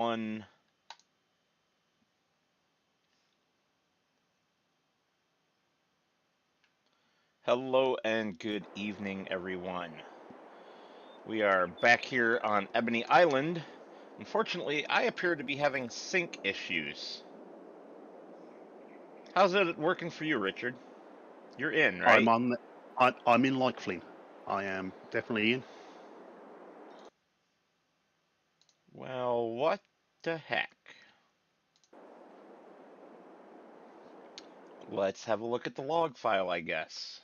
One. Hello and good evening, everyone. We are back here on Ebony Island. Unfortunately, I appear to be having sync issues. How's it working for you, Richard? You're in, right? I'm in like Flynn. I am definitely in. Well, what the heck? Let's have a look at the log file, I guess.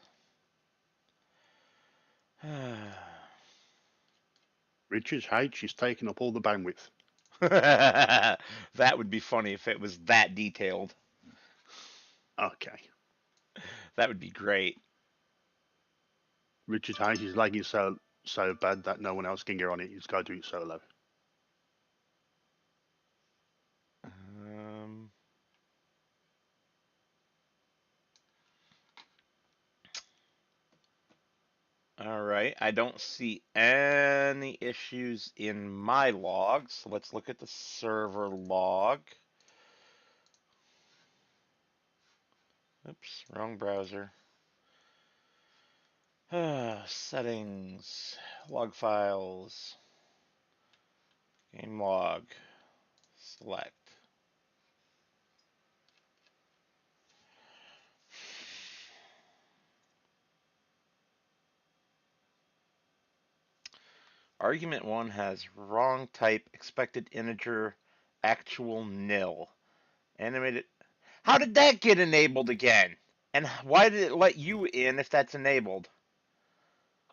Richard's H is taking up all the bandwidth. That would be funny if it was that detailed. Okay. That would be great. Richard's H is lagging so bad that no one else can get on it. He's got to do it solo. All right, I don't see any issues in my logs. So let's look at the server log. Oops, wrong browser. Settings, log files, game log, select. Argument 1 has wrong type, expected integer, actual nil. Animated. How did that get enabled again? And why did it let you in if that's enabled?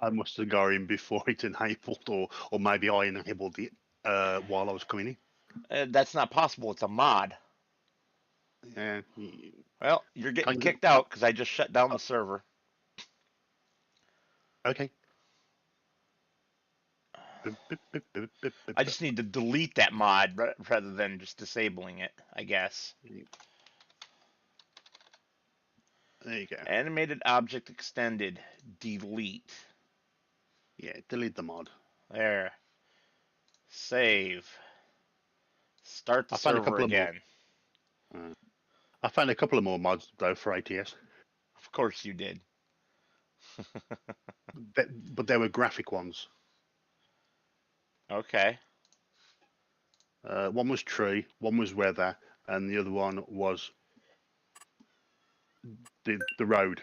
I must have got in before it enabled, or maybe I enabled it while I was coming in. That's not possible. It's a mod. Yeah. Well, you're getting kicked out because I just shut down the server. Okay. I just need to delete that mod rather than just disabling it, I guess. There you go. Animated object extended. Delete. Yeah, delete the mod. There. Save. Start the server again. I found a couple of more mods though for ATS. Of course you did. But they were graphic ones. Okay. One was tree, one was weather, and the other one was the road.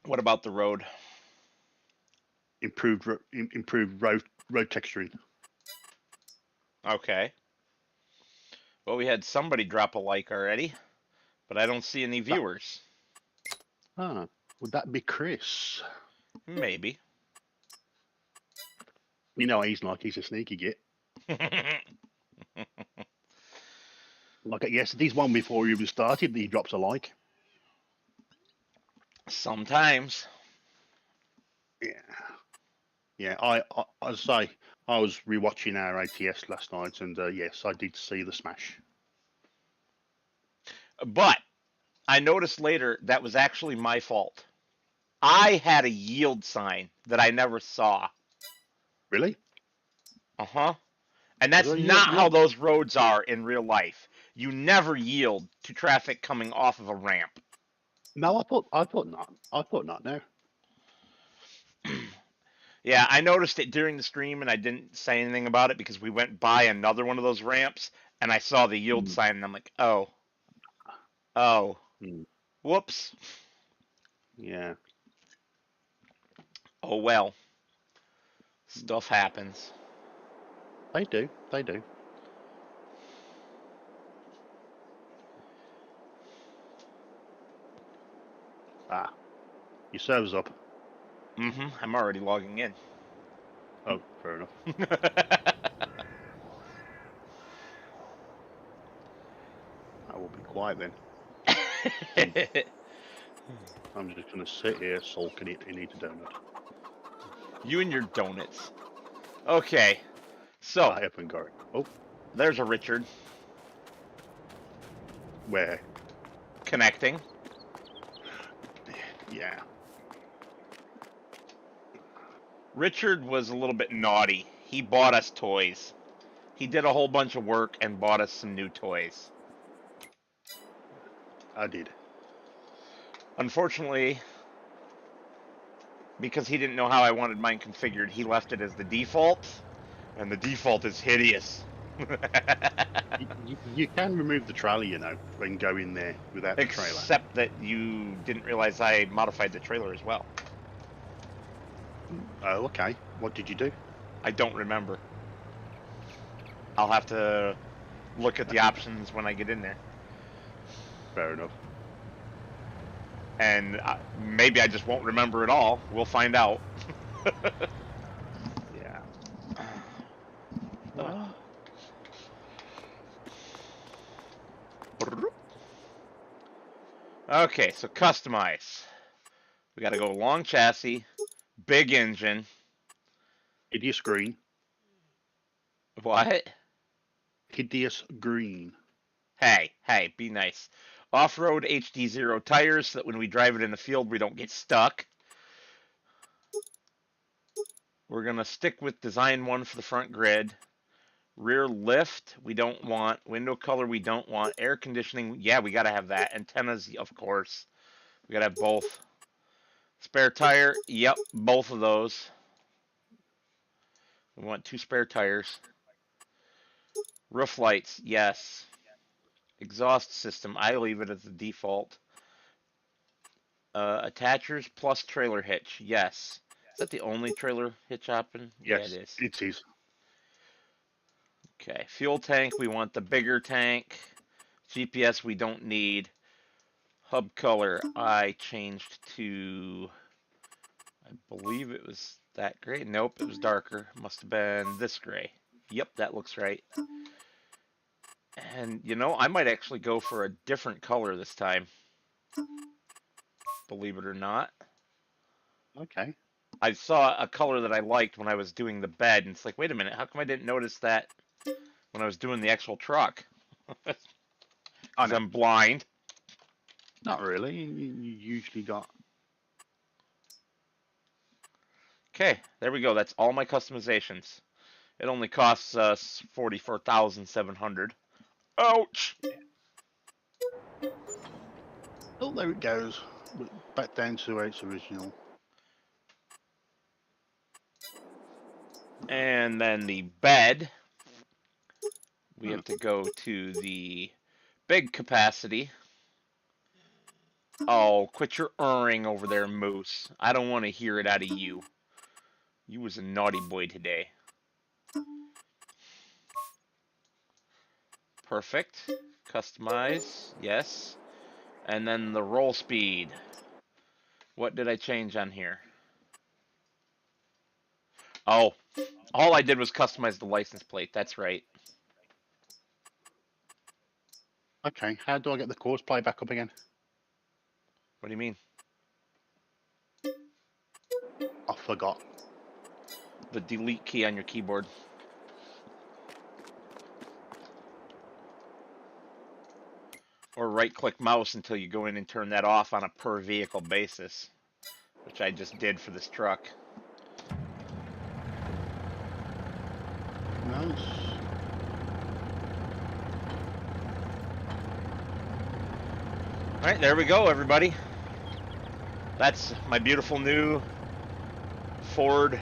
What about the road? Improved road texturing. Okay. Well, we had somebody drop a like already, but I don't see any viewers. Would that be Chris? Maybe. You know he's like, he's a sneaky git. Like yesterday's one before he even started, he drops a like. Sometimes. Yeah. I say I was rewatching our ATS last night, and yes, I did see the smash. But I noticed later that was actually my fault. I had a yield sign that I never saw. Really? Uh-huh. And that's not how those roads are in real life. You never yield to traffic coming off of a ramp. No, I thought not. I thought not. No. Yeah, I noticed it during the stream, and I didn't say anything about it because we went by another one of those ramps, and I saw the yield sign, and I'm like, oh, whoops. Yeah. Oh well. Stuff happens. They do. They do. Your server's up. Mm-hmm. I'm already logging in. Oh, fair enough. I will be quiet then. I'm just going to sit here sulking it and eat a donut. You and your donuts. Okay. So. I haven't got it. Oh. There's a Richard. Where? Connecting. Yeah. Richard was a little bit naughty. He bought us toys. He did a whole bunch of work and bought us some new toys. I did. Unfortunately, because he didn't know how I wanted mine configured, he left it as the default, and the default is hideous. You can remove the trailer, you know, and go in there without the trailer. Except that you didn't realize I modified the trailer as well. Oh, okay. What did you do? I don't remember. I'll have to look at the options when I get in there. Fair enough. And maybe I just won't remember it all. We'll find out. Yeah. Well, Okay, so customize. We got to go long chassis, big engine. hideous green. What? Hideous green. Hey, be nice. Off-road HD0 tires so that when we drive it in the field, we don't get stuck. We're going to stick with design 1 for the front grid. Rear lift, we don't want. Window color, we don't want. Air conditioning, yeah, we got to have that. Antennas, of course. We got to have both. Spare tire, yep, both of those. We want 2 spare tires. Roof lights, yes. Exhaust system, I leave it as the default. Attachers plus trailer hitch, yes. Is that the only trailer hitch option? Yes, Yeah, it is. it is. Okay, fuel tank, we want the bigger tank. GPS, we don't need. Hub color, I changed to, I believe it was that gray. Nope, it was darker. Must have been this gray. Yep, that looks right. And, you know, I might actually go for a different color this time. Believe it or not. Okay. I saw a color that I liked when I was doing the bed, and it's like, wait a minute, how come I didn't notice that when I was doing the actual truck? Because I'm blind. Not really. You usually got. Okay, there we go. That's all my customizations. It only costs us 44,700. Ouch! Oh, there it goes. Back down to its original. And then the bed. We have to go to the big capacity. Oh, quit your erring over there, Moose. I don't want to hear it out of you. You was a naughty boy today. Perfect. Customize. Yes. And then the roll speed. What did I change on here? Oh, all I did was customize the license plate. That's right. Okay, how do I get the course play back up again? What do you mean? I forgot. The delete key on your keyboard. Or right-click mouse until you go in and turn that off on a per-vehicle basis, which I just did for this truck. Nice. All right, there we go, everybody. That's my beautiful new Ford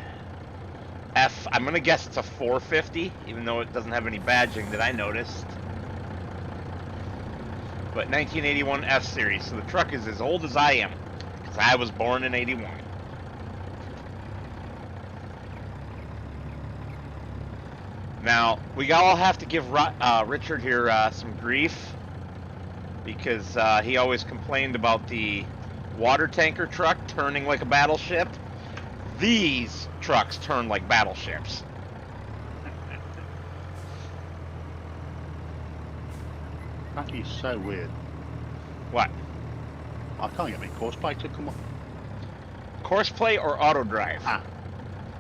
F. I'm going to guess it's a 450, even though it doesn't have any badging that I noticed. But 1981 F Series, so the truck is as old as I am, because I was born in 81. Now, we all have to give Richard here some grief, because he always complained about the water tanker truck turning like a battleship. These trucks turn like battleships. That is so weird. What? I can't get my course play to come up. Course play or auto drive? Ah,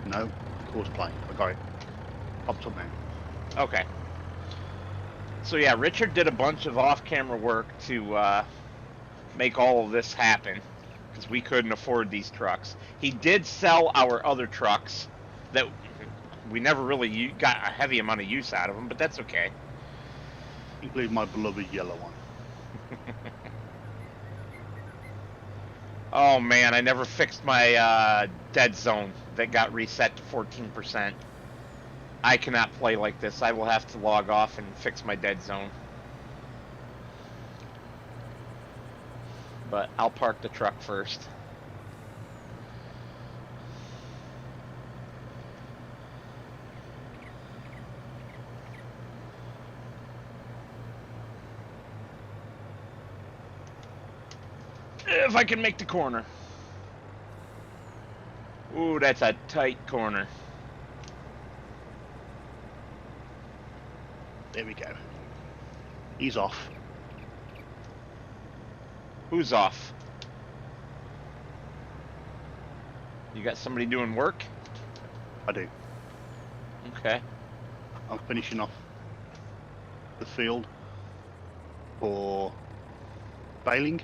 no, course play. I got it. Popped up now. Okay. So yeah, Richard did a bunch of off-camera work to make all of this happen, because we couldn't afford these trucks. He did sell our other trucks that we never really got a heavy amount of use out of them, but that's okay. Including my beloved yellow one. Oh man, I never fixed my dead zone that got reset to 14%. I cannot play like this. I will have to log off and fix my dead zone. But I'll park the truck first. If I can make the corner. Ooh, that's a tight corner. There we go. He's off. Who's off? You got somebody doing work? I do. Okay. I'm finishing off the field for baling.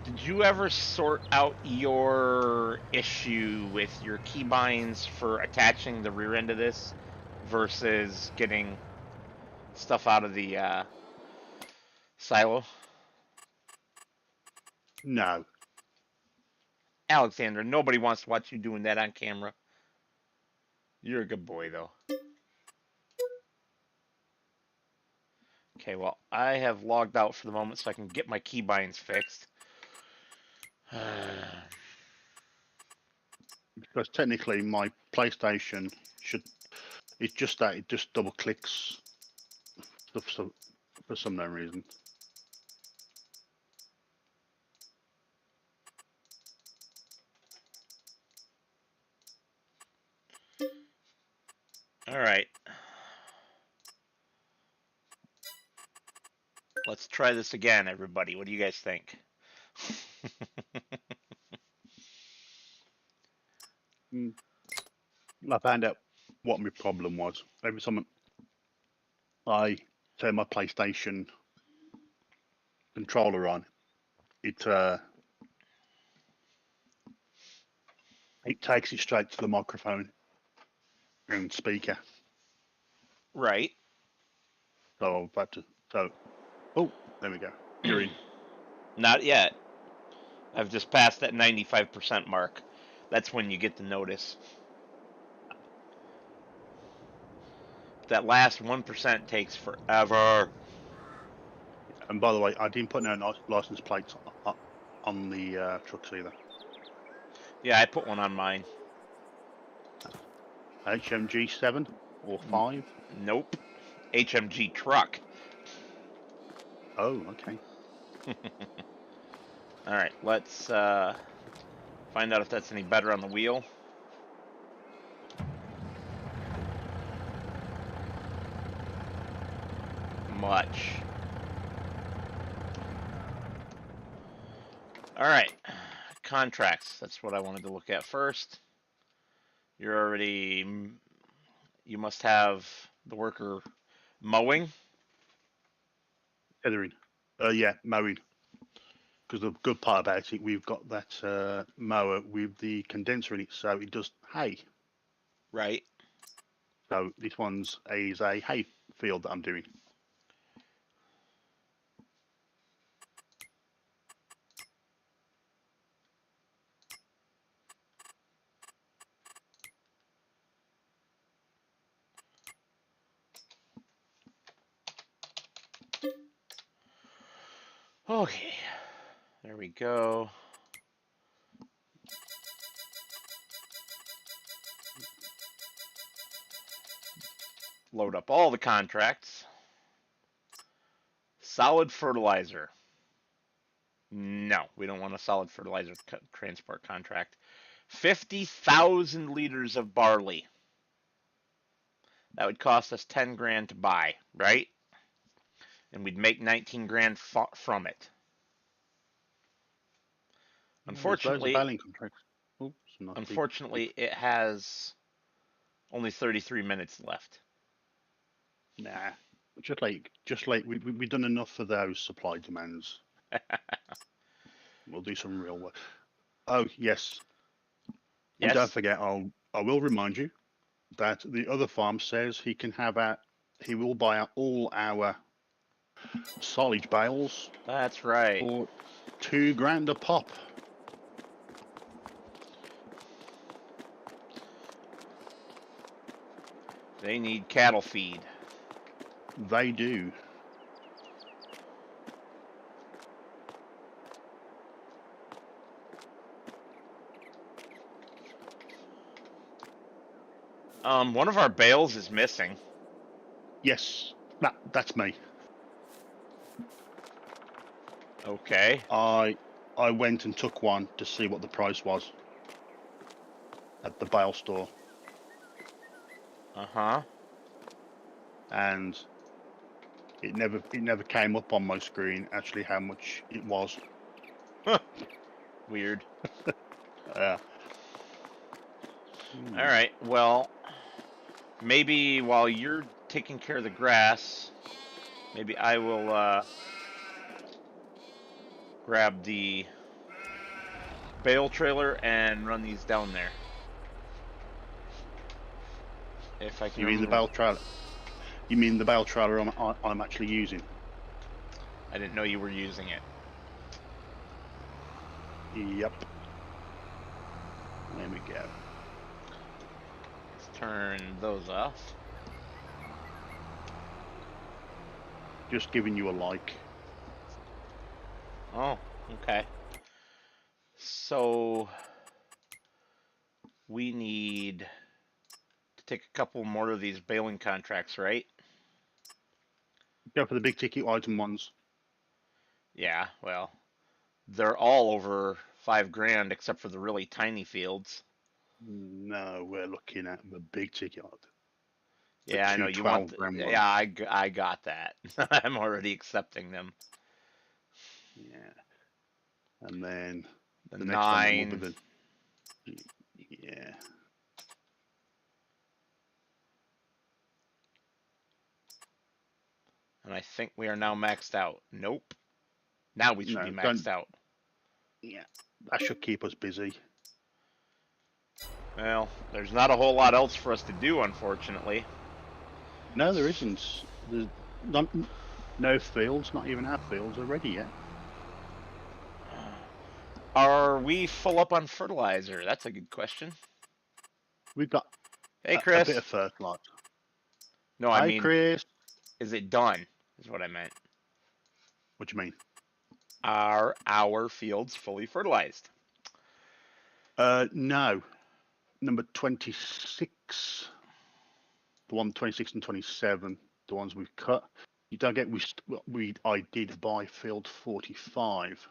Did you ever sort out your issue with your keybinds for attaching the rear end of this versus getting stuff out of the silo? No. Alexander, nobody wants to watch you doing that on camera. You're a good boy, though. Okay, well, I have logged out for the moment so I can get my keybinds fixed. Because technically my PlayStation should... It's just that it just double clicks for some known reason. All right. Let's try this again, everybody. What do you guys think? I found out what my problem was. Every time I turn my PlayStation controller on, it takes it straight to the microphone and speaker. Right. So I've had to. So, oh, there we go. You're in. Not yet. I've just passed that 95% mark. That's when you get the notice. That last 1% takes forever. And by the way, I didn't put no license plates on the trucks either. Yeah, I put one on mine. HMG 7 or 5? Nope. HMG truck. Oh, okay. All right, let's find out if that's any better on the wheel. Much. All right, contracts. That's what I wanted to look at first. You're already. You must have the worker mowing. Tethering. Yeah, mowing. Because the good part about it, we've got that mower with the condenser in it, so it does hay. Right. So this one's is a hay field that I'm doing. Okay. There we go. Load up all the contracts. Solid fertilizer. No, we don't want a solid fertilizer transport contract. 50,000 liters of barley. That would cost us 10 grand to buy, right? And we'd make 19 grand from it. Unfortunately, baling contracts. Oops, unfortunately, it has only 33 minutes left. Nah, just like we've done enough for those supply demands. We'll do some real work. Oh yes, And don't Yes. forget, I will remind you that the other farm says he will buy out all our silage bales That's right. for £2 a pop. They need cattle feed. They do. One of our bales is missing. Yes, that's me. Okay. I went and took one to see what the price was at the bale store, Uh-huh. and it never came up on my screen actually how much it was. Weird. Uh, All right. Well, maybe while you're taking care of the grass, maybe I will grab the bale trailer and run these down there. If I can you mean the remember. bale trailer? You mean the bale trailer I'm actually using? I didn't know you were using it. Yep. There we go. Let's turn those off. Just giving you a like. Oh, okay. So we need to take a couple more of these baling contracts, right? Go for the big ticket item ones. Yeah, well, they're all over $5,000 except for the really tiny fields. No, we're looking at the big ticket item. The Yeah, I know two you want. 12 grand Yeah, ones. I got that. I'm already accepting them. Yeah. And then The the next one then will be 9. the. Yeah. And I think we are now maxed out. Nope. Now we should be No, maxed don't. out. Yeah. That should keep us busy. Well, there's not a whole lot else for us to do, unfortunately. No, there isn't. There's not, no fields, not even our fields are ready yet. Are we full up on fertilizer? That's a good question. We've got Hey, a bit Chris. of fertilizer. No, I Hi, mean, Chris. is it done? Is what I meant. What do you mean? Are our fields fully fertilized? No. Number 26, the one 26 and 27, the ones we've cut. You don't get I did buy field 45.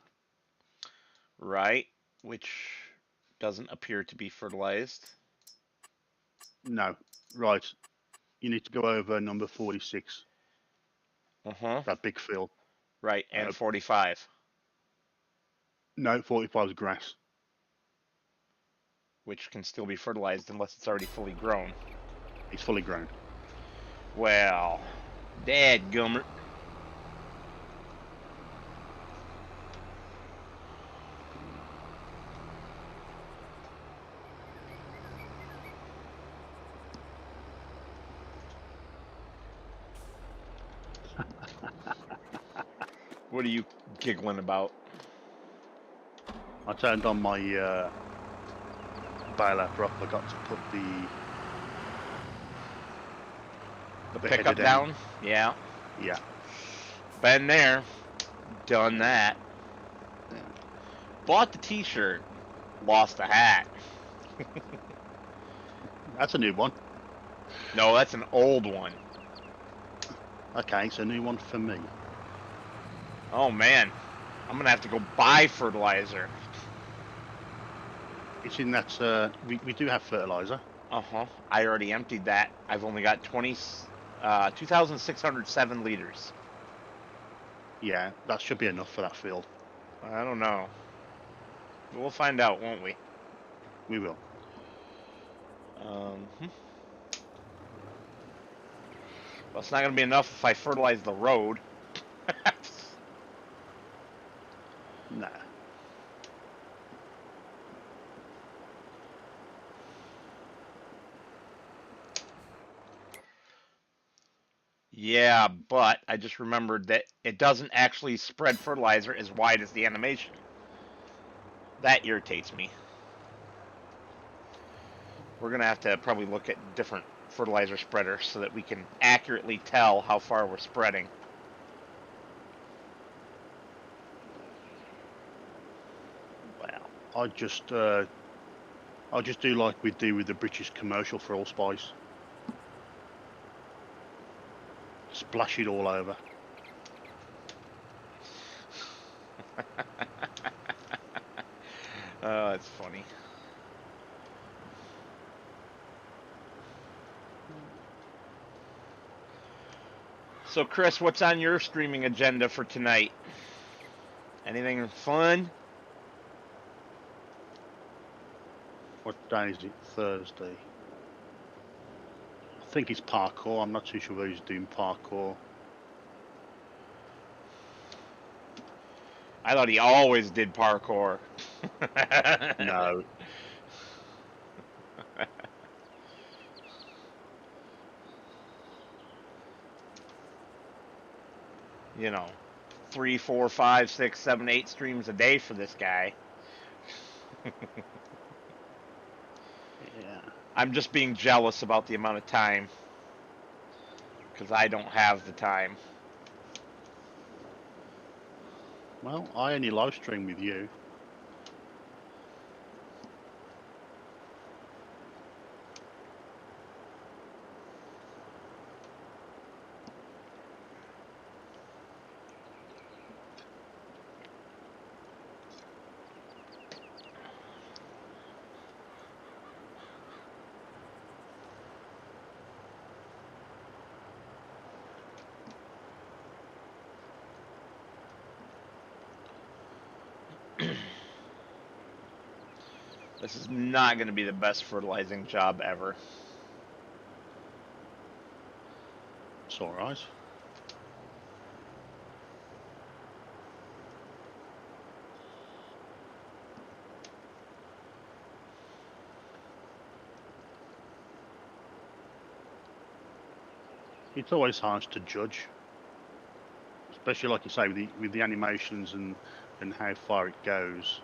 Right, which doesn't appear to be fertilized. No, right. You need to go over number 46. Uh-huh. That big field. Right, and 45. No, 45 is grass. Which can still be fertilized unless it's already fully grown. It's fully grown. Well, dadgummit. What are you giggling about? I turned on my baler prop. I got to put The the pickup header down? Yeah. Yeah. Been there. Done that. Yeah. Bought the t-shirt. Lost the hat. That's a new one. No, that's an old one. Okay, so a new one for me. Oh man. I'm gonna have to go buy fertilizer. It's in that we do have fertilizer. Uh-huh. I already emptied that. I've only got 2,607 liters. Yeah, that should be enough for that field. I don't know. We'll find out, won't we? We will. Well, it's not going to be enough if I fertilize the road. Nah. Yeah, but I just remembered that it doesn't actually spread fertilizer as wide as the animation. That irritates me. We're going to have to probably look at different fertilizer spreaders so that we can accurately tell how far we're spreading. Well, I'll just do like we do with the British commercial for allspice. Splash it all over. oh, that's funny. So, Chris, what's on your streaming agenda for tonight? Anything fun? What day is it? Thursday. I think it's parkour. I'm not too sure who's doing parkour. I thought he always did parkour. No. You know, 3, 4, 5, 6, 7, 8 streams a day for this guy. Yeah. I'm just being jealous about the amount of time because I don't have the time. Well, I only live stream with you. This is not going to be the best fertilizing job ever. It's all right. It's always hard to judge, especially like you say with the animations and how far it goes.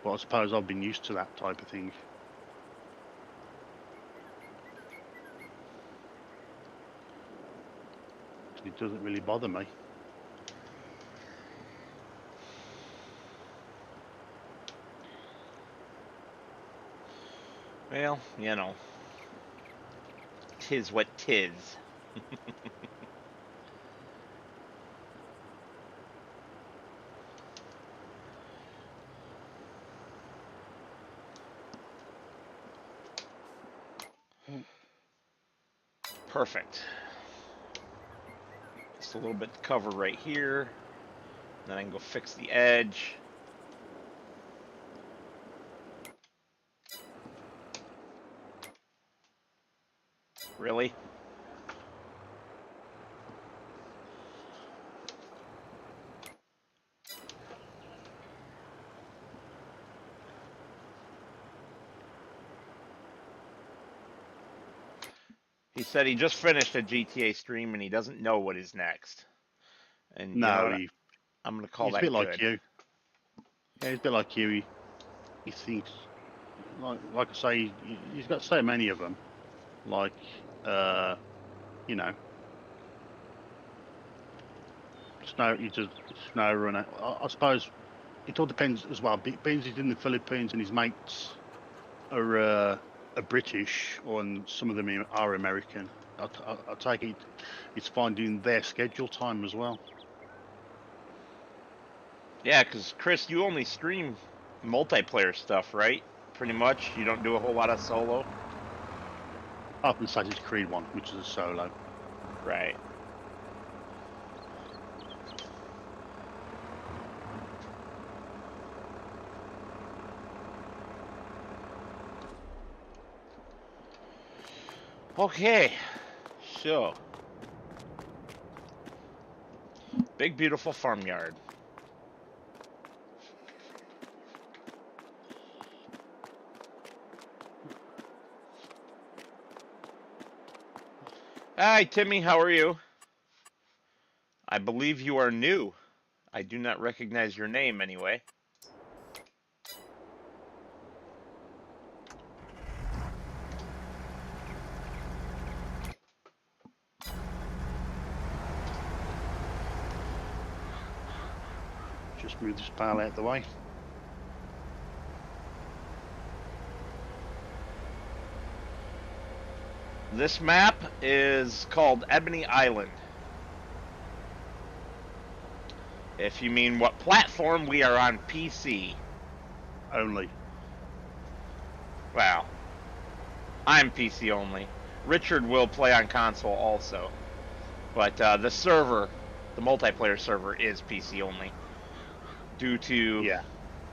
But I suppose I've been used to that type of thing. It doesn't really bother me. Well, you know, tis what tis. Perfect. Just a little bit to cover right here. Then I can go fix the edge. Really? He said he just finished a GTA stream and he doesn't know what is next. And you know No, what? I'm going to call he's a bit that like good. you. Yeah, he's a bit like you. He thinks, like I say, he's got so many of them. Like, you know, he's a snow runner. I suppose it all depends as well. Beans is in the Philippines and his mates are British, and some of them are American. I take it it's finding their schedule time as well. Yeah, because Chris, you only stream multiplayer stuff, right? Pretty much. You don't do a whole lot of solo. Apart from Assassin's Creed 1, which is a solo. Right. Okay. So, big beautiful farmyard. Hi, Timmy. How are you? I believe you are new. I do not recognize your name anyway. Just move this pile out of the way. This map is called Ebony Island. If you mean what platform, we are on PC. Only. Well, I'm PC only. Richard will play on console also. But the server, the multiplayer server, is PC only. Due to Yeah.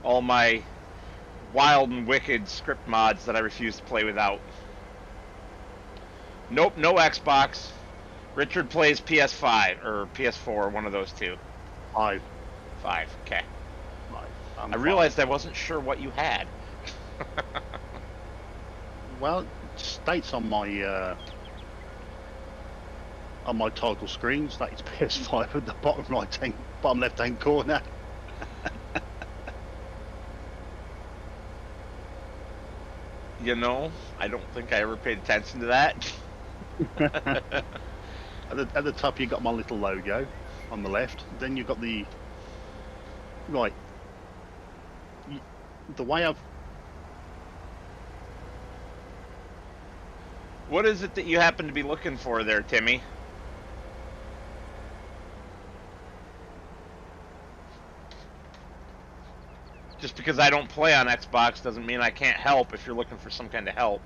all my wild and wicked script mods that I refuse to play without. Nope, no Xbox. Richard plays PS5 or PS4, one of those two. 5. 5, okay. 5. I realized I wasn't sure what you had. Well, it states on my title screens that it's PS5 at the bottom left-hand corner. You know, I don't think I ever paid attention to that. At the top, you got my little logo on the left. Then you've got the right. The way I've What is it that you happen to be looking for there, Timmy? Just because I don't play on Xbox doesn't mean I can't help if you're looking for some kind of help.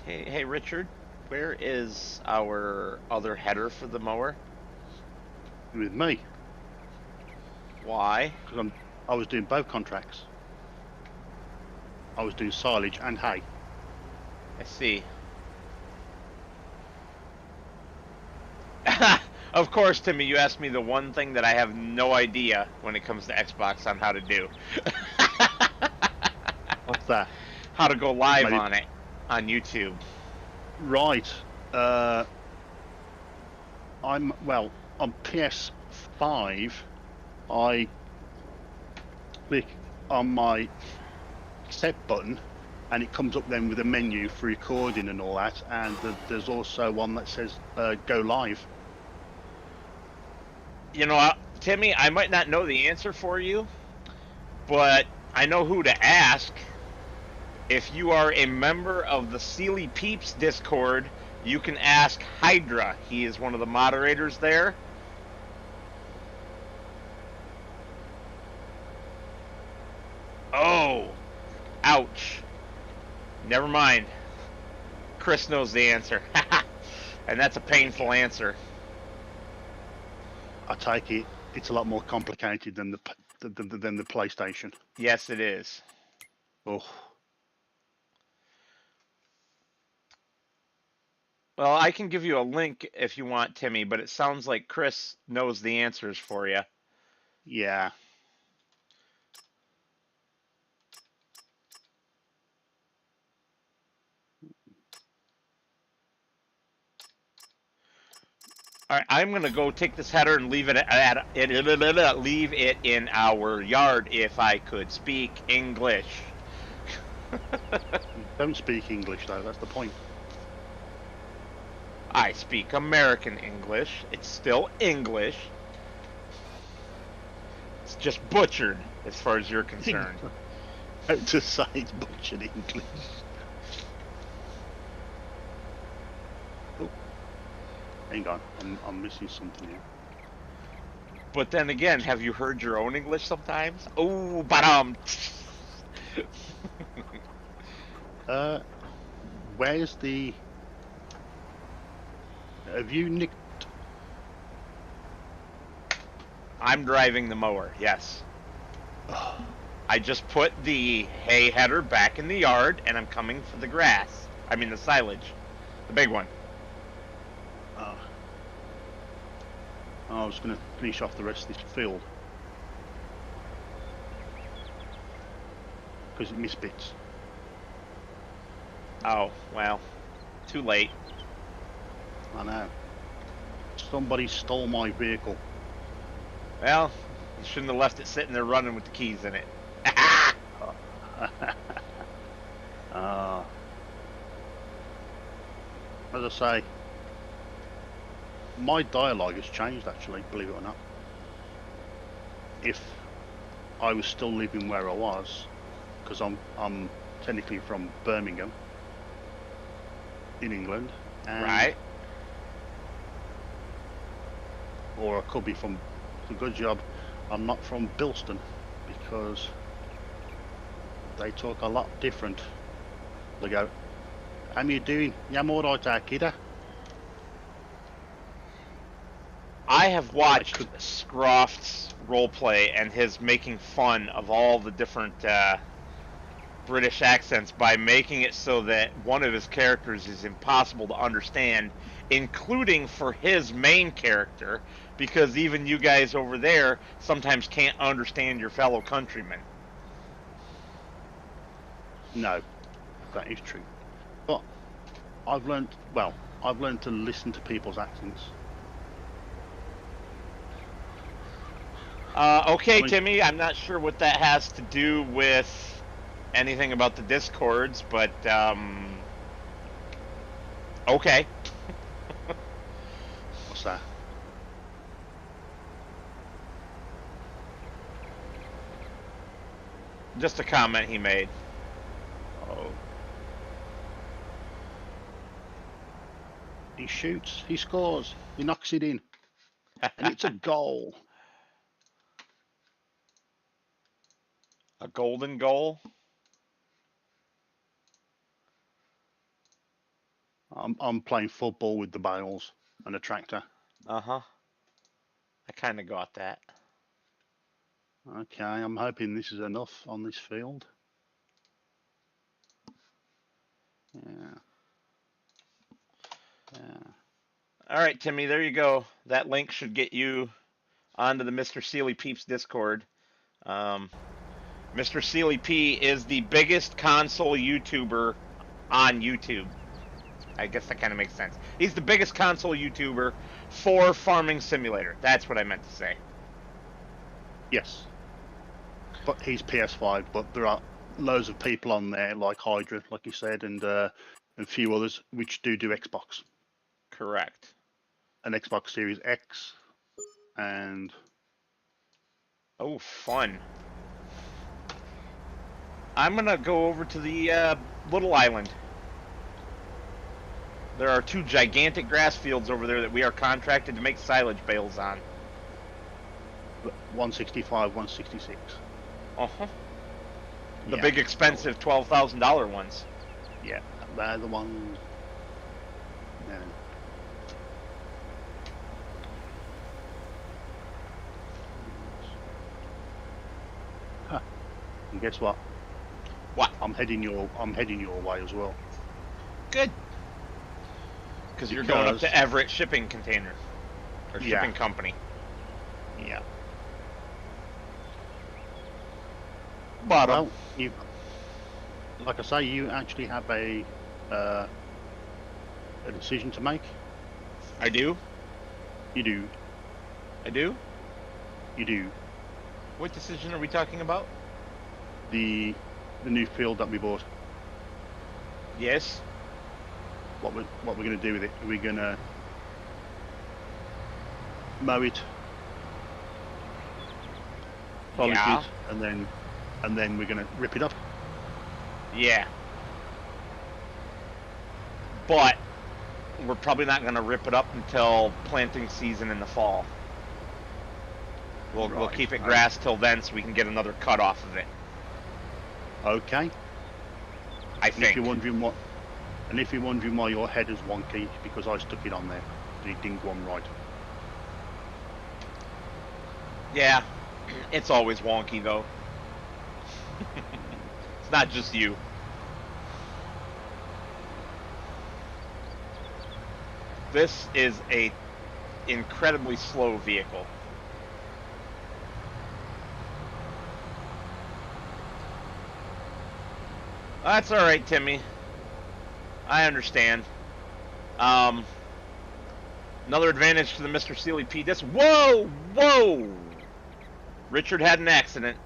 Hey, Richard, where is our other header for the mower? with me Why? because I was doing both contracts. I was doing silage and hay. I see. Of course, Timmy, you asked me the one thing that I have no idea when it comes to Xbox on how to do. What's that? How to go live Maybe. on it on YouTube. Right. I'm well on PS5. I click on my accept button, and it comes up then with a menu for recording and all that. And there's also one that says go live. You know, Timmy, I might not know the answer for you, but I know who to ask. If you are a member of the Sealy Peeps Discord, you can ask Hydra. He is one of the moderators there. Oh, ouch. Never mind. Chris knows the answer. And that's a painful answer. I take it it's a lot more complicated than the PlayStation. Yes, it is. Oh, Well, I can give you a link if you want, Timmy, but it sounds like Chris knows the answers for you. yeah. All right, I'm gonna go take this header and leave it leave it in our yard. If I could speak English. Don't speak English though. That's the point. I speak American English. It's still English. It's just butchered as far as you're concerned. How to say it's butchered English. Oh, hang on, I'm missing something here. But then again, have you heard your own English sometimes? Oh, Where's the? Have you nicked? I'm driving the mower. Yes. I just put the hay header back in the yard, and I'm coming for the grass. I mean the silage, the big one. I was going to finish off the rest of this field because it missed bits. Oh, well. too late. I know. Somebody stole my vehicle. Well, you shouldn't have left it sitting there running with the keys in it. uh, as I say, my dialogue has changed actually, believe it or not. If I was still living where I was, because I'm technically from Birmingham in England, and, Right. or I could be from the good job I'm not from Bilston, because they talk a lot different. They go, "How you doing? Yeah, I'm alright, kidda." I have watched Scroft's roleplay and his making fun of all the different British accents by making it so that one of his characters is impossible to understand, including for his main character, because even you guys over there sometimes can't understand your fellow countrymen. No, that is true. But I've learned to listen to people's accents. Okay, I mean, Timmy, I'm not sure what that has to do with anything about the Discords, but okay. what's that? Just a comment he made. Oh. He shoots, he scores, he knocks it in, and it's a goal. A golden goal? I'm playing football with the bales and a tractor. Uh-huh. I kind of got that. Okay, I'm hoping this is enough on this field. Yeah. Yeah. All right, Timmy, there you go. That link should get you onto the Mr. Sealy Peeps Discord. Mr. Sealy P is the biggest console YouTuber on YouTube. I guess that kind of makes sense. He's the biggest console YouTuber for Farming Simulator. That's what I meant to say. Yes. But he's PS5, but there are loads of people on there like Hydra, like you said, and a few others which do Xbox. Correct. An Xbox Series X, and Oh, fun. I'm going to go over to the little island. There are 2 gigantic grass fields over there that we are contracted to make silage bales on. 165, 166. Uh-huh. The Yeah, big expensive $12,000 ones. Yeah, they're the ones. Yeah. Huh. And guess what? What? I'm heading your way as well. Good. Because you're going up to Everett Shipping Container. Or Shipping Company. Yeah. Bottom. Well, you, like I say, you actually have a decision to make. I do? You do. I do? You do. What decision are we talking about? The new field that we bought. Yes. What we're going to do with it? Are we going to mow it, polish Yeah. it, and then we're going to rip it up? Yeah. But we're probably not going to rip it up until planting season in the fall. We'll keep it grass till then so we can get another cut off of it. Okay. I think. If you're wondering why your head is wonky, because I stuck it on there. It didn't go on right. Yeah. It's always wonky though. It's not just you. This is a incredibly slow vehicle. That's all right, Timmy. I understand. Um, another advantage to the Mr. Sealy P disc. Whoa, whoa! Richard had an accident.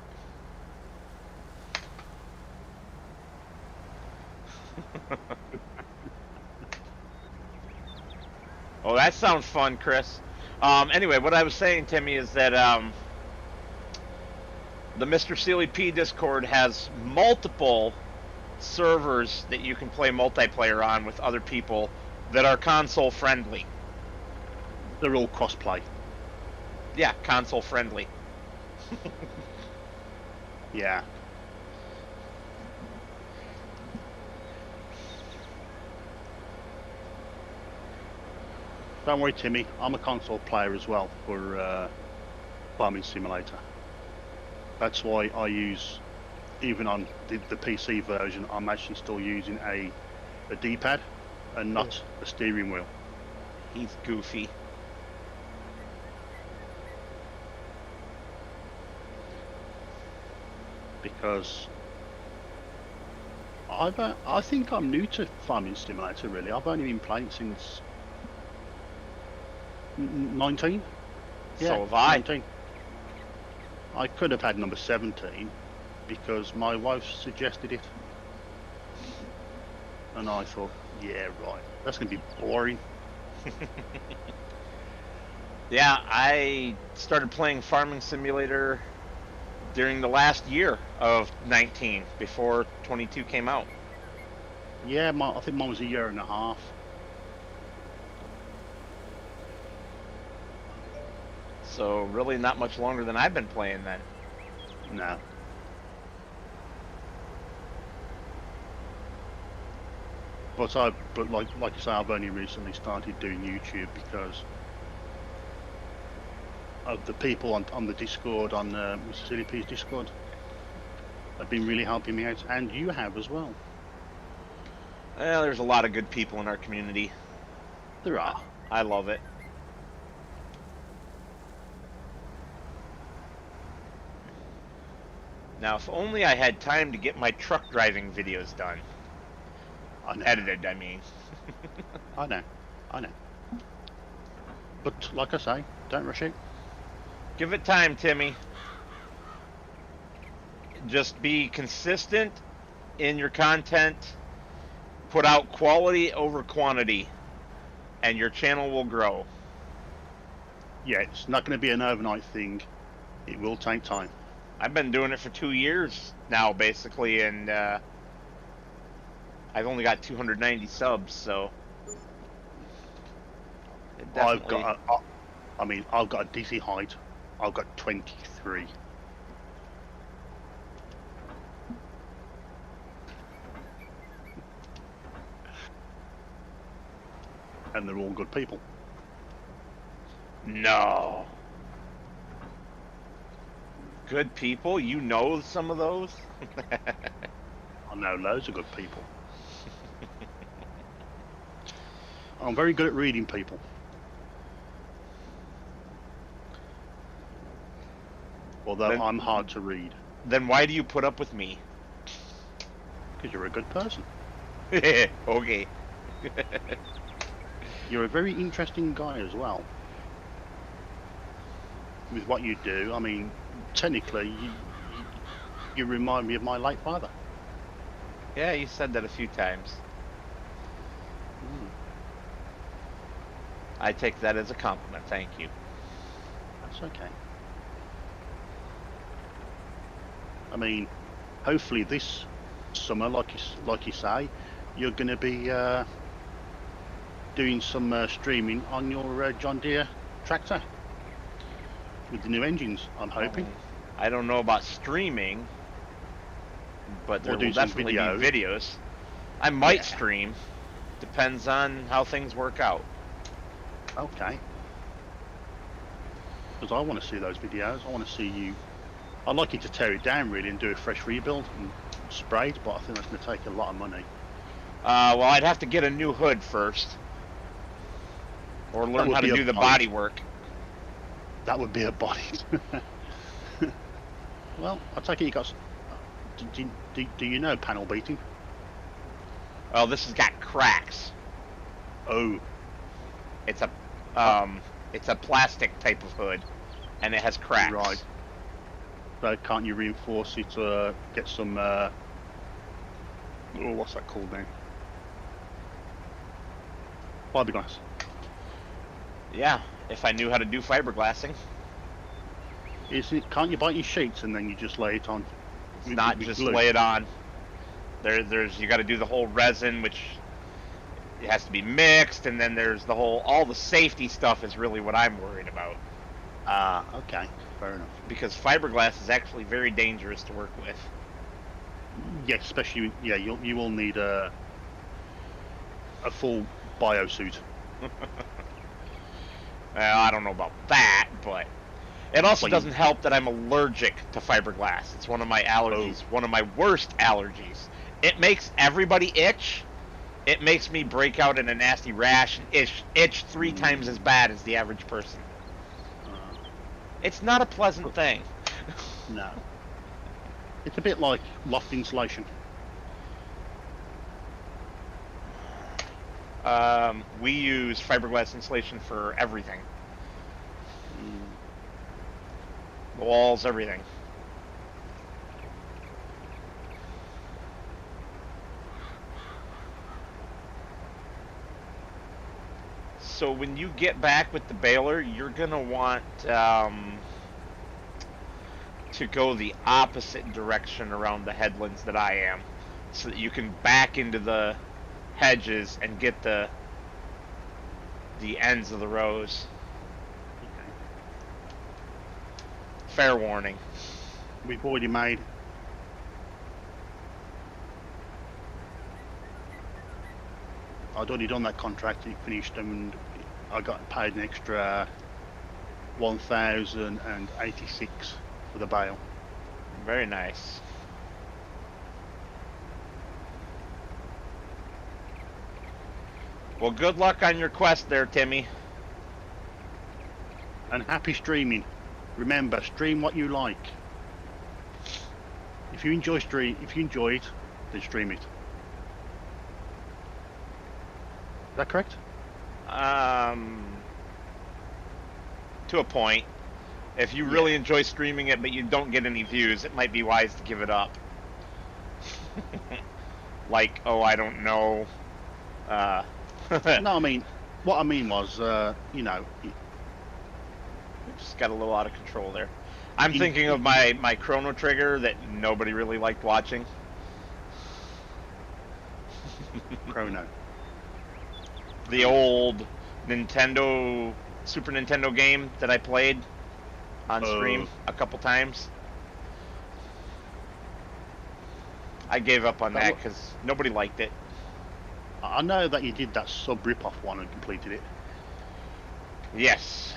Oh, that sounds fun, Chris. Anyway, what I was saying, Timmy, is that the Mr. Sealy P Discord has multiple servers that you can play multiplayer on with other people that are console friendly. They're all cross-play. Yeah, console friendly. Yeah. Don't worry, Timmy. I'm a console player as well for Farming Simulator. That's why I use, even on the PC version, I'm actually still using a D-pad and not a steering wheel. He's goofy. Because I think I'm new to Farming Simulator, really. I've only been playing since 19. Yeah, so have I. 19. I could have had number 17 because my wife suggested it. And I thought, yeah, right, that's going to be boring. Yeah, I started playing Farming Simulator during the last year of 19, before 22 came out. Yeah, I think mine was a year and a half. So really not much longer than I've been playing then. No. But like I say, I've only recently started doing YouTube because of the people on the Discord, on Mr. Silly P's Discord, have been really helping me out, and you have as well. Well, there's a lot of good people in our community. There are. I love it. Now, if only I had time to get my truck driving videos done. I know. Edited, I mean. I know. But like I say, don't rush it. Give it time, Timmy. Just be consistent in your content. Put out quality over quantity, and your channel will grow. Yeah, it's not going to be an overnight thing. It will take time. I've been doing it for 2 years now, basically, and I've only got 290 subs, so I've got a DC height. I've got 23. And they're all good people. No. Good people? You know some of those? I know loads of good people. I'm very good at reading people. Although I'm hard to read. Then why do you put up with me? Because you're a good person. Okay. You're a very interesting guy as well. With what you do, I mean, technically, you remind me of my late father. Yeah, you said that a few times. I take that as a compliment, thank you. That's okay. I mean, hopefully this summer, like you say, you're going to be doing some streaming on your John Deere tractor with the new engines, I'm hoping. I don't know about streaming, but there will definitely be videos. I might stream. Depends on how things work out. Okay. Because I want to see those videos. I want to see you. I'd like you to tear it down really and do a fresh rebuild and spray it, but I think that's going to take a lot of money. Well, I'd have to get a new hood first. Or learn how to do the body work. That would be a body. Well, I take it you got. Do you know panel beating? Well, this has got cracks. Oh, It's a uh, it's a plastic type of hood, and it has right. cracks. So can't you reinforce it to get some? Oh, what's that called now? Fiberglass. Yeah, if I knew how to do fiberglassing. Is it? Can't you buy your sheets and then you just lay it on It's with, not with just glue? lay it on. There's you got to do the whole resin, which it has to be mixed, and then there's the whole all the safety stuff is really what I'm worried about. Ah, okay, fair enough. Because fiberglass is actually very dangerous to work with. Yeah, especially yeah, you will need a full biosuit. Well, I don't know about that, but it also But you, doesn't help that I'm allergic to fiberglass. It's one of my oh, allergies, one of my worst allergies. It makes everybody itch. It makes me break out in a nasty rash and itch 3 times as bad as the average person. uh, It's not a pleasant thing. no. It's a bit like loft insulation. We use fiberglass insulation for everything. The walls, everything. So when you get back with the baler, you're gonna want to go the opposite direction around the headlands that I am, so that you can back into the hedges and get the ends of the rows. Okay. Fair warning. We've already made. I'd already done that contract. It finished, and I got paid an extra 1,086 for the bale. Very nice. Well, good luck on your quest there, Timmy. And happy streaming. Remember, stream what you like. If you enjoy it, then stream it. Is that correct? To a point. If you really enjoy streaming it but you don't get any views, it might be wise to give it up. Like, oh, I don't know. No, I mean, what I mean was, you know, just got a little out of control there. I'm thinking of my Chrono Trigger that nobody really liked watching. Chrono. The old Super Nintendo game that I played on stream a couple times. I gave up on that because nobody liked it. I know that you did that sub rip-off one and completed it. Yes.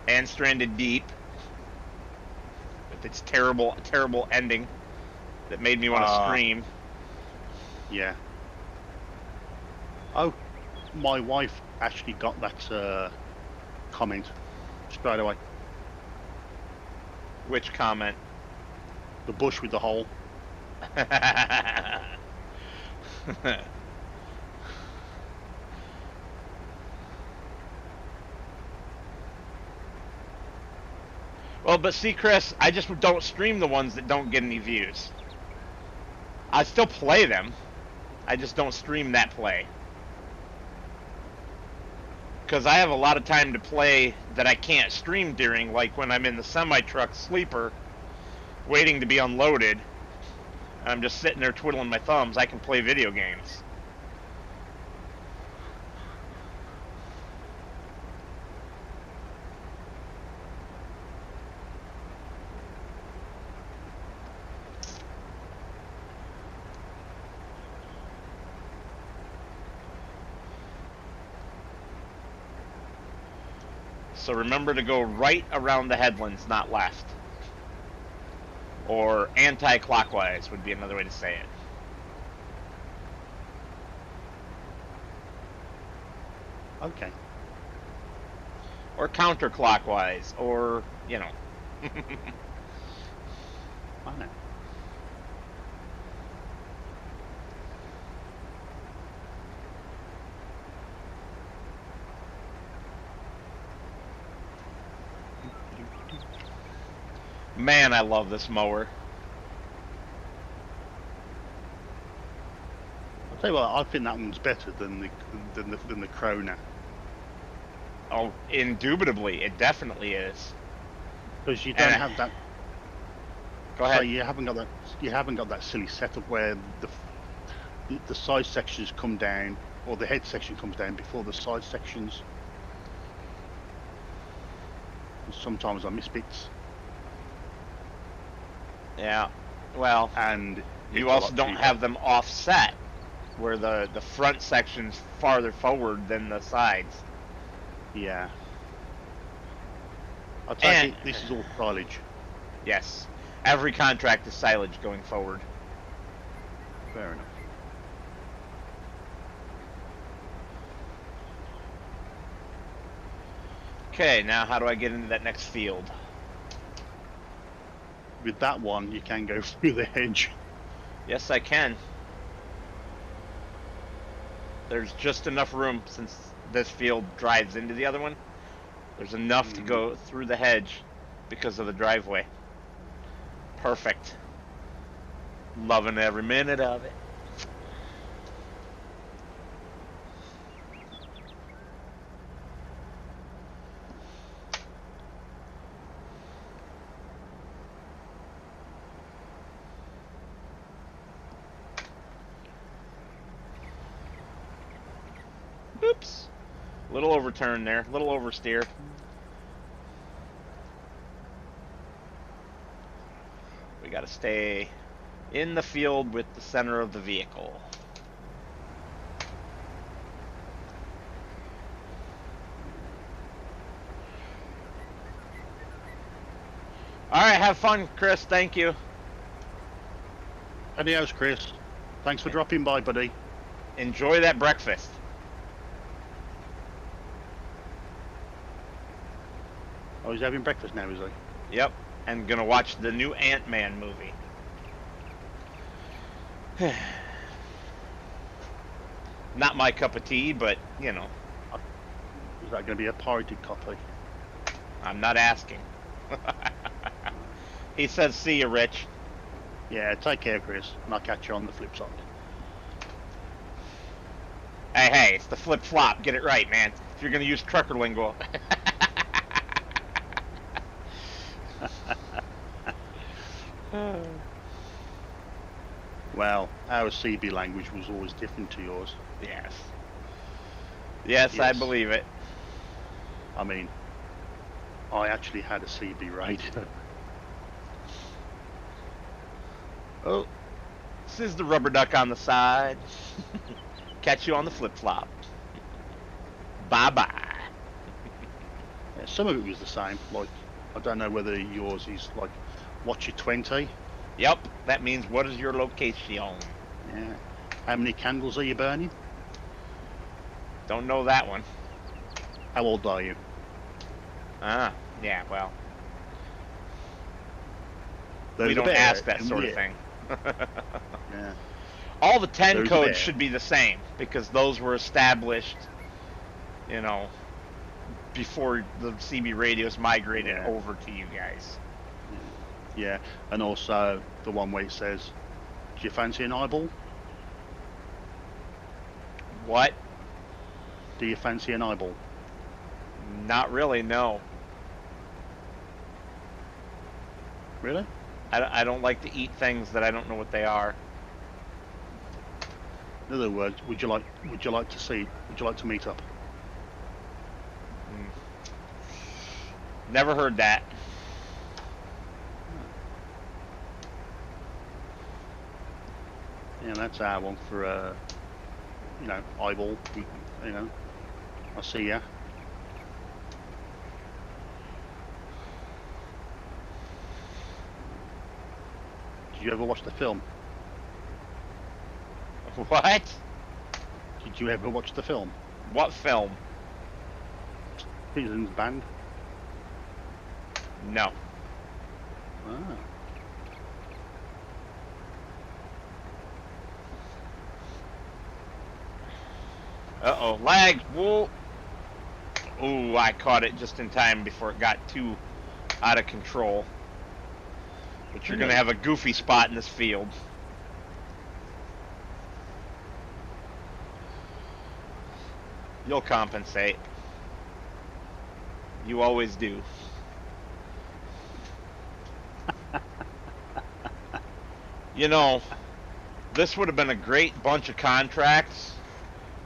And Stranded Deep, with its terrible ending that made me want to scream. Yeah. Oh, my wife actually got that comment straight away. Which comment? The bush with the hole. Well, but see, Chris, I just don't stream the ones that don't get any views. I still play them. I just don't stream that play. Because I have a lot of time to play that I can't stream during, like when I'm in the semi-truck sleeper, waiting to be unloaded. I'm just sitting there twiddling my thumbs. I can play video games. So remember to go right around the headlands, not left. Or anti-clockwise would be another way to say it. Okay. Or counterclockwise, or, you know. I know. Man, I love this mower. I'll tell you what, I think that one's better than the Krona. Oh, indubitably, it definitely is. Because you don't have that. Go ahead. So you haven't got that silly setup where the side sections come down, or the head section comes down before the side sections. Sometimes I miss bits. Yeah. Well, And you also don't have them offset, where the front section's farther forward than the sides. Yeah. I take it this is all silage. Yes. Every contract is silage going forward. Fair enough. Okay, now how do I get into that next field? With that one, you can go through the hedge. Yes, I can. There's just enough room, since this field drives into the other one. There's enough to go through the hedge because of the driveway. Perfect. Loving every minute of it. Oops. Little overturn there. Little oversteer. We gotta stay in the field with the center of the vehicle. Alright, have fun, Chris. Thank you. Adios, Chris. Thanks for dropping by, buddy. Enjoy that breakfast. Oh, he's having breakfast now, is he? Yep. And gonna watch the new Ant-Man movie. Not my cup of tea, but, you know. Is that going to be a pirated copy? I'm not asking. He says, see you, Rich. Yeah, take care, Chris, and I'll catch you on the flip side. Hey, it's the flip-flop. Get it right, man. If you're gonna use trucker lingo. Well, our CB language was always different to yours. Yes. Yes, I believe it. I mean, I actually had a CB radio. Oh, this is the rubber duck on the side. Catch you on the flip-flop. Bye-bye. Yeah, some of it was the same. Like, I don't know whether yours is like, what's your 20? Yep, that means what is your location? Yeah. How many candles are you burning? Don't know that one. How old are you? Ah, yeah, well. Those we don't ask that sort of thing. Yeah. All the 10 Those codes should be the same, because those were established, you know, before the CB radios migrated over to you guys. Yeah, and also the one where it says, do you fancy an eyeball? What? Do you fancy an eyeball? Not really, no. Really? I don't like to eat things that I don't know what they are. In other words, would you like to meet up? Never heard that. Yeah, that's our one for you know, eyeball. You know, I'll see ya. Did you ever watch the film? What? Did you ever watch the film? What film? Seasons Band? No. Ah. Uh-oh, lag! Whoa! Ooh, I caught it just in time before it got too out of control. But you're going to have a goofy spot in this field. You'll compensate. You always do. You know, this would have been a great bunch of contracts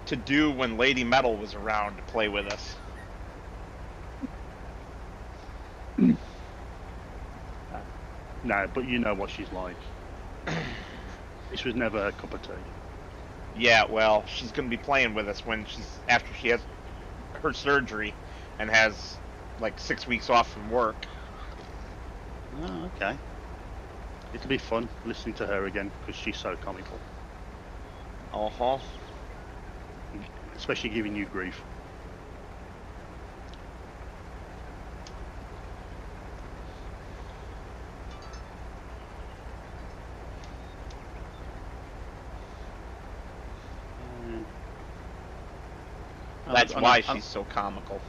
to do when Lady Metal was around to play with us. No, but you know what she's like. This was never her cup of tea. Yeah, well, she's going to be playing with us when after she has her surgery and has like 6 weeks off from work. Oh, okay. It'll be fun listening to her again because she's so comical. Uh-huh. Especially giving you grief. That's why she's so comical.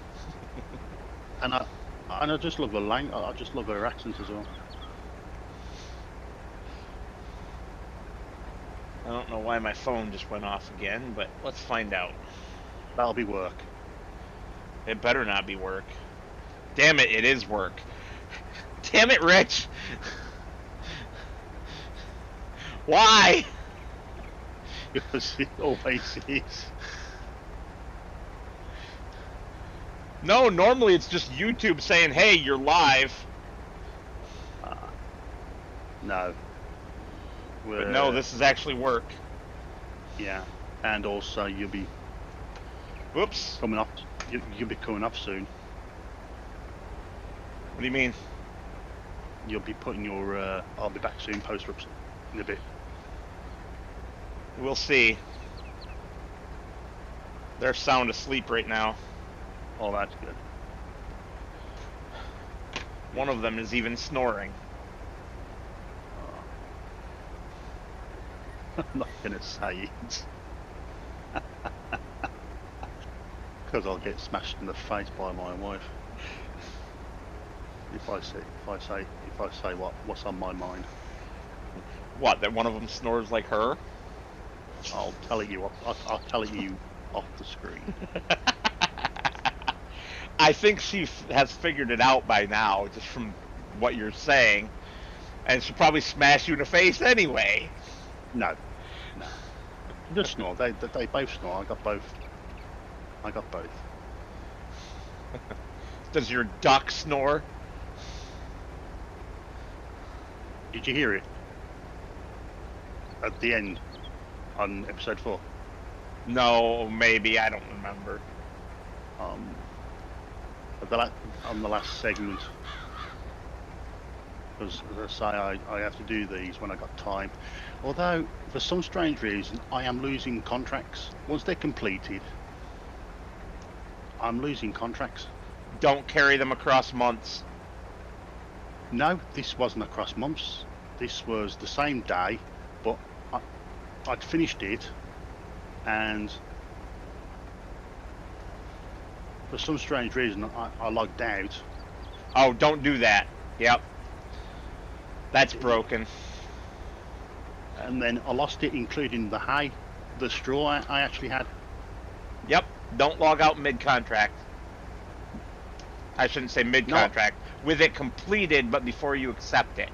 And I just love her I just love her accent as well. I don't know why my phone just went off again, but let's find out. That'll be work. It better not be work. Damn it, it is work. Damn it, Rich! Why? Because it always is. No, normally it's just YouTube saying, hey, you're live. No. But no, this is actually work. Yeah. And also you'll be Whoops. coming off. You'll be coming off soon. What do you mean? You'll be putting your I'll be back soon poster up in a bit. We'll see. They're sound asleep right now. Oh, that's good. One of them is even snoring. I'm not gonna say it. Because I'll get smashed in the face by my wife. If I say what's on my mind. What, that one of them snores like her? I'll tell it you. I'll tell it you off the screen. I think she has figured it out by now, just from what you're saying, and she'll probably smash you in the face anyway. No. Just snore. They both snore. I got both. Does your duck snore? Did you hear it? At the end, on episode 4. No, maybe, I don't remember. On the last segment, because as I say, I have to do these when I got time. Although, for some strange reason, I am losing contracts. Once they're completed, I'm losing contracts. Don't carry them across months. No, this wasn't across months. This was the same day, but I'd finished it, and for some strange reason, I logged out. Oh, don't do that. Yep. That's broken. And then I lost it, including the hay, the straw I actually had. Yep. Don't log out mid-contract. I shouldn't say mid-contract. No. With it completed, but before you accept it.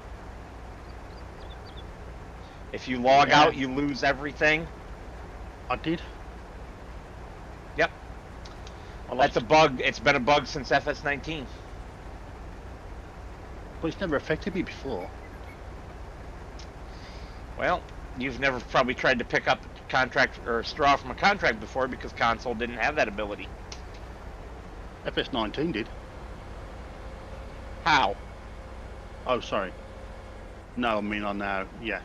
If you log out, you lose everything. I did. Yep. That's a bug. It's been a bug since FS19. But it's never affected me before. Well, you've never probably tried to pick up contract or straw from a contract before because console didn't have that ability. FS19 did. How? Oh, sorry. No, I mean on now, yeah.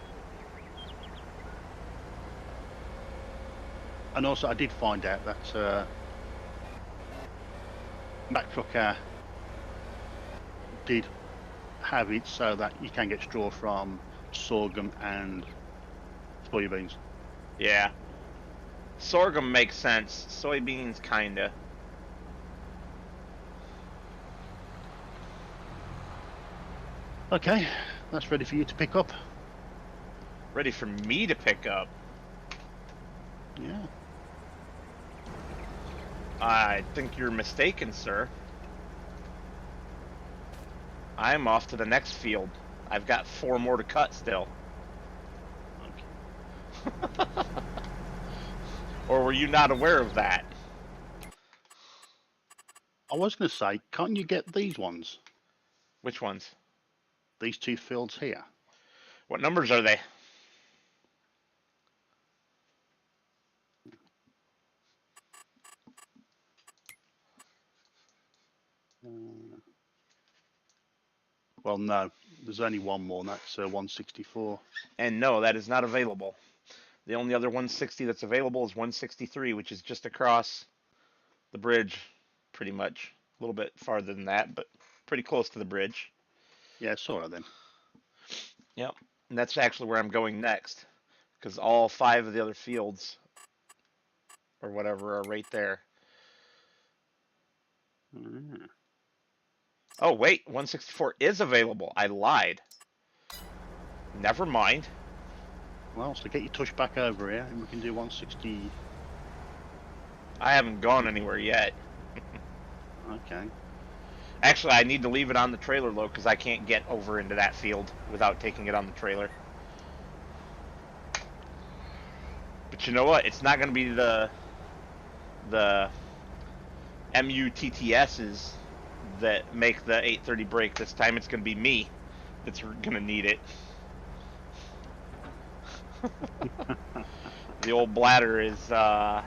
And also I did find out that Mac Trucker did have it so that you can get straw from sorghum and soybeans. Yeah. Sorghum makes sense. Soybeans kinda. Okay, That's ready for you to pick up. Ready for me to pick up. Yeah. I think you're mistaken, sir. I'm off to the next field. I've got 4 more to cut still. Okay. Or were you not aware of that? I was going to say, can't you get these ones? Which ones? These 2 fields here. What numbers are they? Well, no. There's only one more, and that's 164. And no, that is not available. The only other 160 that's available is 163, which is just across the bridge, pretty much. A little bit farther than that, but pretty close to the bridge. Yeah, sort of then. Yep. And that's actually where I'm going next, because all 5 of the other fields or whatever are right there. Mm. Oh, wait, 164 is available. I lied. Never mind. Well, so get your tush back over here, and we can do 160. I haven't gone anywhere yet. Okay. Actually, I need to leave it on the trailer load because I can't get over into that field without taking it on the trailer. But you know what? It's not going to be the MUTTSs that make the 830 break this time. It's going to be me that's going to need it. The old bladder is not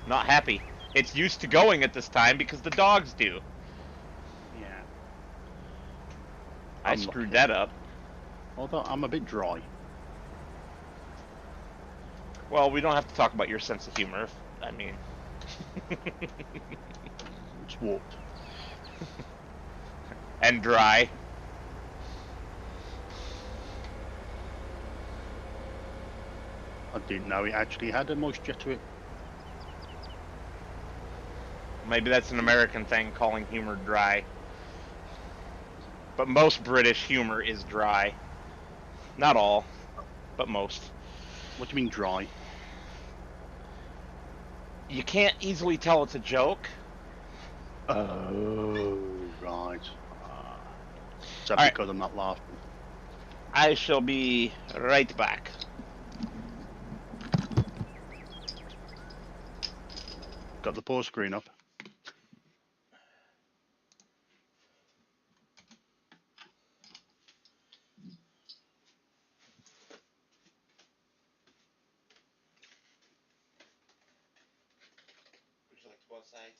happy. It's used to going at this time because the dogs do. Yeah. I screwed that up. Although I'm a bit dry. Well, we don't have to talk about your sense of humor. I mean, It's warped. and dry. I didn't know it actually had a moisture to it. Maybe that's an American thing, calling humor dry. But most British humor is dry. Not all, but most. What do you mean dry? You can't easily tell it's a joke. Oh, right. Is that All right. because I'm not laughing? I shall be right back. Got the pause screen up. Would you like to go outside?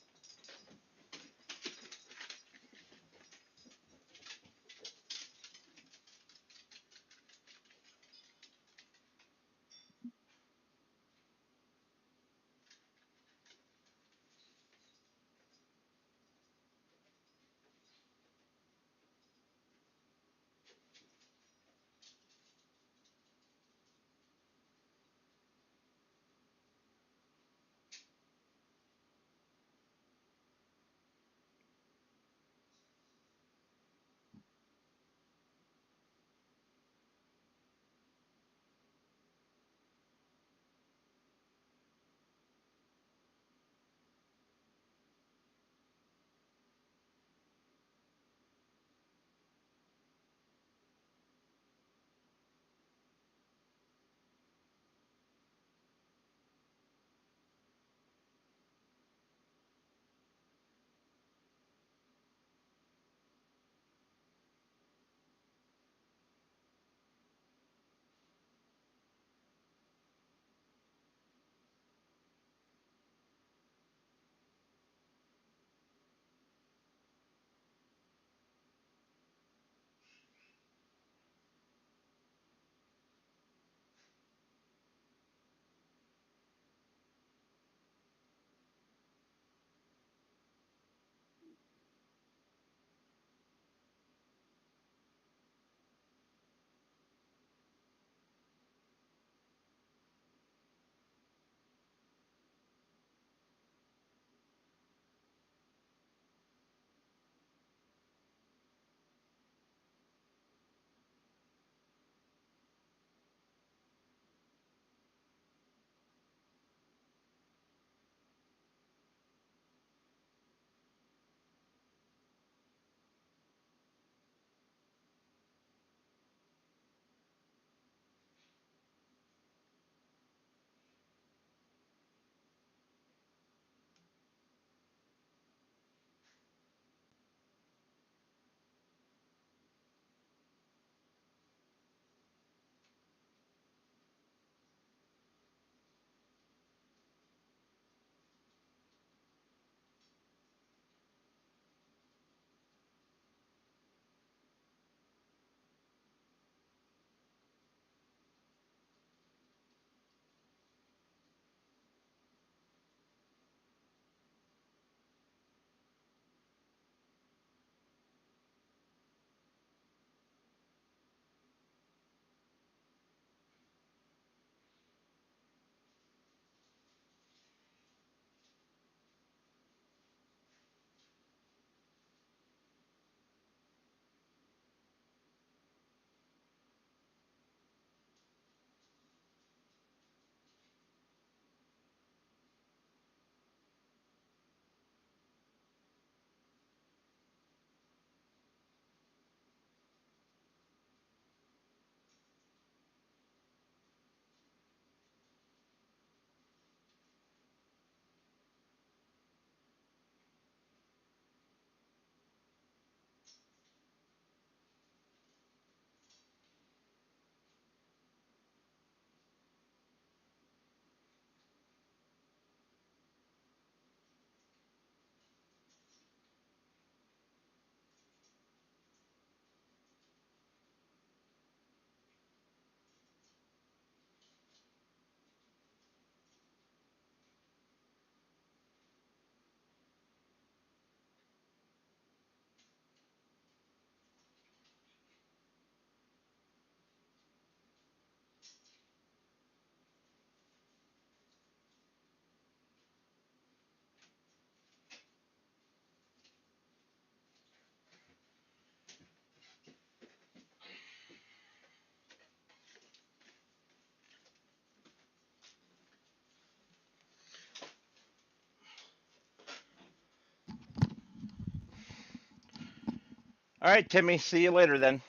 All right, Timmy. See you later then.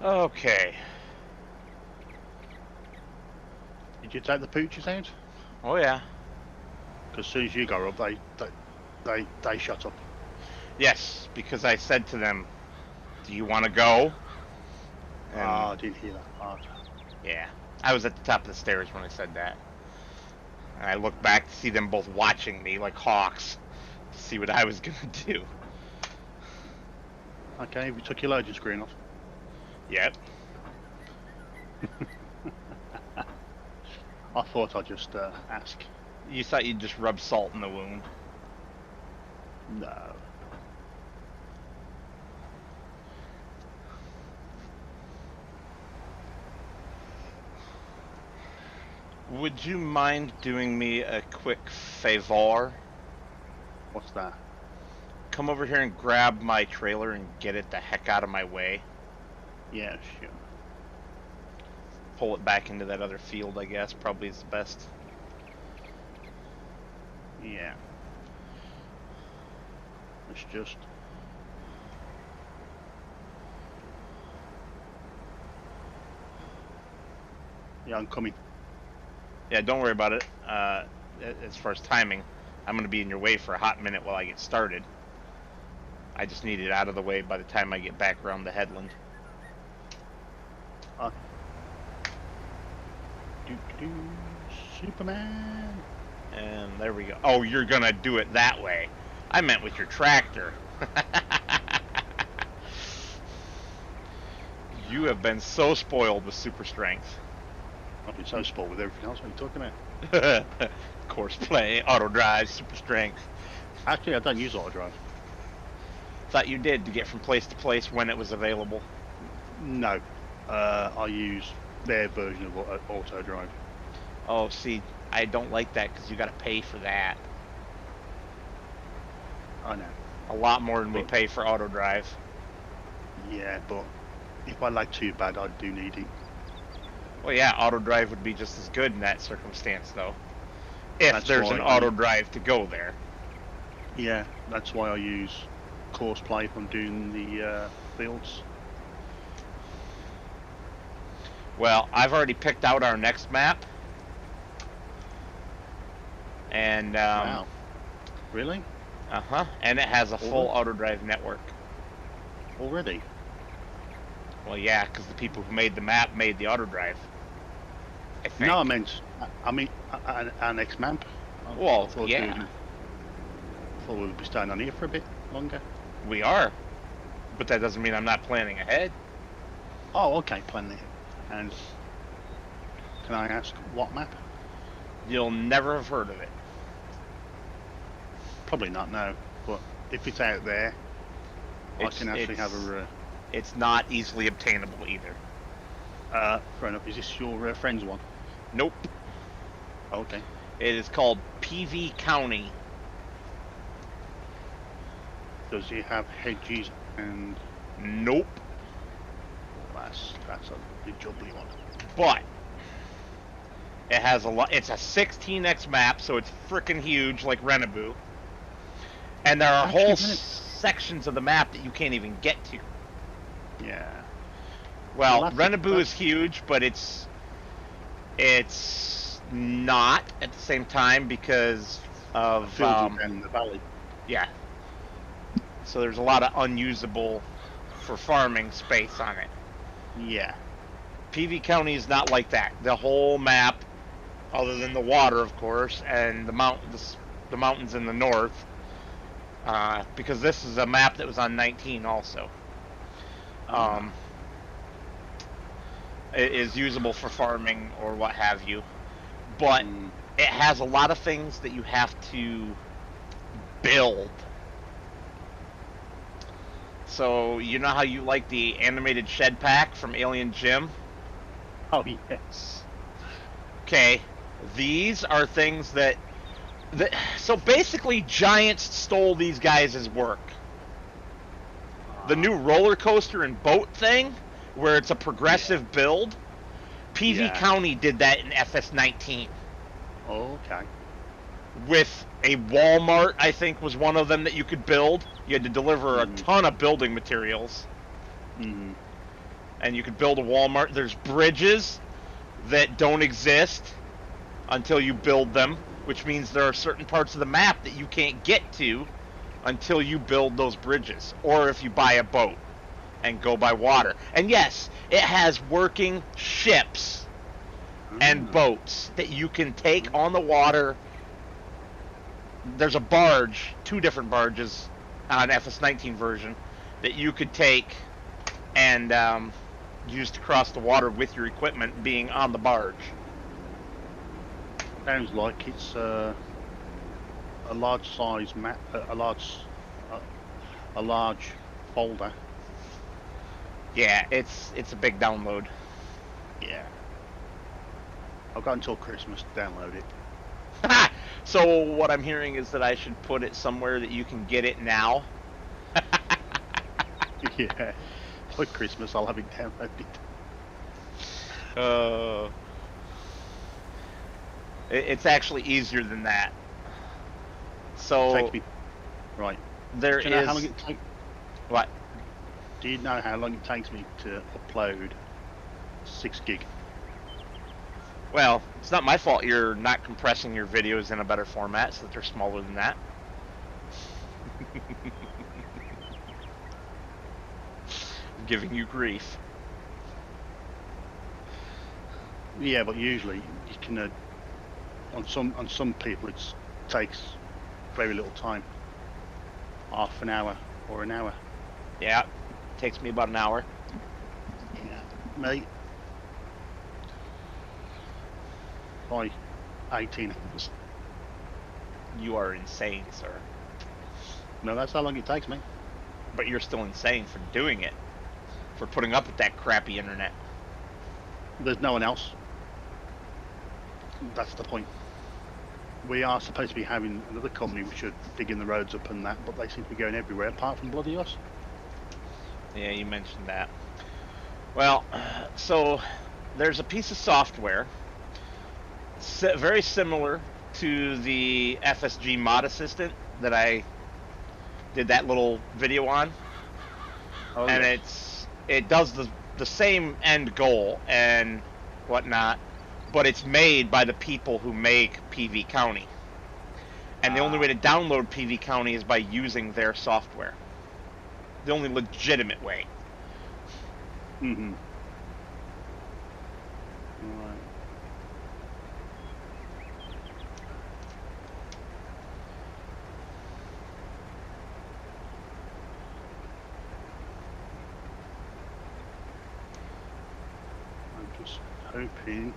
Okay. Did you take the pooches out? Oh yeah. Because as soon as you got up, they shut up. Yes, because I said to them, "Do you want to go?" And I didn't hear that part. yeah, I was at the top of the stairs when I said that. And I looked back to see them both watching me like hawks to see what I was gonna do. Okay, we took your loading screen off. Yep. I thought I'd just ask. You thought you'd just rub salt in the wound. No. Would you mind doing me a quick favor? What's that? Come over here and grab my trailer and get it the heck out of my way. Yeah, sure. Pull it back into that other field, I guess, probably is the best. Yeah. It's just... Yeah, I'm coming. Yeah, don't worry about it. As far as timing, I'm going to be in your way for a hot minute while I get started. I just need it out of the way by the time I get back around the headland. Superman! And there we go. Oh, you're going to do it that way. I meant with your tractor. You have been so spoiled with super strength. I've been so spoiled with everything else. What are you talking about? Course play, auto drive, super strength. Actually, I don't use auto drive. Thought you did to get from place to place when it was available. No. I use their version of auto drive. Oh, see, I don't like that because you got to pay for that. I know. A lot more than we pay for auto drive. Yeah, but if I like too bad, I do need it. Well, yeah, auto drive would be just as good in that circumstance, though. If That's there's why an auto drive to go there. Yeah, that's why I use course play if I'm doing the fields. Well, I've already picked out our next map. And, Wow. Really? Uh-huh. And it has a full auto drive network. Already? Well, yeah, because the people who made the map made the auto drive. I think. No, I mean our next map. Well, I thought yeah. I thought we'd be staying on here for a bit longer. We are. But that doesn't mean I'm not planning ahead. Oh, okay, plenty. And can I ask what map? You'll never have heard of it. Probably not, no. But if it's out there, I can actually have a... It's not easily obtainable either. fair enough. Is this your friend's one? Nope. Okay. It is called PV County. Does he have hedges and... Nope. That's a jubbly one. But it has a lot. It's a 16x map, so it's freaking huge, like Renaboo. And there are whole sections of the map that you can't even get to. Yeah. Well, Renaboo is huge, but it's not at the same time because of and the valley. Yeah. So there's a lot of unusable for farming space on it. Yeah. PV County is not like that. The whole map, other than the water, of course, and the mountains in the north, because this is a map that was on 19 also. It is usable for farming or what have you, but it has a lot of things that you have to build. So, you know how you like the animated shed pack from Alien Gym? Oh, yes. Okay, these are things that so basically Giants stole these guys' work. The new roller coaster and boat thing, where it's a progressive build, PV Yeah. County did that in FS19 Oh, okay. with a Walmart. I think was one of them that you could build. You had to deliver a ton of building materials, Mm-hmm. and you could build a Walmart. There's bridges that don't exist until you build them, which means there are certain parts of the map that you can't get to until you build those bridges, or if you buy a boat and go by water. And yes, it has working ships and boats that you can take on the water. There's a barge, 2 different barges on FS19 version that you could take and use to cross the water with your equipment being on the barge. Sounds like it's a large size map, a large folder. Yeah, it's a big download. Yeah. I've got until Christmas to download it. So what I'm hearing is that I should put it somewhere that you can get it now. Yeah. For Christmas, I'll have it downloaded. It's actually easier than that. So Takes me. Right. there Do you know is how long it takes? what? Do you know how long it takes me to upload 6 gig? Well, it's not my fault you're not compressing your videos in a better format so that they're smaller than that. I'm giving you grief. Yeah, but usually you can. On some people, it takes very little time. Half an hour or an hour. Yeah, takes me about an hour. Yeah. Mate. By 18 hours. You are insane, sir. No, that's how long it takes me. But you're still insane for doing it. For putting up with that crappy internet. There's no one else. That's the point. We are supposed to be having another company which are digging the roads up and that, but they seem to be going everywhere apart from bloody us. Yeah, you mentioned that. Well, so there's a piece of software very similar to the FSG mod assistant that I did that little video on. Oh, and yes. it does the same end goal and whatnot, but it's made by the people who make PV County. And the only way to download PV County is by using their software. The only legitimate way. Mm-hmm. Right. I'm just hoping.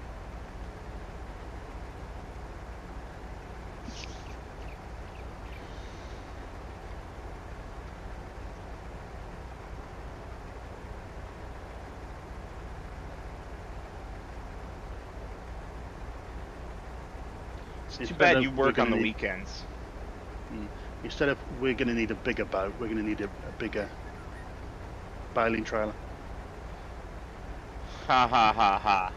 It's too bad you work on the weekends. Instead of we're going to need a bigger boat, we're going to need a bigger baling trailer. Ha ha ha ha.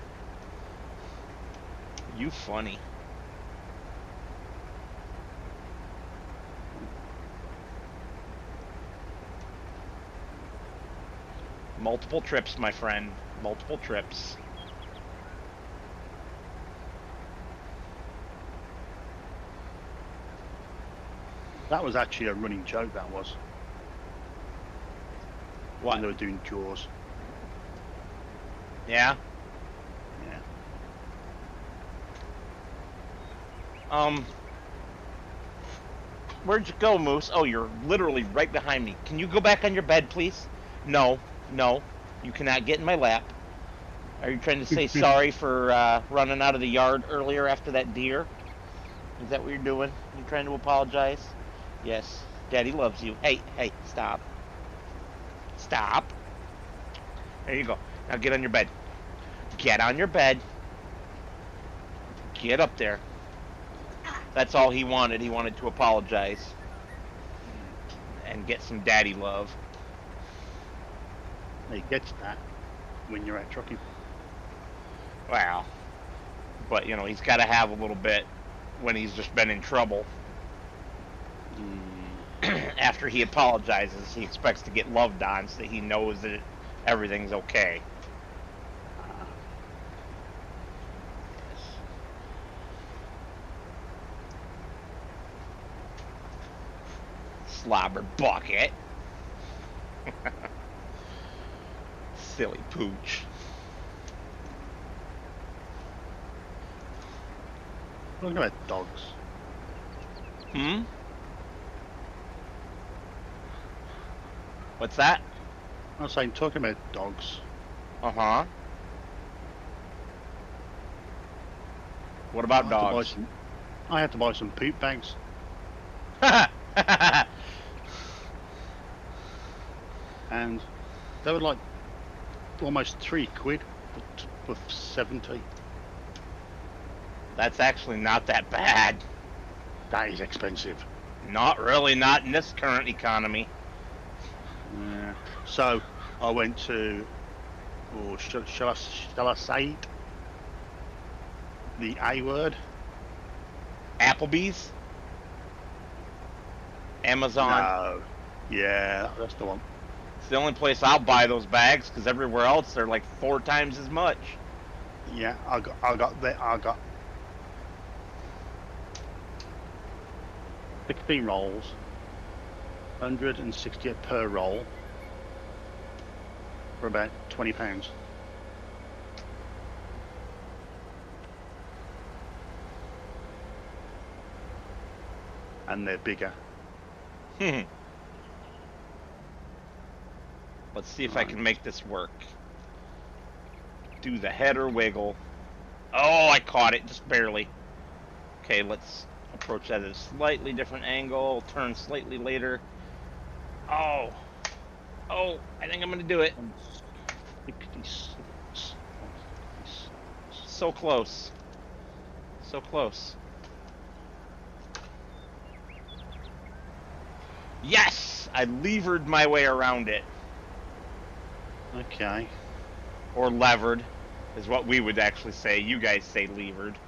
You funny. Multiple trips, my friend. Multiple trips. That was actually a running joke, that was. What? When they were doing Jaws. Yeah? Yeah. Where'd you go, Moose? Oh, you're literally right behind me. Can you go back on your bed, please? No, no. You cannot get in my lap. Are you trying to say sorry for running out of the yard earlier after that deer? Is that what you're doing? You trying to apologize? Yes. Daddy loves you. Hey, hey, stop. Stop. There you go. Now get on your bed. Get on your bed. Get up there. That's all he wanted. He wanted to apologize. And get some daddy love. He gets that when you're out trucking. Well, but you know he's got to have a little bit when he's just been in trouble. After he apologizes, he expects to get loved on so that he knows that everything's okay. Slobber bucket. Silly pooch. Talking about dogs. Hmm? What's that? I was saying, talking about dogs. Uh-huh. What about dogs? I had to buy some poop bags. And they were like almost £3 for 70. That's actually not that bad. That is expensive. Not really, not in this current economy. Yeah. So I went to, or shall I say it? The A word? Applebee's? Amazon? No. Yeah, that's the one. It's the only place I'll buy those bags because everywhere else they're like 4 times as much. Yeah, I got 16 rolls, 160 per roll for about £20. And they're bigger. Let's see if I can make this work. Do the header wiggle. Oh, I caught it, just barely. Okay, let's approach that at a slightly different angle. Turn slightly later. Oh. Oh, I think I'm going to do it. 166. So close. So close. Yes! I levered my way around it. Okay. Or levered, is what we would actually say. You guys say levered.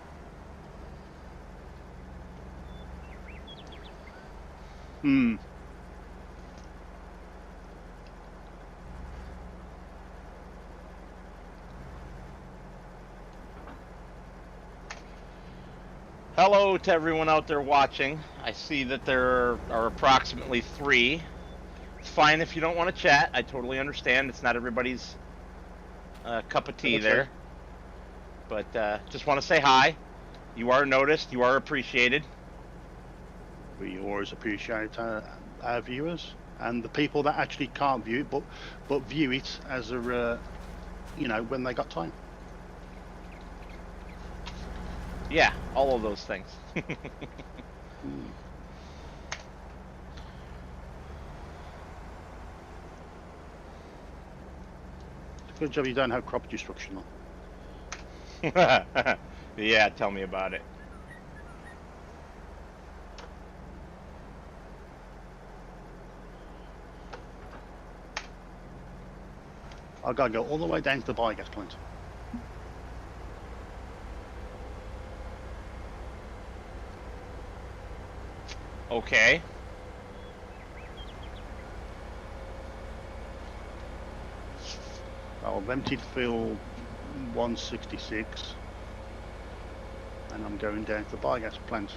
Hello to everyone out there watching. I see that there are approximately 3. It's fine if you don't want to chat. I totally understand. It's not everybody's cup of tea there. But just want to say hi. You are noticed. You are appreciated. We always appreciate our viewers and the people that actually can't view it, but view it as a, when they got time. Yeah, all of those things. Good job you don't have crop destruction on. Yeah, tell me about it. I gotta go all the way down to the biogas plant. Okay. I've emptied field 166 and I'm going down to the biogas plant.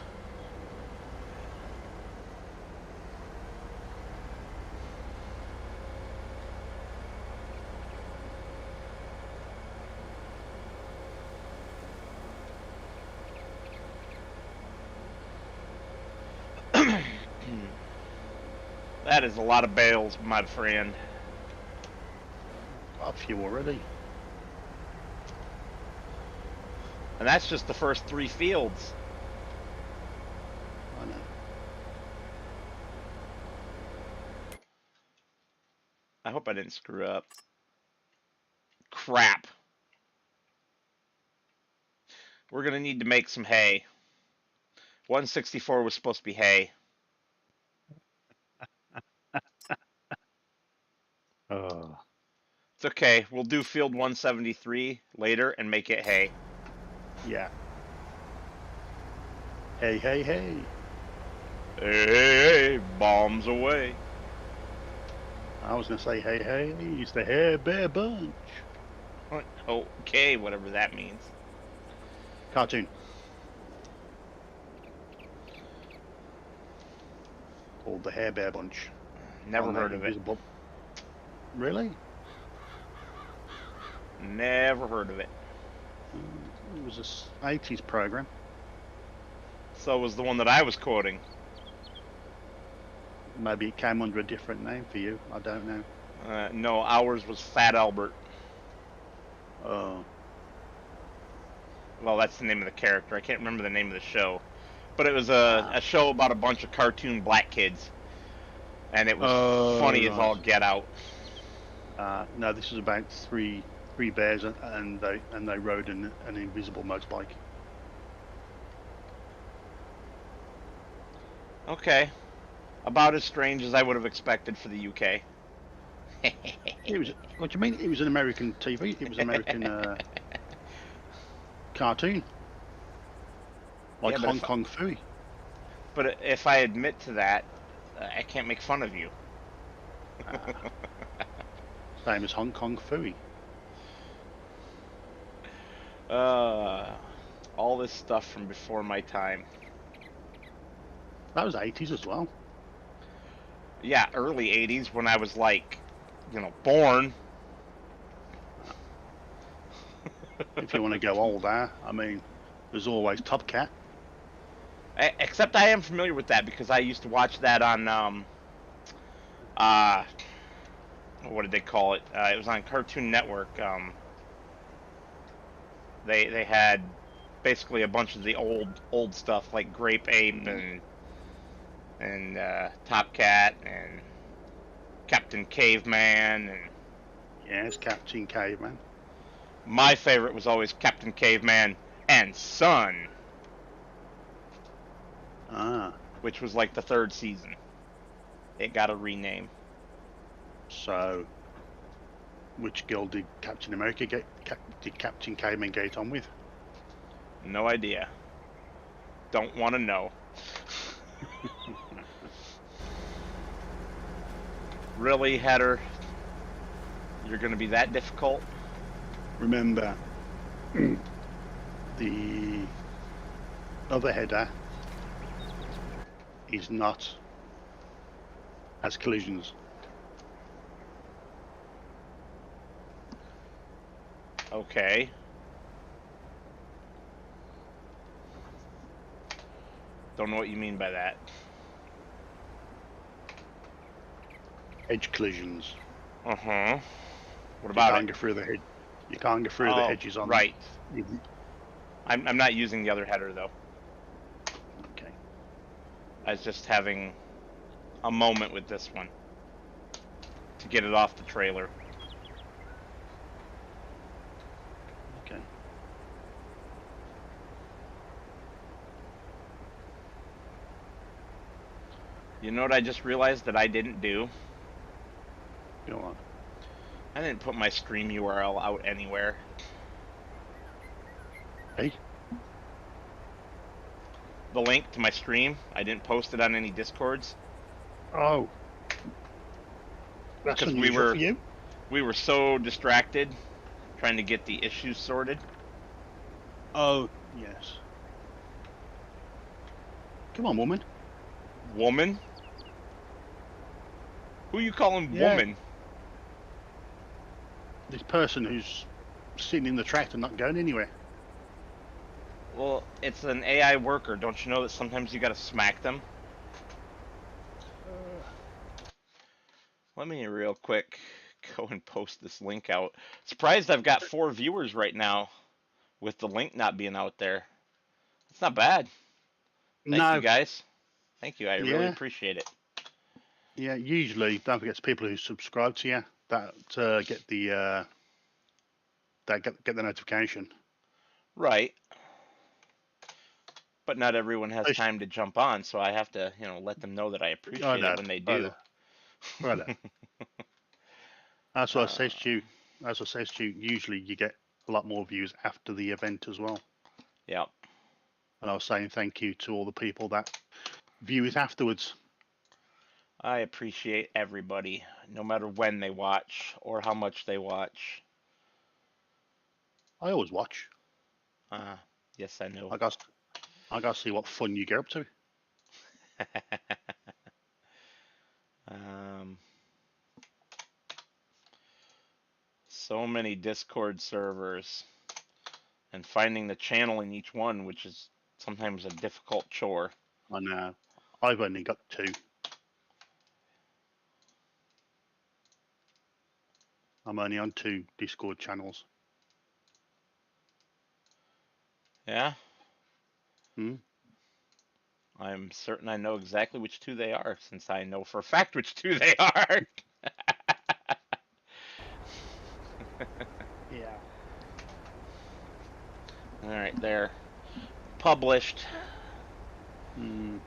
That is a lot of bales, my friend. Got a few already. And that's just the first 3 fields. I know. I hope I didn't screw up. Crap. We're going to need to make some hay. 164 was supposed to be hay. Oh. It's okay. We'll do field 173 later and make it hay. Yeah. Hey, hey, hey. Hey, hey, hey, bombs away. I was going to say, hey, hey, it's the Hair Bear Bunch. Okay, whatever that means. Cartoon. Called the Hair Bear Bunch. Never heard of it. Invisible. Really? Never heard of it. It was a 80s program. So was the one that I was quoting. Maybe it came under a different name for you. I don't know. No, ours was Fat Albert. Oh. Well, that's the name of the character. I can't remember the name of the show. But it was a show about a bunch of cartoon black kids. And it was funny as all get out. No, this is about three bears, and they rode an invisible motorbike. Okay. About as strange as I would have expected for the UK. It was. What do you mean? It was an American TV. It was an American cartoon, like Yeah, Hong Kong Phooey. But if I admit to that, I can't make fun of you. Same as Hong Kong Phooey. All this stuff from before my time. That was 80s as well. Yeah, early 80s when I was like, born. If you want to go older, I mean, there's always Top Cat. Except I am familiar with that because I used to watch that on what did they call it? It was on Cartoon Network. They had basically a bunch of the old stuff like Grape Ape and Top Cat and Captain Caveman and Yes, Captain Caveman. my favorite was always Captain Caveman and Son. Which was like the third season. It got a rename. So, which girl did Captain America did Captain Caveman get on with? No idea. Don't want to know. Really, Header? You're going to be that difficult? Remember, the other header is not has collisions. Okay. Don't know what you mean by that. Edge collisions. Uh-huh. What about you can't it? Go through the hedge. You can't go through the hedges on. Right. I'm not using the other header though. Okay. I was just having a moment with this one to get it off the trailer. Okay. You know what I just realized that I didn't do? Go on. I didn't put my stream URL out anywhere. Hey? The link to my stream, I didn't post it on any Discords. Oh. That's unusual for you. We were so distracted trying to get the issues sorted. Oh, yes. Come on, woman. Woman? Who you calling woman? This person who's sitting in the tractor not going anywhere. Well, it's an AI worker. Don't you know that sometimes you gotta smack them? Let me real quick go and post this link out. Surprised I've got 4 viewers right now with the link not being out there. It's not bad. Thank you guys. Thank you. I really appreciate it. Yeah, usually don't forget it's people who subscribe to you that get the get the notification. Right. But not everyone has time to jump on, so I have to, let them know that I appreciate it when they do. Right. That's what I said to you. as I said to you, usually you get a lot more views after the event as well. Yep. And I was saying thank you to all the people that view it afterwards. I appreciate everybody, no matter when they watch or how much they watch. I always watch. Uh, yes, I know. I got to see what fun you get up to. um, so many Discord servers, and finding the channel in each one, which is sometimes a difficult chore. I know. I've only got 2. I'm only on 2 Discord channels. Yeah? Hmm? I'm certain I know exactly which 2 they are, since I know for a fact which 2 they are. Yeah. Alright, there. Published. I did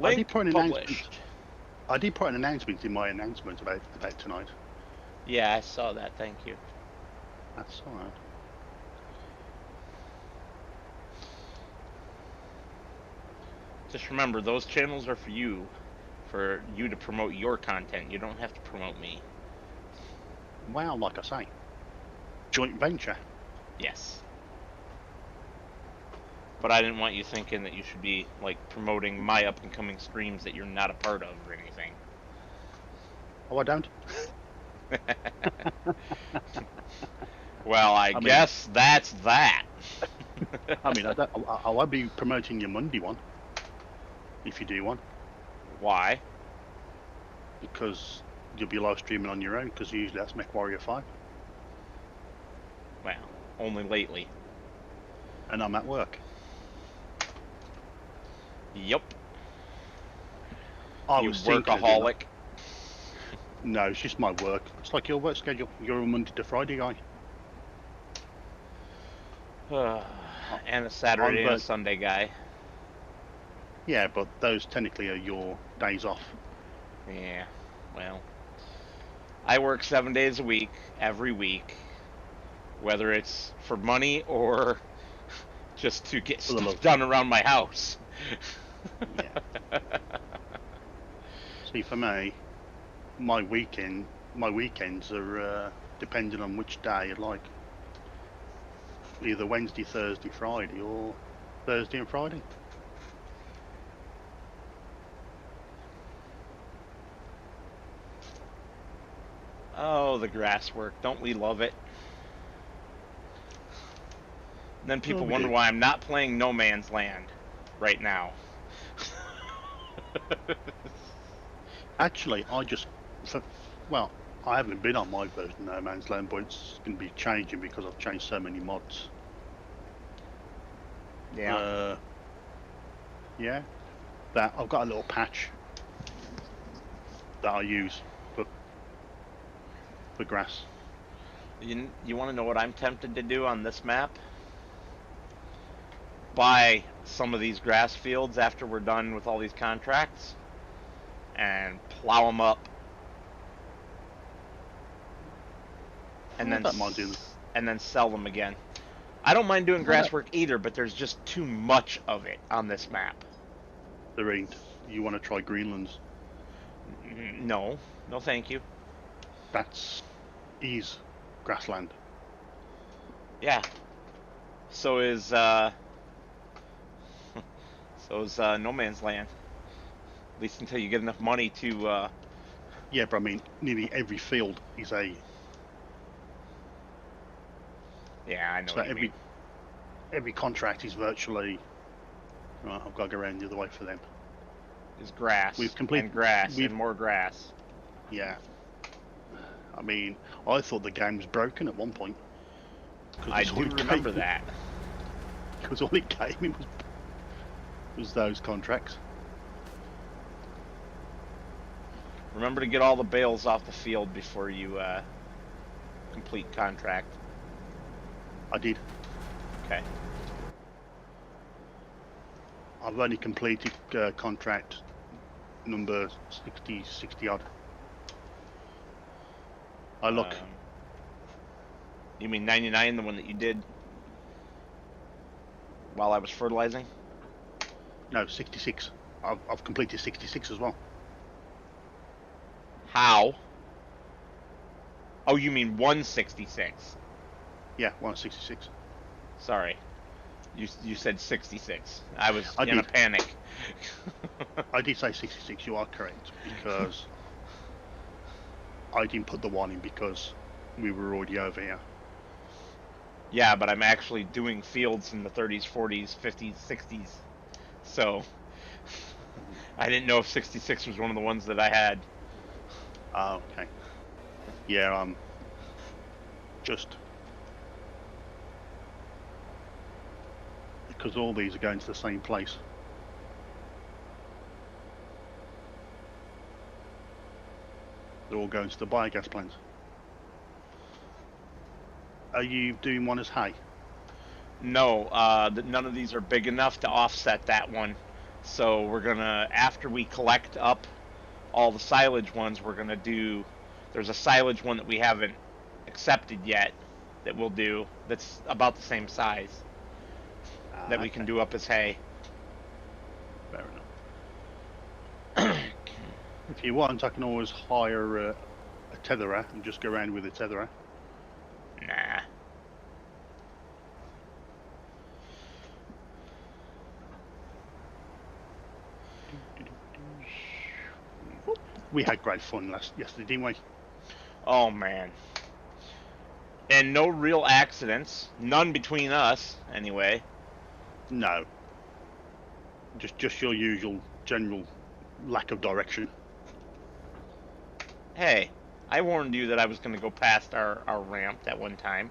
Link put an announcement. published. I did put an announcement in my announcement about tonight. Yeah, I saw that. Thank you. That's all right. Just remember, those channels are for you to promote your content. You don't have to promote me. Well, like I say, joint venture. Yes. But I didn't want you thinking that you should be, like, promoting my up-and-coming streams that you're not a part of or anything. Oh, I don't. Well, I guess that's that. I mean, I won't be promoting your Monday one, if you do one. Why? Because you'll be live streaming on your own, because usually that's MechWarrior 5. Well, only lately. And I'm at work. Yep. I was thinking of doing that. workaholic. No, it's just my work. It's like your work schedule. You're a Monday to Friday guy. And a Saturday and a Sunday guy. Yeah, but those technically are your days off. Yeah, well, I work 7 days a week, every week, whether it's for money or just to get stuff done around my house. Yeah. See, for me, my weekends are depending on which day I'd like. Either Wednesday, Thursday, Friday, or Thursday and Friday. Oh, the grass work. Don't we love it? And then people wonder why I'm not playing No Man's Land right now. Actually, I haven't been on my version of No Man's Land, but it's going to be changing because I've changed so many mods. Yeah. Yeah. That I've got a little patch that I use for grass. You want to know what I'm tempted to do on this map? Buy some of these grass fields after we're done with all these contracts and plow them up. And then sell them again. I don't mind doing grass work either, but there's just too much of it on this map. There ain't. You want to try Greenlands? No, thank you. That's grassland. Yeah. So is No Man's Land. At least until you get enough money to. Yeah, but I mean, nearly every field is a. Yeah, I know. So every contract is virtually. Right, I've got to go around the other way for them. Is grass. And grass and more grass. Yeah. I mean, I thought the game was broken at one point. I do remember that. Because all it gave me was those contracts. Remember to get all the bales off the field before you complete contract. I did. Okay. I've only completed contract number 60 odd. I look. You mean 99, the one that you did while I was fertilizing? No, 66. I've completed 66 as well. How? Oh, you mean 166? Yeah, 166. Sorry, you said 66. I was I in a did. panic. I did say 66. You are correct because I didn't put the 1 in because we were already over here. Yeah, but I'm actually doing fields in the 30s, 40s, 50s, 60s. So I didn't know if 66 was one of the ones that I had. Okay. Yeah, just because all these are going to the same place. They're all going to the biogas plant. Are you doing one as hay? No, none of these are big enough to offset that one. So we're gonna, after we collect up all the silage ones, we're gonna do. There's a silage one that we haven't accepted yet that we'll do. That's about the same size that we can Okay. do up as hay. Fair enough. If you want, I can always hire a tetherer and just go around with a tetherer. Nah. We had great fun yesterday, didn't we? Oh man. And no real accidents. None between us, anyway. No. Just your usual general lack of direction. Hey, I warned you that I was going to go past our ramp that one time.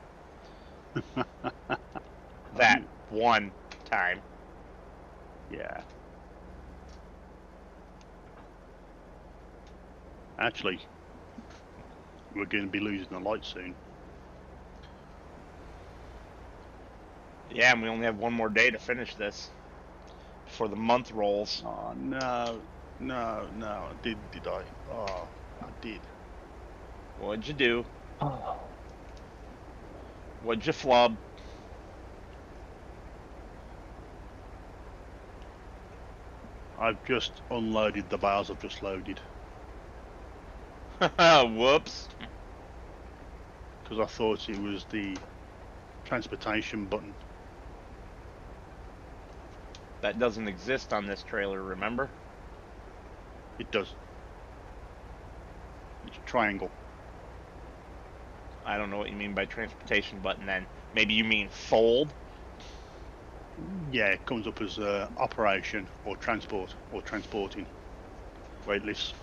That one time. Yeah. Actually, we're going to be losing the light soon. Yeah, and we only have one more day to finish this before the month rolls. Oh, no. No. Did I? Oh, I did. What'd you do? Oh. What'd you flub? I've just unloaded the bales I've just loaded. Whoops. Because I thought it was the transportation button. That doesn't exist on this trailer, remember? It does. It's a triangle. I don't know what you mean by transportation button then. Maybe you mean fold? Yeah, it comes up as operation or transport or transporting, where it lifts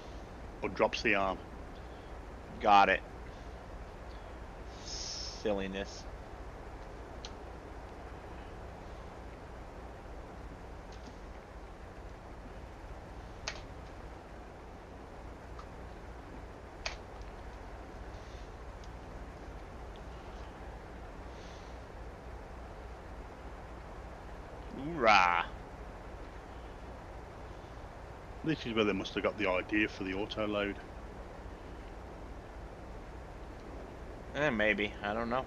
or drops the arm. Got it. Silliness. Hoorah. This is where they must have got the idea for the auto load. Maybe. I don't know.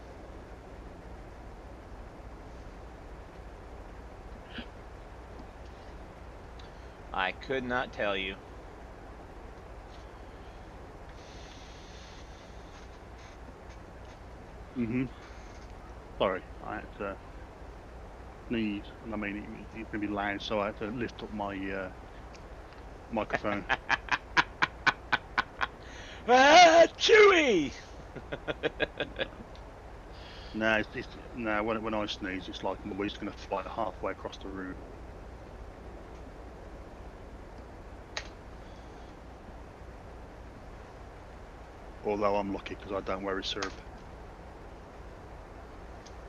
I could not tell you. Sorry, I had to sneeze, and I mean it's going to be loud, so I had to lift up my microphone. Ah, Chewy! No, no. When I sneeze, it's like my wheez's going to fly halfway across the room. Although I'm lucky because I don't wear a syrup.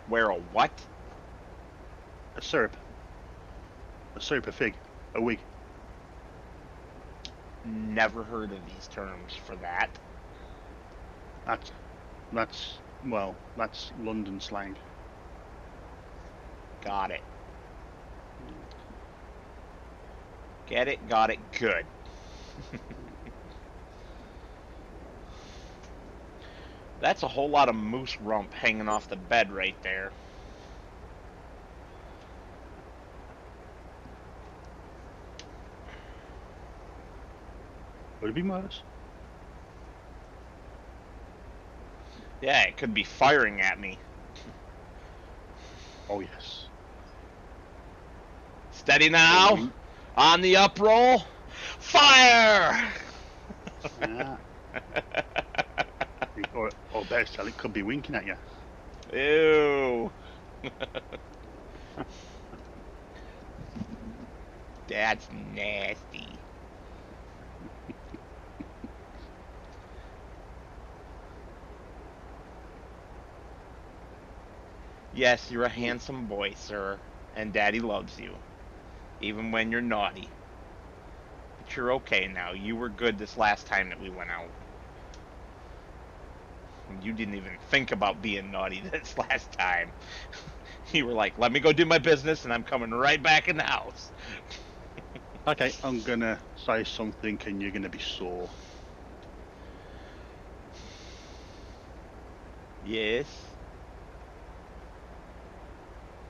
Wear a what? A syrup. A syrup, a fig, a wig. Never heard of these terms for that. That's London slang. Got it. Get it, got it, good. That's a whole lot of moose rump hanging off the bed right there. Would it be worse? Yeah, it could be firing at me. Oh yes. Steady Or now. wink. On the up roll. Fire! Yeah. Or better still, it could be winking at you. Ew. That's nasty. Yes, you're a handsome boy, sir, and Daddy loves you, even when you're naughty. But you're okay now. You were good this last time that we went out. You didn't even think about being naughty this last time. You were like, let me go do my business, and I'm coming right back in the house. Okay, I'm gonna say something and you're gonna be sore. Yes.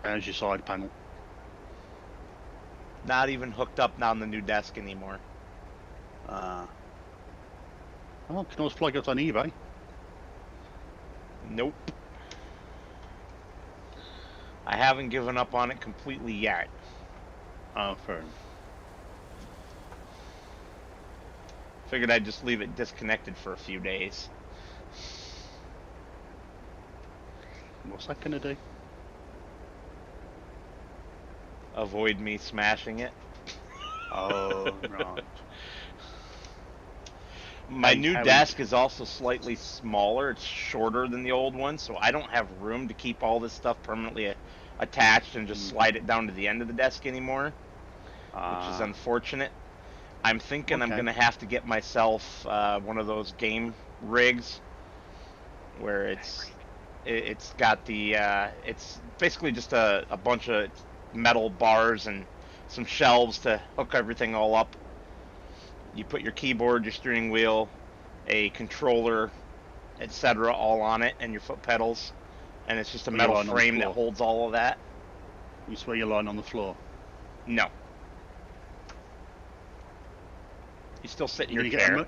How's your side panel? Not even hooked up on the new desk anymore. Oh, can always flag it on eBay. Nope. I haven't given up on it completely yet. Oh, fair enough. Figured I'd just leave it disconnected for a few days. What's that gonna do? Avoid me smashing it. Oh, right. My new desk is also slightly smaller. It's shorter than the old one, so I don't have room to keep all this stuff permanently attached and just slide it down to the end of the desk anymore, which is unfortunate. I'm thinking I'm going to have to get myself one of those game rigs where it's got the it's basically just a bunch of metal bars and some shelves to hook everything all up. You put your keyboard, your steering wheel, a controller, etc., all on it, and your foot pedals, and it's just a metal frame that holds all of that. You swear you're lying on the floor? No. You still sit in your chair.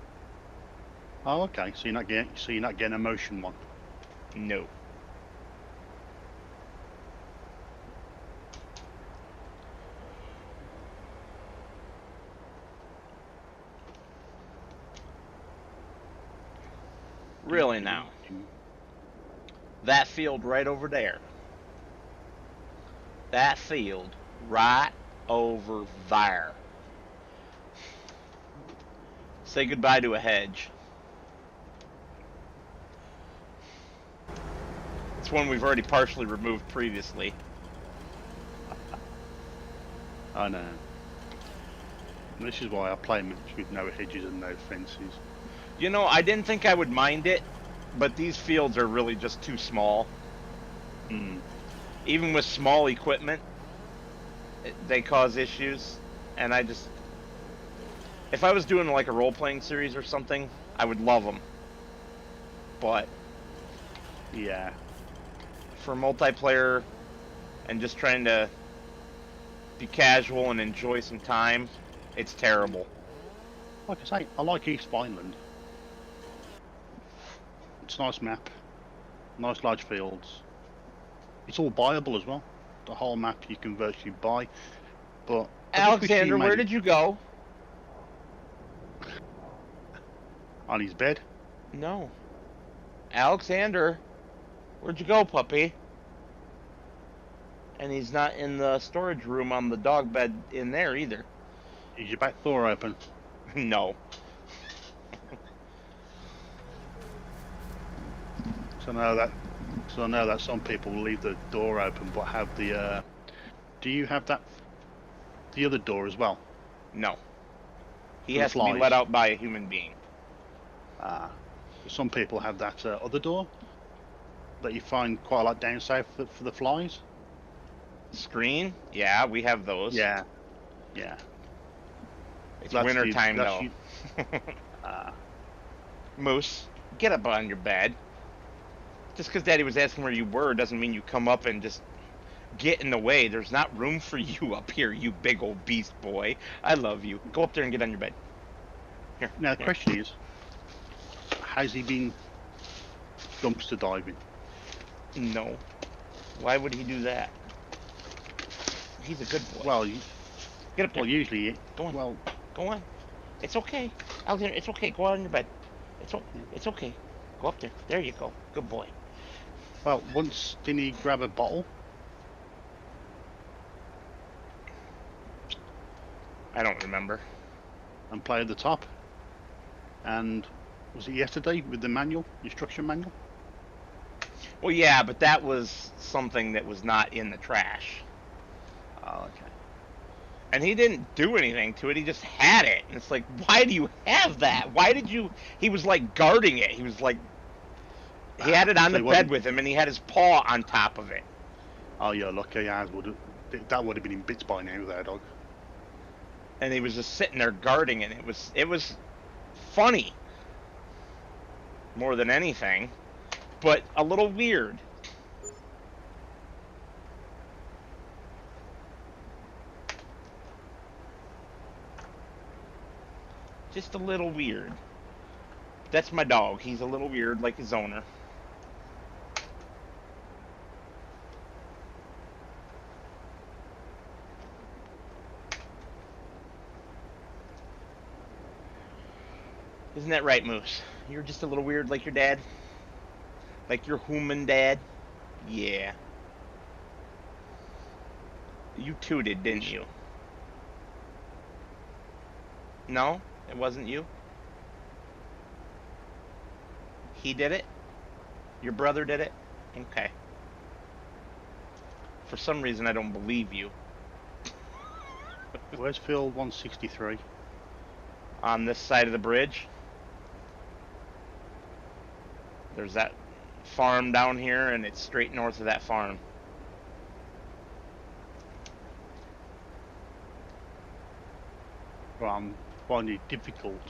Oh, okay. So you're not getting a motion one. No. Really now. That field right over there. That field right over there. Say goodbye to a hedge. It's one we've already partially removed previously. I know. This is why I play with no hedges and no fences. You know, I didn't think I would mind it, but these fields are really just too small. Even with small equipment, they cause issues, and if I was doing like a role-playing series or something, I would love them. But yeah, for multiplayer and just trying to be casual and enjoy some time, it's terrible. Like I say, I like East Vineland. It's a nice map, nice large fields. It's all buyable as well. The whole map you can virtually buy. But Alexander, where did you go? On his bed? No. Alexander, where'd you go, puppy? And he's not in the storage room on the dog bed in there either. Is your back door open? No. So I know that some people leave the door open, but have the. Do you have that? The other door as well? No. He has to be let out by a human being. Some people have that other door that you find quite a lot down south for the flies. Screen? Yeah, we have those. Yeah. It's winter time though. Moose, get up on your bed. Just because Daddy was asking where you were doesn't mean you come up and just get in the way. There's not room for you up here, you big old beast boy. I love you. Go up there and get on your bed. Here. Now, the Here. question is, has he been dumpster diving? No. Why would he do that? He's a good boy. Well, get up there. well, usually, Go on. well, Go on. It's okay. Alexander, it's okay. Go on your bed. It's okay. Go up there. There you go. Good boy. well, once didn't he grab a bottle? I don't remember. And play at the top? And was it yesterday with the manual, instruction manual? Well, yeah, but that was something that was not in the trash. Oh, okay. And he didn't do anything to it. He just had it. And it's like, why do you have that? Why did you... He was like guarding it. He was like... He had it on the bed with him, and he had his paw on top of it. Oh, yeah, lucky as would have... That would have been in bits by now, there, dog. And he was just sitting there guarding it. It was funny. More than anything. But a little weird. Just a little weird. That's my dog. He's a little weird like his owner. Isn't that right, Moose? You're just a little weird like your dad? Like your human dad? Yeah. You tooted, didn't you? No? It wasn't you? He did it? Your brother did it? Okay. For some reason, I don't believe you. Where's field 163? On this side of the bridge. There's that farm down here, and it's straight north of that farm. Well, I'm finding it difficult.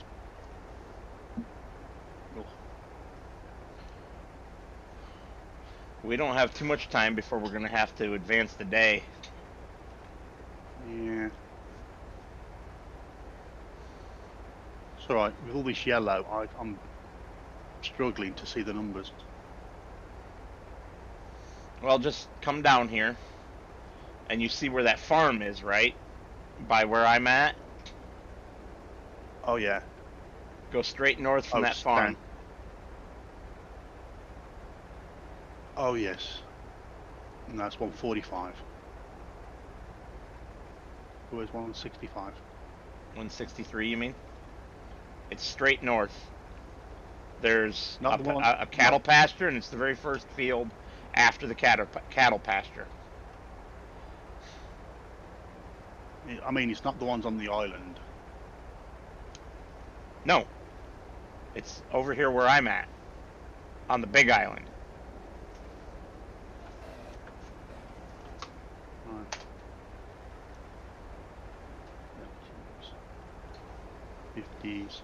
Oh. We don't have too much time before we're going to have to advance the day. Yeah. It's alright, with all this yellow, I'm struggling to see the numbers. Well, just come down here, and you see where that farm is, right? By where I'm at. Oh, yeah. Go straight north from that farm. Oh, yes. And that's 145. Where's 165? 163, you mean? It's straight north. There's Not the one- a cattle pasture, and it's the very first field after the cattle pasture. I mean, it's not the ones on the island. No. It's over here where I'm at. On the big island. Right. 50s.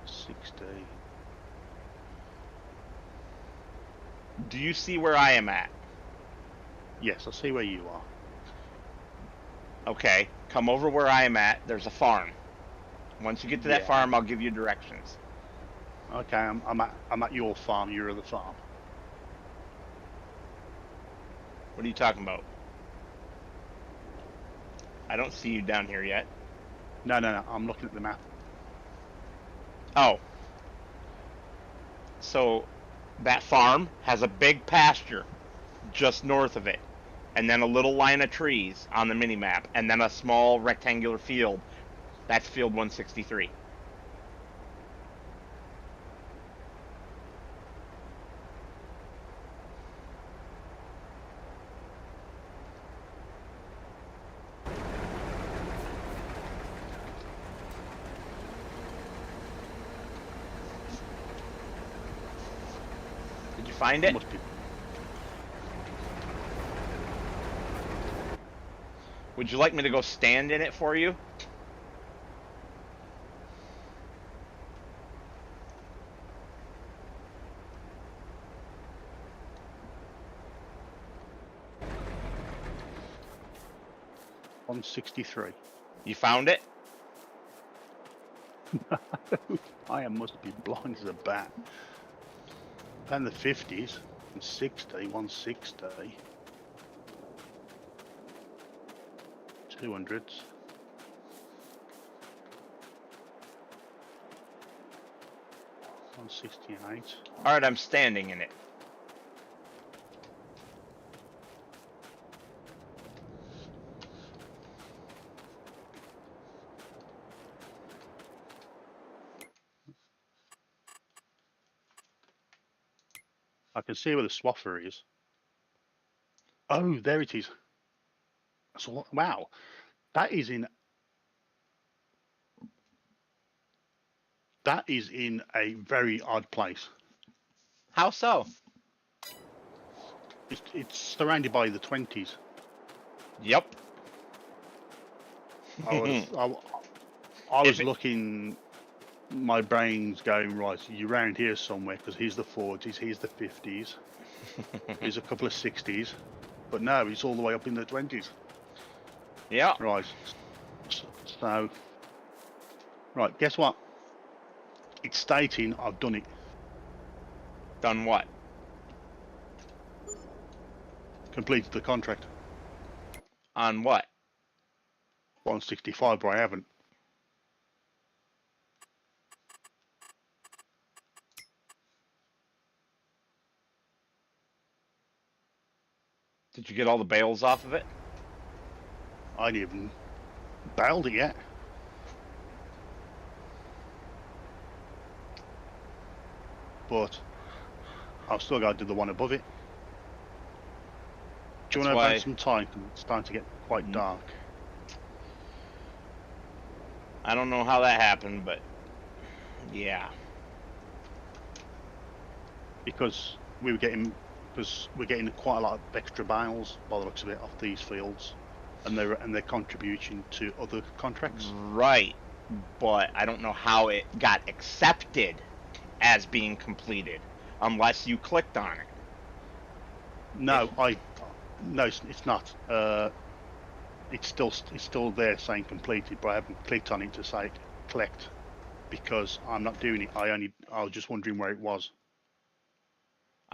60. Do you see where I am at? Yes, I see where you are. Okay. Come over where I am at. There's a farm. Once you get to that farm, I'll give you directions. Okay, I'm at your farm. You're at the farm. What are you talking about? I don't see you down here yet. No. I'm looking at the map. Oh. So, that farm has a big pasture just north of it. And then a little line of trees on the mini-map. And then a small rectangular field. That's field 163. Did you find it? Must be. Would you like me to go stand in it for you? 163. You found it? I must be blind as a bat. And the 50s, and 60, 160, 200s. $168. All right, I'm standing in it. I can see where the swaffer is. Oh, there it is. So, wow, that is in a very odd place. How so? It's surrounded by the 20s. Yep. I was looking. My brain's going right. You're around here somewhere because here's the 40s, here's the 50s, here's a couple of 60s, but no, it's all the way up in the 20s. Yeah. Right. So, right. Guess what? It's stating I've done it. Done what? Completed the contract. On what? 165, but I haven't. Did you get all the bales off of it? I ain't even bailed it yet. But I've still got to do the one above it. Do you want to have some time? It's starting to get quite dark. I don't know how that happened, but yeah. Because we're getting quite a lot of extra bales by the looks of it off these fields, and they're contributing to other contracts. Right, but I don't know how it got accepted as being completed unless you clicked on it. No, it's not. It's still there saying completed, but I haven't clicked on it to say collect because I'm not doing it. I was just wondering where it was.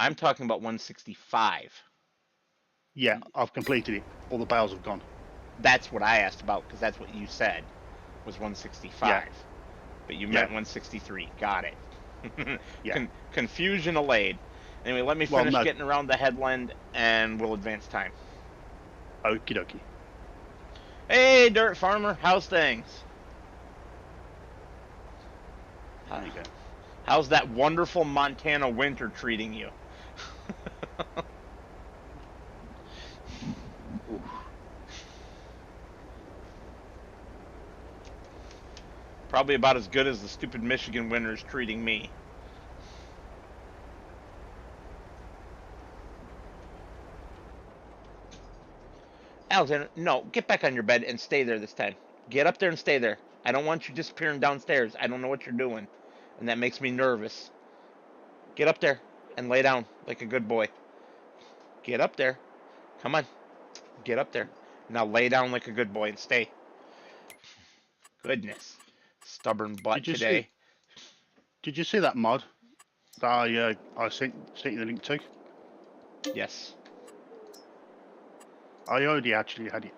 I'm talking about 165. Yeah, I've completed it. All the bales have gone. That's what I asked about because that's what you said was 165. Yeah. But you meant 163. Got it. Yeah. Confusion allayed. Anyway, let me finish getting around the headland and we'll advance time. Okie dokie. Hey, Dirt Farmer, how's things? There you go. How's that wonderful Montana winter treating you? Probably about as good as the stupid Michigan winter's treating me. Alexander, no, get back on your bed and stay there this time. Get up there and stay there. I don't want you disappearing downstairs. I don't know what you're doing, and that makes me nervous. Get up there and lay down like a good boy. Get up there. Come on. Get up there. Now lay down like a good boy and stay. Goodness. Stubborn butt today. Did you see that mod that I sent you the link to? Yes. I already actually had it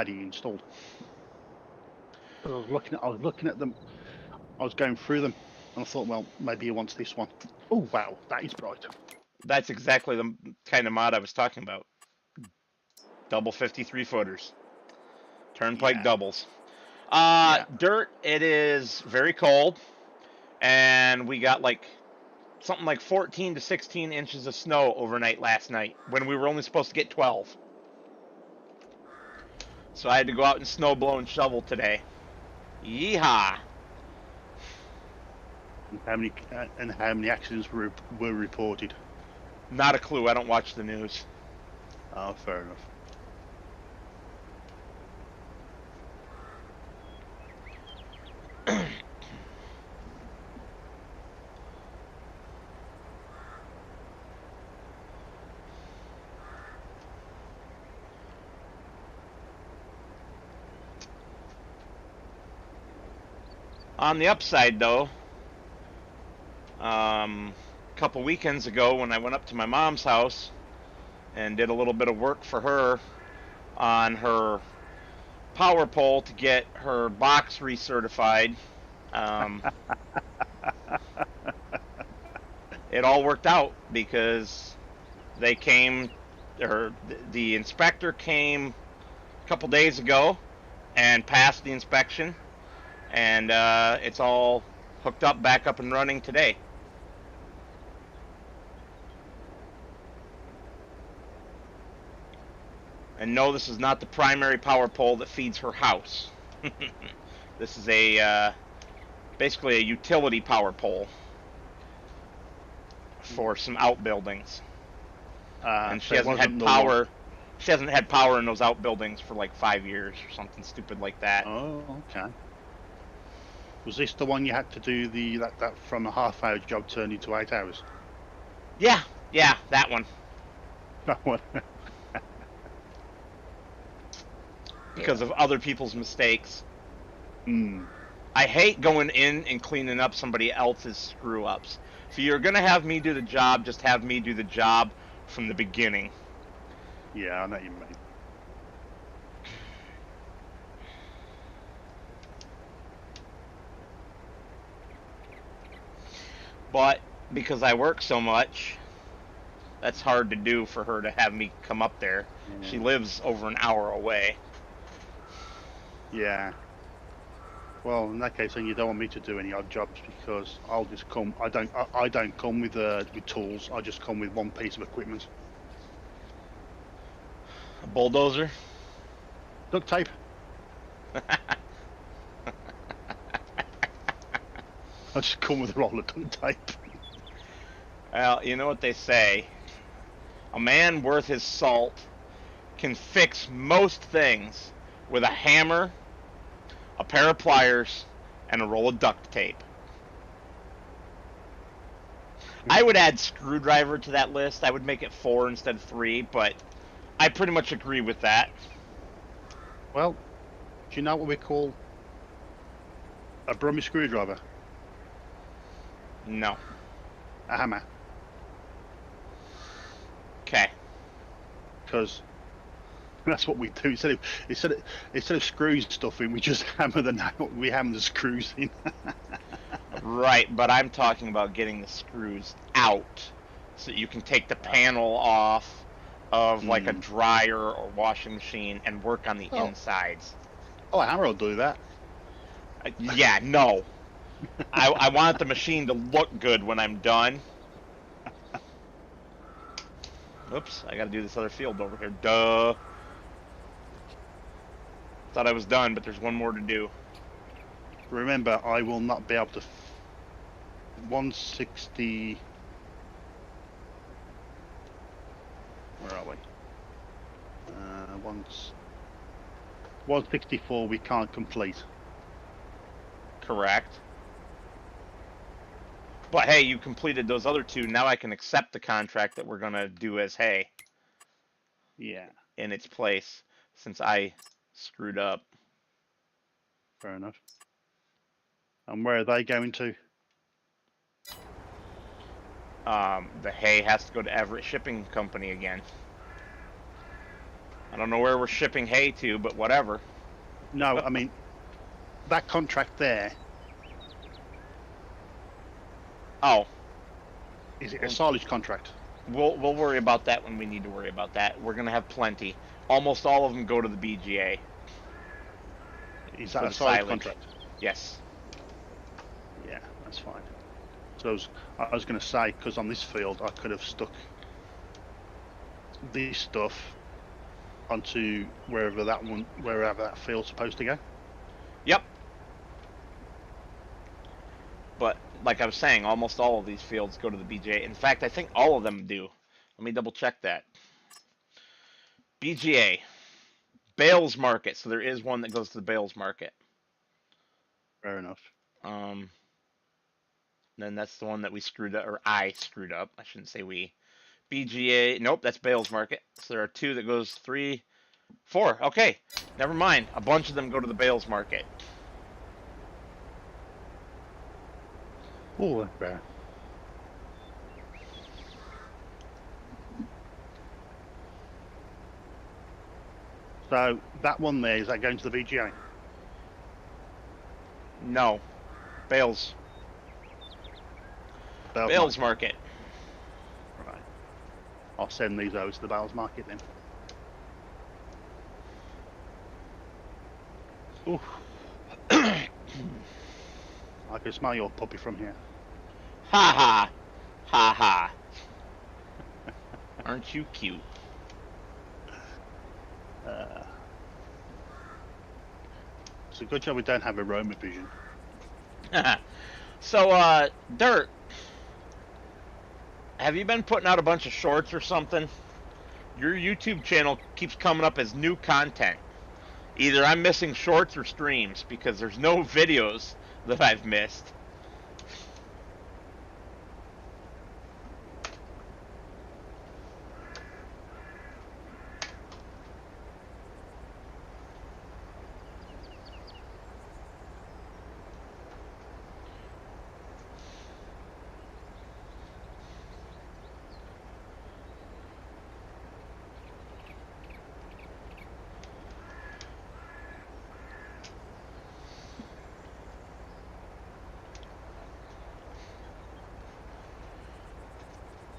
installed. I was looking at them. I was going through them, and I thought, well, maybe he wants this one. Oh wow, that is bright. That's exactly the kind of mod I was talking about. Double 53 footers. Turnpike doubles. Dirt, it is very cold. And we got something like 14 to 16 inches of snow overnight last night when we were only supposed to get 12. So I had to go out and snow blow and shovel today. Yeehaw! And how many accidents were reported? Not a clue. I don't watch the news. Oh, fair enough. On the upside, though, a couple weekends ago when I went up to my mom's house and did a little bit of work for her on her power pole to get her box recertified, um, it all worked out because they came, or the inspector came a couple days ago and passed the inspection, and it's all hooked up, back up and running today. And no, this is not the primary power pole that feeds her house. This is a basically a utility power pole for some outbuildings. And she So it hasn't wasn't had the power. one. She hasn't had power in those outbuildings for like 5 years or something stupid like that. Oh, okay. Was this the one you had to do that from a half-hour job turned into 8 hours? Yeah, that one. That one. Because of other people's mistakes. Hmm. I hate going in and cleaning up somebody else's screw-ups. If you're going to have me do the job, just have me do the job from the beginning. Yeah, I know what you mean. But because I work so much, that's hard to do for her to have me come up there. Yeah. She lives over an hour away. Yeah. Well, in that case, then you don't want me to do any odd jobs because I'll just come. I don't come with tools. I just come with one piece of equipment. A bulldozer? Duct tape. I just come with a roll of duct tape. Well, you know what they say. A man worth his salt can fix most things with a hammer, a pair of pliers, and a roll of duct tape. I would add screwdriver to that list. I would make it 4 instead of 3, but I pretty much agree with that. Well, do you know what we call a Brummie screwdriver? No. A hammer. Okay. Because that's what we do. Instead of screwing stuff in, we just hammer the nail. We hammer the screws in. Right, but I'm talking about getting the screws out so you can take the panel off of like a dryer or washing machine and work on the insides. Oh, a hammer will do that. Yeah, no. I want the machine to look good when I'm done. Oops, I gotta do this other field over here. Duh. Thought I was done, but there's one more to do. Remember, I will not be able to 160. Where are we? 164 we can't complete. Correct. But hey, you completed those other 2. Now I can accept the contract that we're gonna do as hay. Yeah. In its place, since I screwed up. Fair enough. And where are they going to? The hay has to go to Everett Shipping Company again. I don't know where we're shipping hay to, but whatever. No, I mean, that contract there. Oh. Is it a silage contract? We'll worry about that when we need to worry about that. We're going to have plenty. Almost all of them go to the BGA. Is that a silage contract? Yes. Yeah, that's fine. So I was going to say, because on this field I could have stuck this stuff onto wherever that field's supposed to go. Yep. But like I was saying, almost all of these fields go to the BGA. In fact, I think all of them do. Let me double check that. BGA. Bales Market. So there is one that goes to the Bales Market. Fair enough. Then that's the one that we screwed up, or I screwed up. I shouldn't say we. BGA. Nope, that's Bales Market. So there are 2 that goes 3, 4. Okay, never mind. A bunch of them go to the Bales Market. Oh, that's better. So that one there, is that going to the VGA? No. Bales. Bales market. Right. I'll send these over to the Bales market then. Oof. I can smell your puppy from here. Ha ha. Ha ha. Aren't you cute? It's a good job we don't have aroma vision. So, Dirt, have you been putting out a bunch of shorts or something? Your YouTube channel keeps coming up as new content. Either I'm missing shorts or streams because there's no videos that I've missed.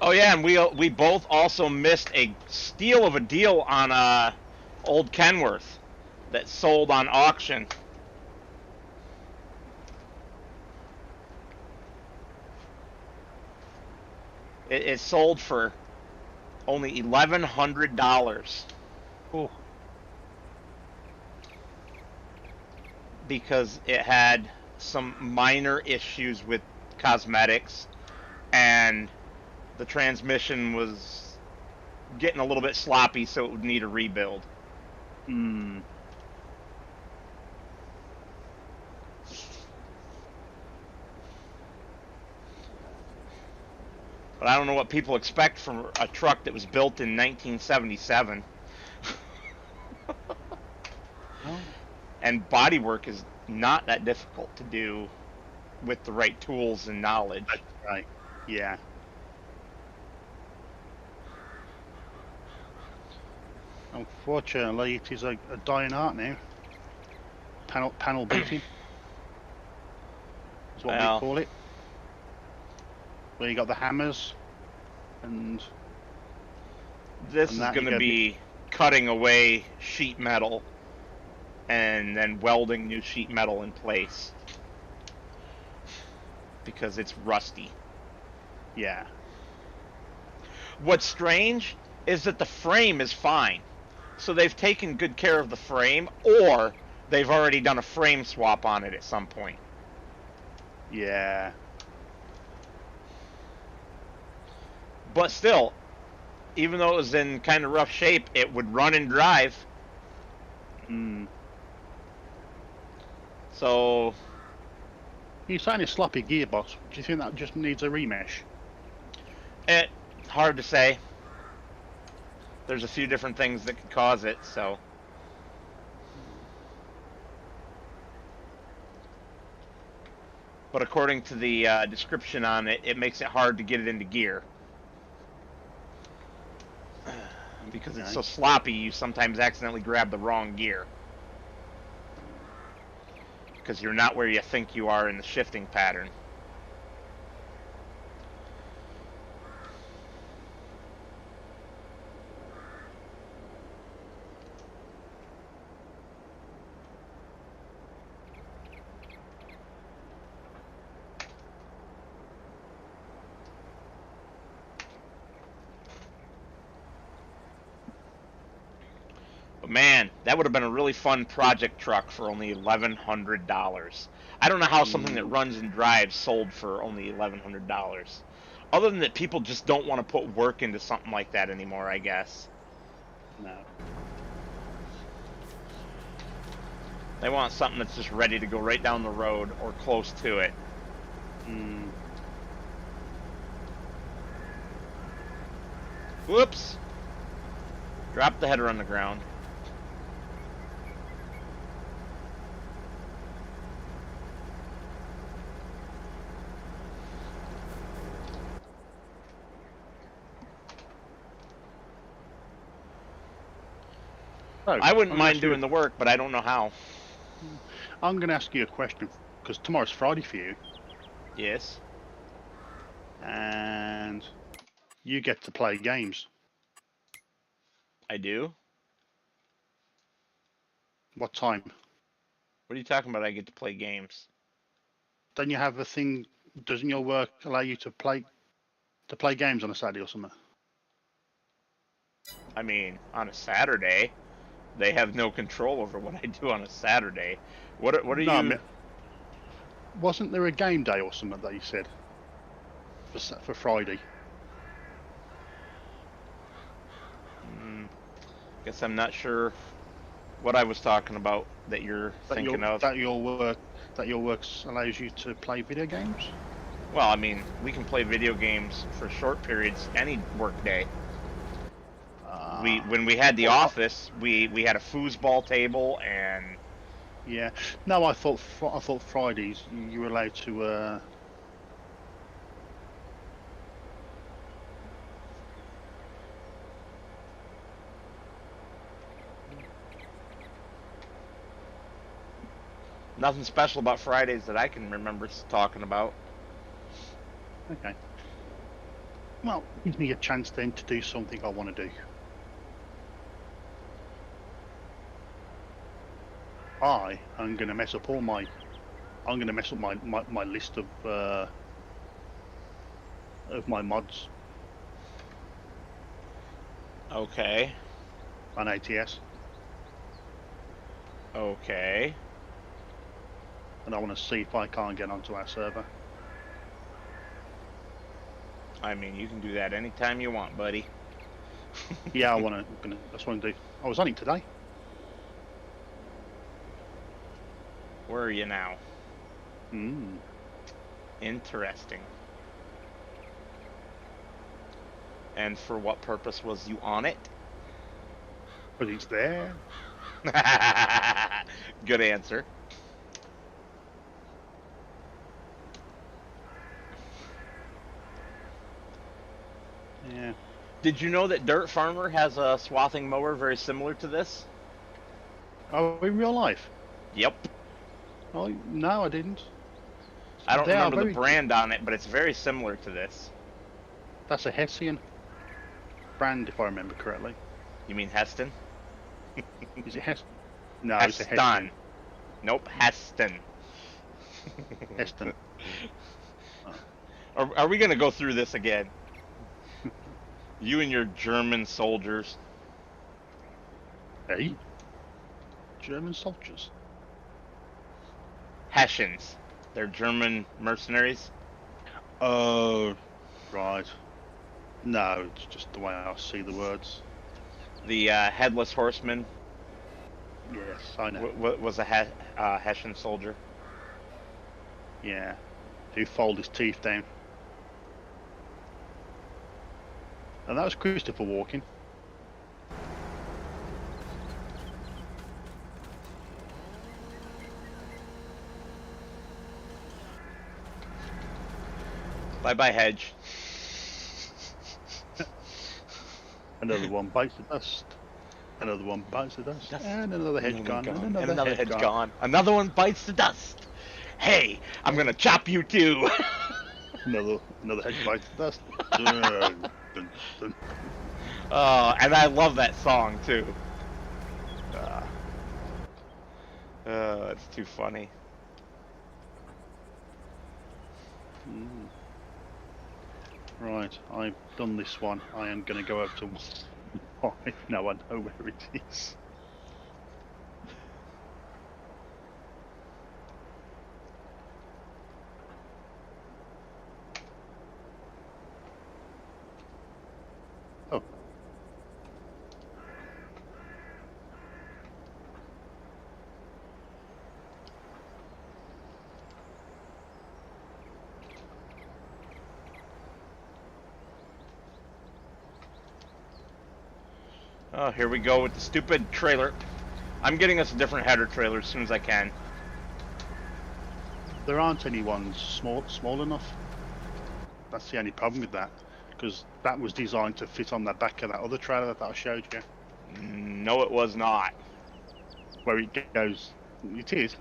Oh yeah, and we both also missed a steal of a deal on old Kenworth that sold on auction. It sold for only $1,100 Oh, because it had some minor issues with cosmetics and the transmission was getting a little bit sloppy, so it would need a rebuild. But I don't know what people expect from a truck that was built in 1977. oh. And bodywork is not that difficult to do with the right tools and knowledge. That's right. Yeah. Unfortunately, it is a dying art now. Panel beating is what Well, we call it. Where you got the hammers and this is going to be cutting away sheet metal and then welding new sheet metal in place because it's rusty. Yeah. What's strange is that the frame is fine. So they've taken good care of the frame, or they've already done a frame swap on it at some point. Yeah. But still, even though it was in kind of rough shape, it would run and drive. So You're saying a sloppy gearbox. Do you think that just needs a remesh? hard to say. There's a few different things that could cause it, so. But according to the description on it, it makes it hard to get it into gear. Because it's so sloppy, you sometimes accidentally grab the wrong gear. Because you're not where you think you are in the shifting pattern. But man, that would have been a really fun project truck for only $1,100. I don't know how something that runs and drives sold for only $1,100. Other than that, people just don't want to put work into something like that anymore, I guess. No. They want something that's just ready to go right down the road or close to it. Whoops! Drop the header on the ground. So, I wouldn't I'm going to mind ask you. doing the work, but I don't know how. I'm going to ask you a question because tomorrow's Friday for you, Yes, and you get to play games. I do. What time? What are you talking about? I get to play games. Don't you have a thing? Doesn't your work allow you to play games on a Saturday or something? I mean, on a Saturday, they have no control over what I do on a Saturday. What are No, I you? mean, wasn't there a game day or something that you said for Friday? Guess I'm not sure what I was talking about that you're That thinking of. your work allows you to play video games? Well, I mean, we can play video games for short periods any work day. When we had the Well, office, we had a foosball table and yeah. No, I thought Fridays you were allowed to. nothing special about Fridays that I can remember talking about. Okay. Well, gives me a chance then to do something I want to do. I'm going to mess up all my. I'm going to mess up my list of my mods Okay. on ATS, Okay. and I want to see if I can't get onto our server. I mean, you can do that anytime you want, buddy. Yeah, I want to. That's what I'm going to do. I was on it today. Where are you now? Hmm. Interesting. And for what purpose was you on it? But it's there. Good answer. Yeah. Did you know that Dirt Farmer has a swathing mower very similar to this? Oh, in real life? Yep. Oh, no, I didn't. I don't They are remember the very. brand on it, but it's very similar to this. That's a Hessian brand, if I remember correctly. You mean Heston? Is it Hess? No, it's a Hessian. Heston. Nope, Heston. Heston. Are we gonna go through this again? You and your German soldiers. Hey? German soldiers. Hessians. They're German mercenaries. Oh, right. No, it's just the way I see the words. The headless horseman Yes, I know. was a Hessian soldier. Yeah. Who fold his teeth down. And that was Christopher Walken. Bye bye, Hedge. Another one bites the dust. Another one bites the dust. And another hedge gone. And Another hedge gone. Another one bites the dust. Hey, I'm gonna chop you too. Another hedge bites the dust. Dun, dun, dun. And I love that song too. It's too funny. Right, I've done this one. I am going to go over to one. Now I know where it is. Oh. Oh, here we go with the stupid trailer. I'm getting us a different header trailer as soon as I can. There aren't any ones small enough. That's the only problem with that, because that was designed to fit on the back of that other trailer that I showed you. No, it was not. Where it goes, it is.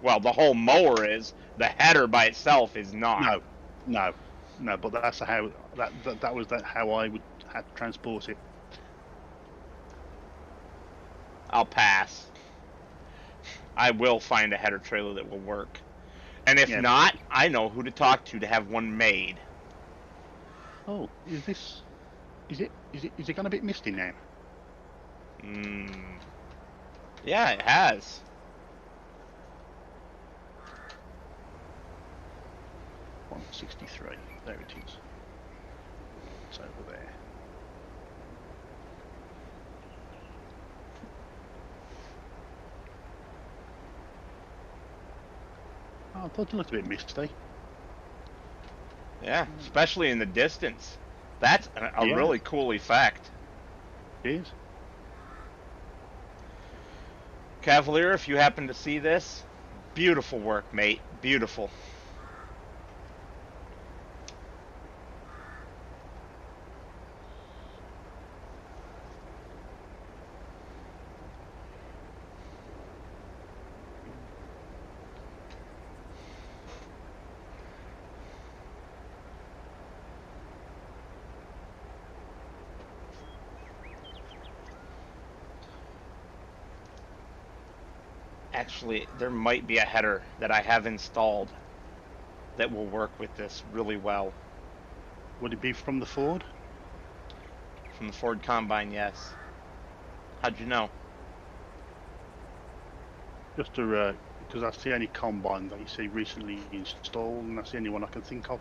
Well, the whole mower is. The header by itself is not. No, no, no. But that's how that was how I would have to transport it. I'll pass. I will find a header trailer that will work. And if Yeah. not, I know who to talk to have one made. Oh, is this? Is it gone a bit misty now? Yeah, it has. 163. There it is. It's over there. Oh, I thought it looked a bit misty. Yeah, especially in the distance. That's a Yeah. really cool effect. It is. Cavalier, if you happen to see this, beautiful work, mate. Beautiful. Actually, there might be a header that I have installed that will work with this really well. Would it be from the Ford? From the Ford Combine, yes. How'd you know? Just to because that's the only combine that you see recently installed, and that's the only one I can think of.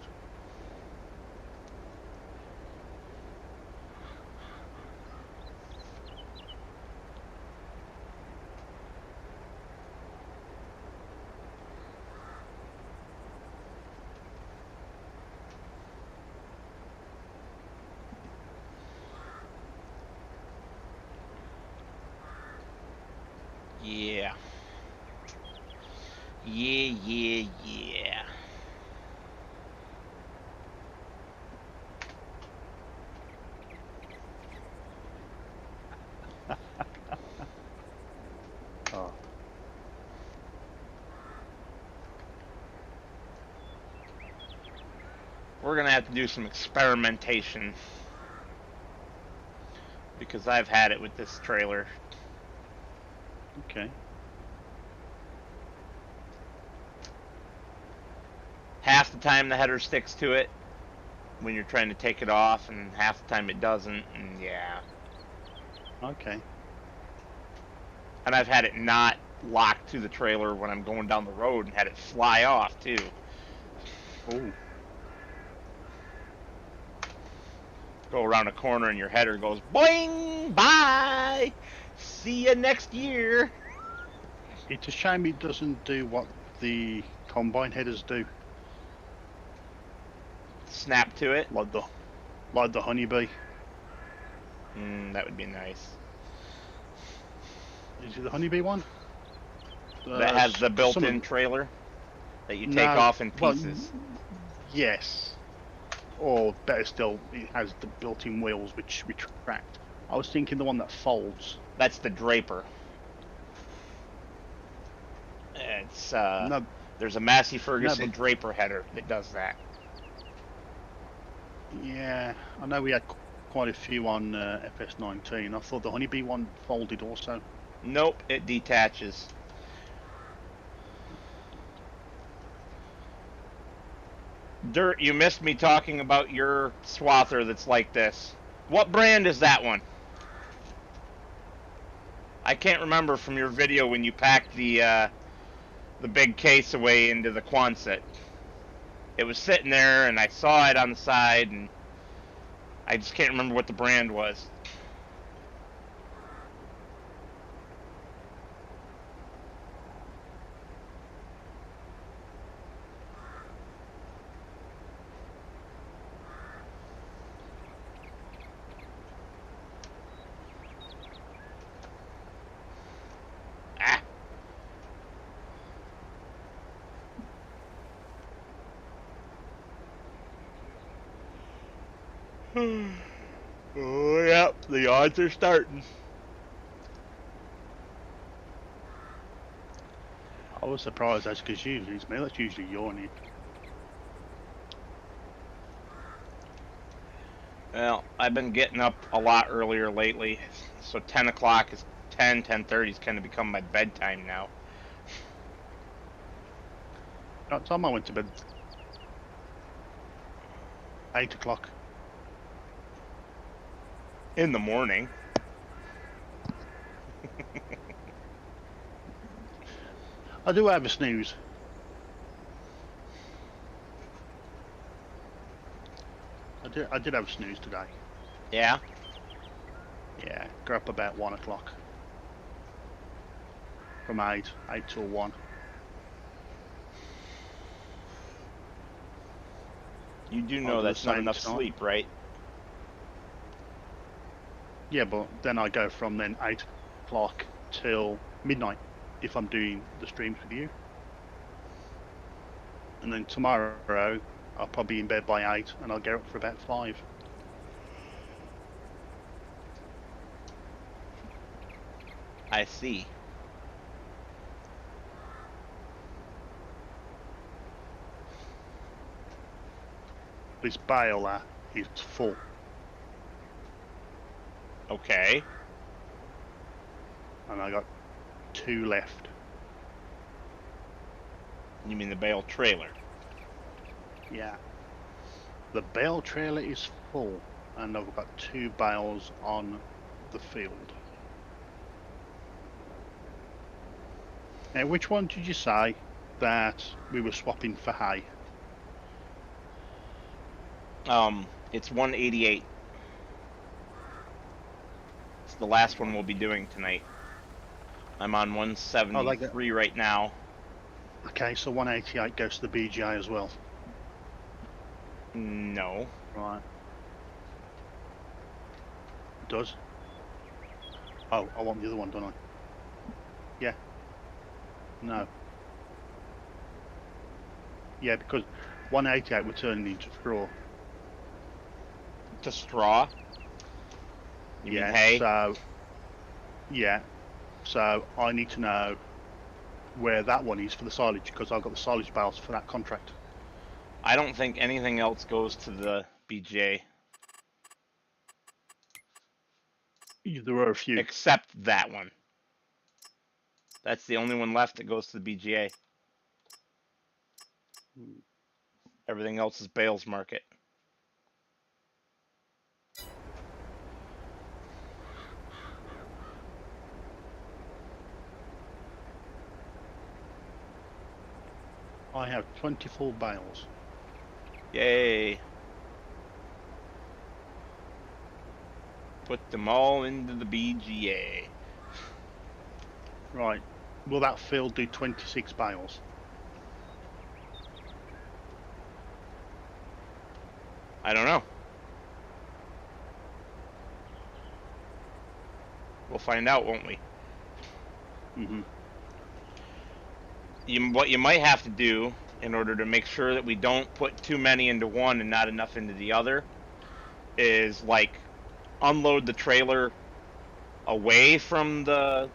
Yeah. Yeah. Oh. We're gonna have to do some experimentation because I've had it with this trailer. Okay. Half the time the header sticks to it when you're trying to take it off, and half the time it doesn't, and yeah. Okay. And I've had it not locked to the trailer when I'm going down the road and had it fly off too. Oh. Go around a corner and your header goes boing, bye, see you next year. It's a shame it doesn't do what the combine headers do, Snap to it. like the honeybee. That would be nice. Is it the honeybee one? That has the built-in trailer that you take off in pieces. Well, yes. Or better still, it has the built-in wheels which retract. I was thinking the one that folds. That's the Draper. It's No, there's a Massey Ferguson but- Draper header that does that. yeah, I know we had quite a few on FS19. I thought the honeybee one folded also. Nope, it detaches. Dirt, you missed me talking about your swather that's like this. What brand is that one? I can't remember from your video when you packed the big case away into the Quonset. It was sitting there, and I saw it on the side, and I just can't remember what the brand was. Ah. Oh, yep, the odds are starting. was surprised that's because usually it's me. That's usually your name. Well, I've been getting up a lot earlier lately, so 10 o'clock is 10:30 is kind of become my bedtime now. That time I went to bed 8 o'clock. In the morning. I do have a snooze. I did have a snooze today. Yeah? Yeah, got up about 1 o'clock. From 8 till 1. You do I'll know do the that's not same enough tonight. sleep, right? Yeah, but then I go from then 8 o'clock till midnight if I'm doing the streams with you. And then tomorrow I'll probably be in bed by 8 and I'll get up for about 5. I see. This baler is full. Okay. And I got 2 left. You mean the bale trailer? Yeah. The bale trailer is full and I've got 2 bales on the field. Now, which one did you say that we were swapping for hay? It's 188. It's the last one we'll be doing tonight. I'm on 173 right now. Okay, so 188 goes to the BGA as well. No. Right. It does? Oh, I want the other one, don't I? Yeah. No. Yeah, because 188 we're turning into straw. To straw? You Yeah, mean hay? so... Yeah. So I need to know where that one is for the silage, because I've got the silage bales for that contract. I don't think anything else goes to the BGA. There were a few. Except that one. That's the only one left that goes to the BGA. Everything else is bales market. I have 24 bales. Yay. Put them all into the BGA. Right. Will that field do 26 bales? I don't know. We'll find out, won't we? Mm-hmm. What you might have to do in order to make sure that we don't put too many into one and not enough into the other is like unload the trailer away from the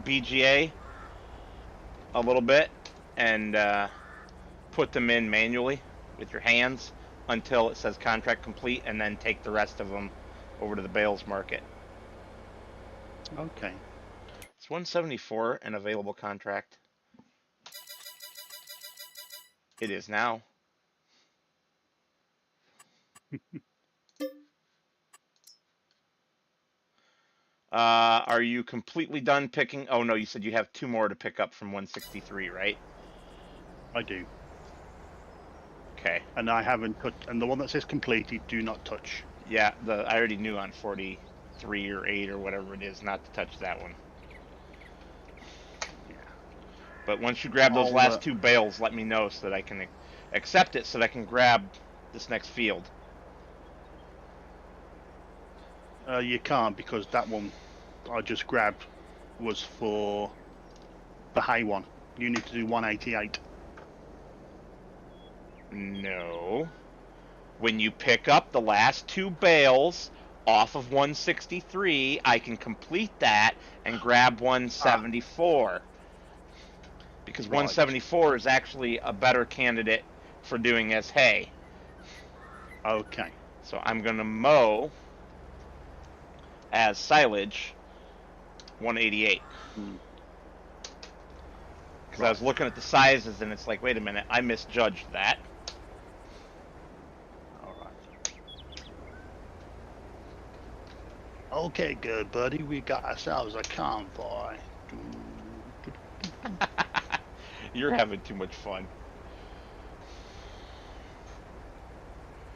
BGA a little bit and put them in manually with your hands until it says contract complete, and then take the rest of them over to the bales market. Okay. It's 174 an available contract. It is now. Are you completely done picking? Oh no, you said you have 2 more to pick up from 163, right? I do. Okay. And I haven't put, and the one that says completed, do not touch. Yeah, I already knew on 43 or 8 or whatever it is not to touch that one. Yeah. But once you grab those last 2 bales, let me know so that I can accept it, so that I can grab this next field. You can't, because that one I just grabbed was for the hay one. You need to do 188. No. When you pick up the last 2 bales off of 163, I can complete that and grab 174. because Right. 174 is actually a better candidate for doing as hay. Okay. So I'm going to mow as silage 188. Mm. Because I was looking at the sizes and it's like, wait a minute, I misjudged that. All right. Okay, good buddy. We got ourselves a convoy. You're having too much fun.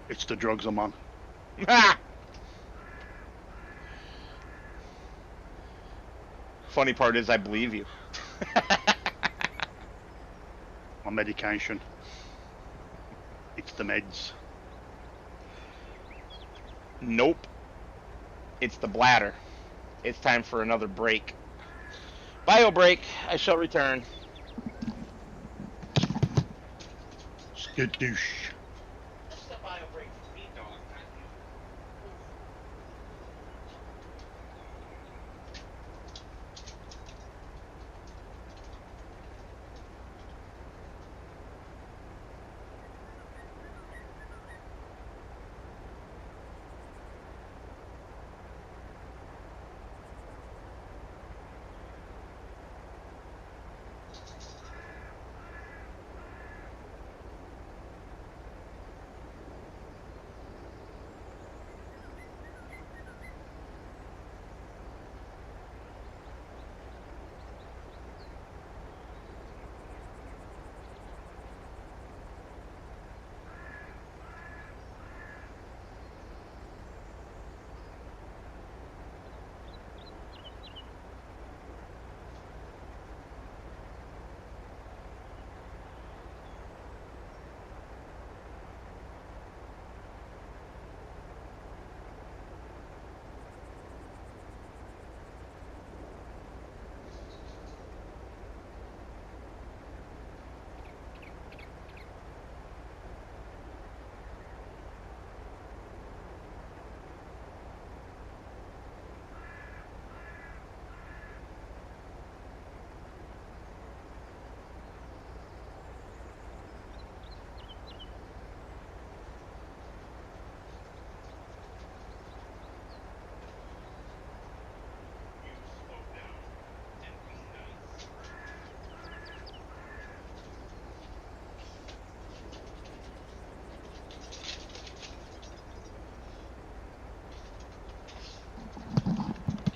It's the drugs I'm on. Funny part is I believe you. My medication. It's the meds. Nope. It's the bladder. It's time for another break. Bio break. I shall return. Skadoosh. What's the bio break for me, dog?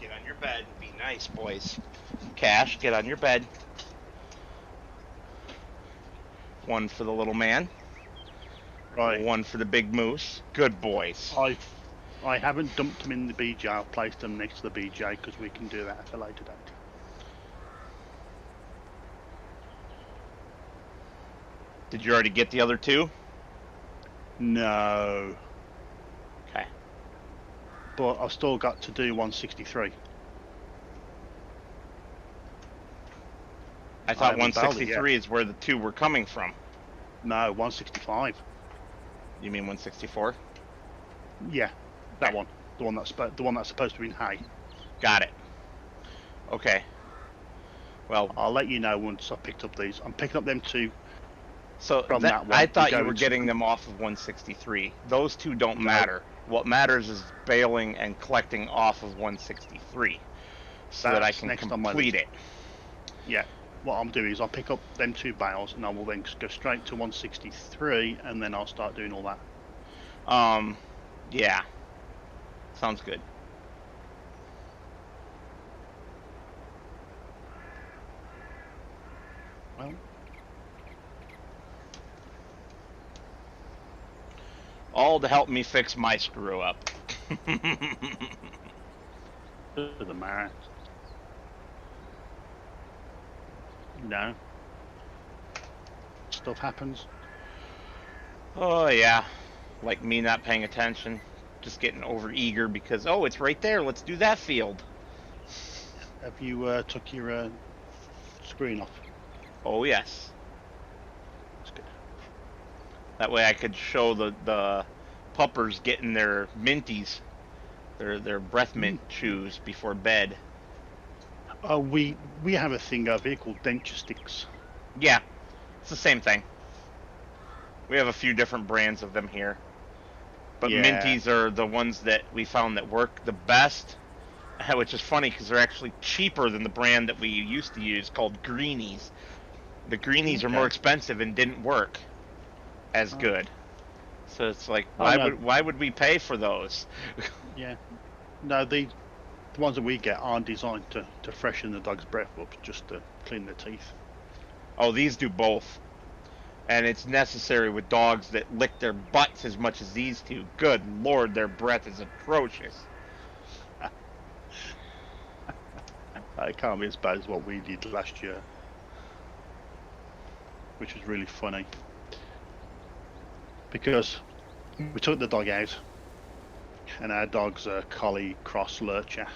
Get on your bed and be nice, boys. Cash, get on your bed. One for the little man. Right. One for the big moose. Good boys. I haven't dumped them in the BJ. I've placed them next to the BJ because we can do that at a later date. Did you already get the other two? No. Okay. But I've still got to do 163. I thought haven't bowed it 163 is where the two were coming from. No, 165. You mean 164? Yeah, that one. The one that's supposed to be in hay. Got it. Okay. Well, I'll let you know once I picked up these. I'm picking up them two. so From that one, I thought we you go were into- getting them off of 163. Those two don't No. matter. What matters is bailing and collecting off of 163 so that I That's can next on my complete list. it. Yeah. What I'm doing is I'll pick up them two bales and I will then go straight to 163 and then I'll start doing all that. Yeah. Sounds good. Well, All to help me fix my screw up. doesn't matter. No. Stuff happens. Oh, yeah. Like me not paying attention. Just getting over eager because, oh, it's right there. Let's do that field. Have you took your screen off? Oh, yes. That's good. That way I could show the puppers getting their minties, their breath mint chews before bed. We have a thing over here called denture sticks. Yeah, it's the same thing. We have a few different brands of them here. But Yeah. Minties are the ones that we found that work the best, which is funny because they're actually cheaper than the brand that we used to use called Greenies. The Greenies are more Okay. expensive and didn't work as Oh, good. So it's like, oh no. why would we pay for those? Yeah. No, the ones that we get aren't designed to freshen the dog's breath up, just to clean their teeth. Oh, these do both. And it's necessary with dogs that lick their butts as much as these do. Good lord, their breath is atrocious. It can't be as bad as what we did last year, which was really funny because we took the dog out, and our dog's a collie cross lurcher,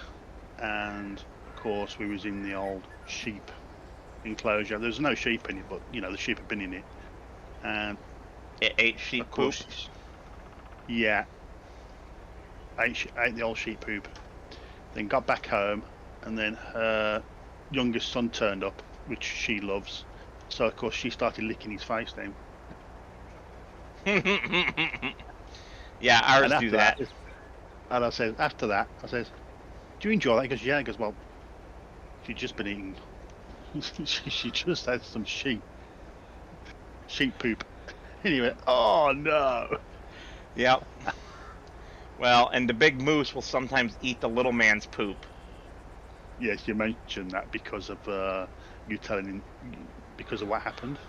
and of course we was in the old sheep enclosure. There's no sheep in it, but the sheep have been in it, and It ate sheep of poop. course, yeah, ate the old sheep poop. Then got back home, and then her youngest son turned up, which she loves. So of course she started licking his face then. Yeah, And ours do after that, that. and I said, after that, I says, "Do you enjoy that?" He goes, "Yeah." He goes, "Well, she's just been eating. she just had some sheep poop." And he went, "Oh no." Yep. Well, and the big moose will sometimes eat the little man's poop. Yes, you mentioned that because of you telling him because of what happened.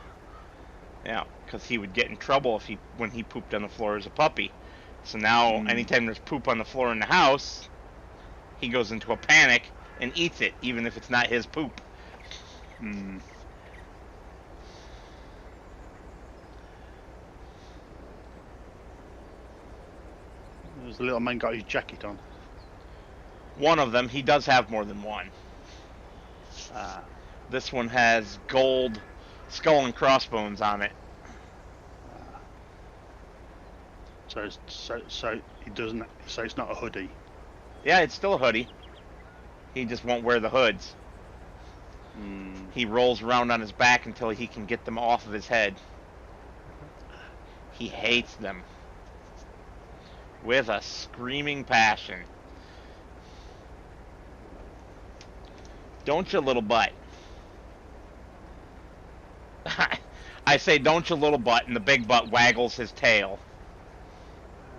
Yeah, because he would get in trouble if when he pooped on the floor as a puppy. So now, Mm. anytime there's poop on the floor in the house, he goes into a panic and eats it, even if it's not his poop. Mm. There's the little man got his jacket on. One of them, he does have more than one. Ah, This one has gold skull and crossbones on it. ah. So it doesn't. So it's not a hoodie. Yeah, it's still a hoodie. He just won't wear the hoods. Mm. He rolls around on his back until he can get them off of his head. He hates them with a screaming passion. Don't you, little butt? I say, don't you, little butt, and the big butt waggles his tail.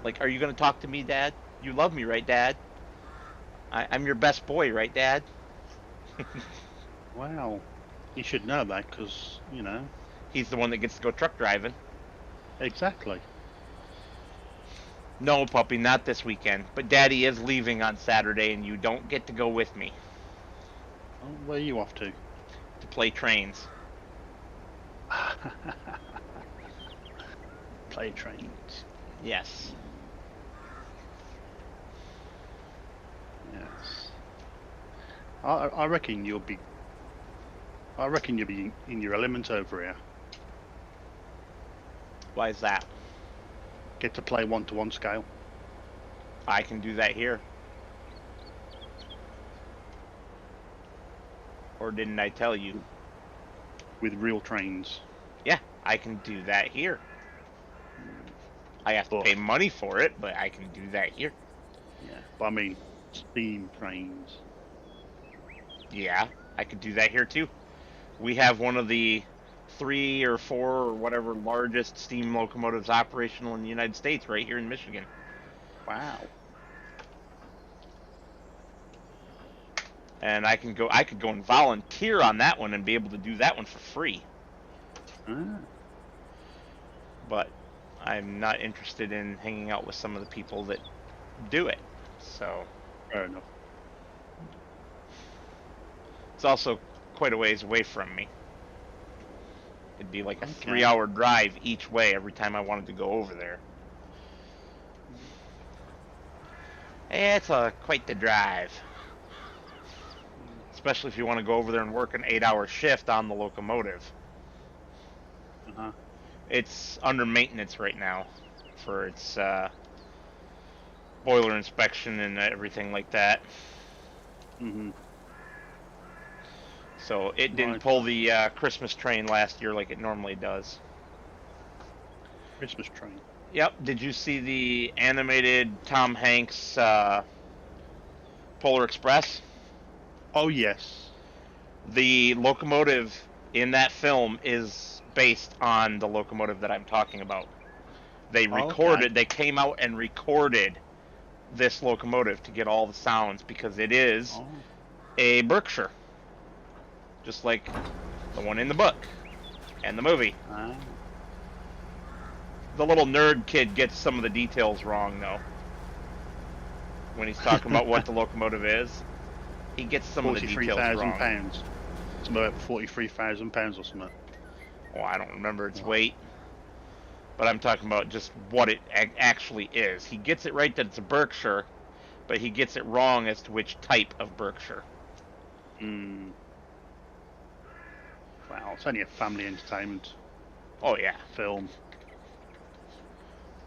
Like, are you going to talk to me, Dad? You love me, right, Dad? I'm your best boy, right, Dad? Wow, you should know that because He's the one that gets to go truck driving. exactly. No, puppy, not this weekend. But Daddy is leaving on Saturday, and you don't get to go with me Oh, where are you off to? to play trains. Play trains. Yes. Yes. I reckon you'll be. I reckon you'll be in your element over here. Why is that? Get to play 1-to-1 scale. I can do that here. Or didn't I tell you? With real trains. Yeah, I can do that here. I have to But pay money for it, but I can do that here. yeah, but I mean steam trains. Yeah, I could do that here too. We have one of the 3 or 4 or whatever largest steam locomotives operational in the United States right here in Michigan. Wow. And I could go and volunteer on that one and be able to do that one for free. Ah, But I'm not interested in hanging out with some of the people that do it. So fair enough. it's also quite a ways away from me. It'd be like a Okay. 3 hour drive each way every time I wanted to go over there. It's quite the drive. Especially if you want to go over there and work an 8 hour shift on the locomotive. Uh-huh. It's under maintenance right now for its boiler inspection and everything like that. Mm-hmm. So it didn't Right. pull the Christmas train last year like it normally does. Christmas train. Yep. Did you see the animated Tom Hanks Polar Express? Oh yes. The locomotive in that film is based on the locomotive that I'm talking about. Okay. They came out and recorded this locomotive to get all the sounds because it is Oh. a Berkshire, just like the one in the book and the movie. Ah. The little nerd kid gets some of the details wrong, though. When he's talking about what the locomotive is, he gets some of the £43,000. details wrong. It's about £43,000 or something. Oh, I don't remember its Wow. weight, but I'm talking about just what it actually is. He gets it right that it's a Berkshire, but he gets it wrong as to which type of Berkshire. Mm. Wow, it's only a family entertainment Oh, yeah. film.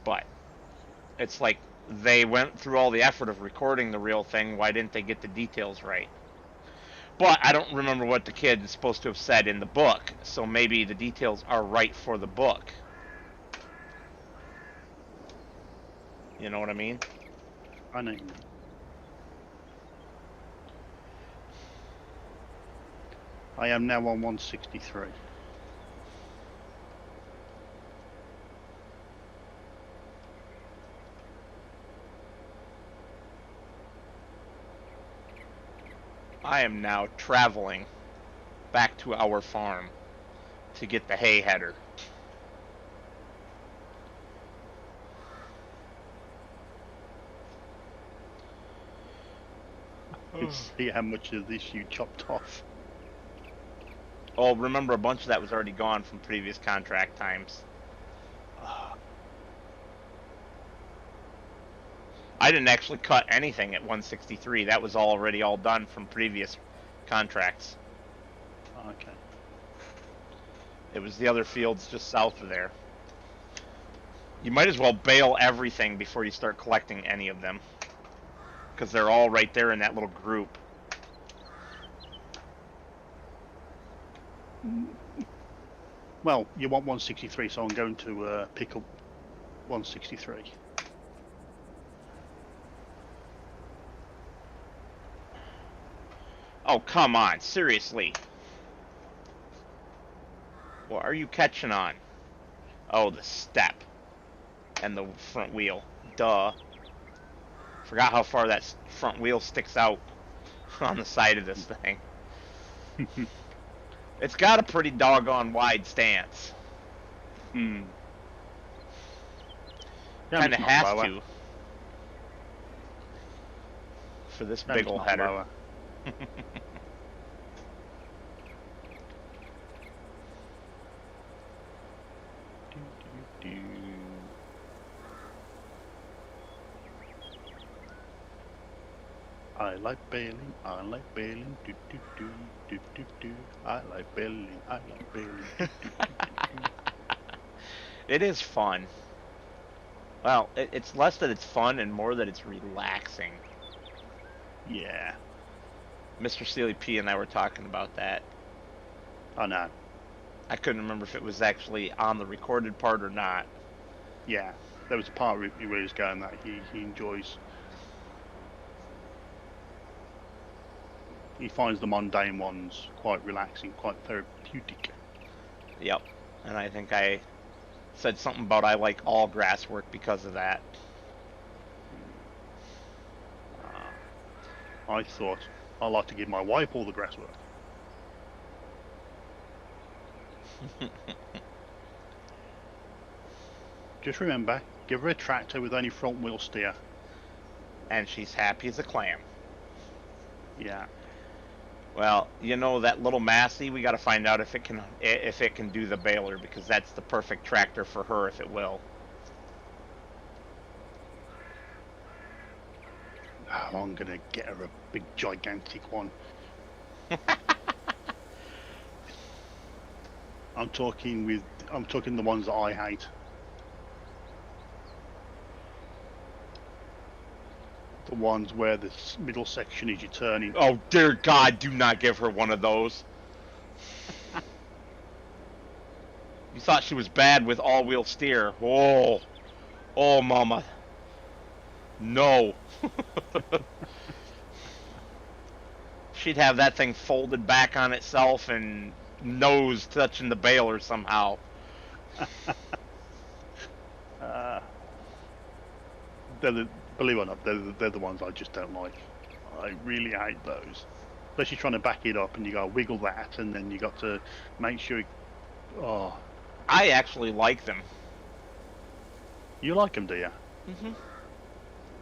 But it's like they went through all the effort of recording the real thing. Why didn't they get the details right? But I don't remember what the kid is supposed to have said in the book, so maybe the details are right for the book. You know what I mean? I know what you mean. I am now on 163. I am now traveling back to our farm to get the hay header. You see how much of this you chopped off. Oh, remember a bunch of that was already gone from previous contract times. I didn't actually cut anything at 163. That was already all done from previous contracts. Okay. It was the other fields just south of there. You might as well bale everything before you start collecting any of them, because they're all right there in that little group. Well, you want 163, so I'm going to pick up 163. Oh, come on, seriously. What are you catching on? Oh, the step and the front wheel. Duh. Forgot how far that front wheel sticks out on the side of this thing. It's got a pretty doggone wide stance. Hmm. Kind of has to. For this big ol' header. Lower. I like bailing, I like bailing, do do do do do do. I like bailing, I like bailing, do, do, do, do. It is fun. Well, it's less that it's fun and more that it's relaxing. Yeah, Mr. Steely P and I were talking about that. I know. I couldn't remember if it was actually on the recorded part or not. Yeah, there was a part where he was going that he enjoys. He finds the mundane ones quite relaxing, quite therapeutic. Yep. And I think I said something about I like all grass work because of that. I thought I like to give my wife all the grass work. Just remember, give her a tractor with only front wheel steer. And she's happy as a clam. Yeah. Well, you know that little Massey, we got to find out if it can do the baler, because that's the perfect tractor for her if it will. Oh, I'm gonna get her a big gigantic one. I'm talking the ones that I hate. The ones where the middle section is your turning. Oh dear God, do not give her one of those. You thought she was bad with all-wheel steer. Oh, oh, mama. No. She'd have that thing folded back on itself and nose touching the baler somehow. Uh, believe it or not, they're the ones I just don't like. I really hate those. Especially trying to back it up and you got to wiggle that and then you got to make sure. Oh, I actually like them. you like them, do you? Hmm.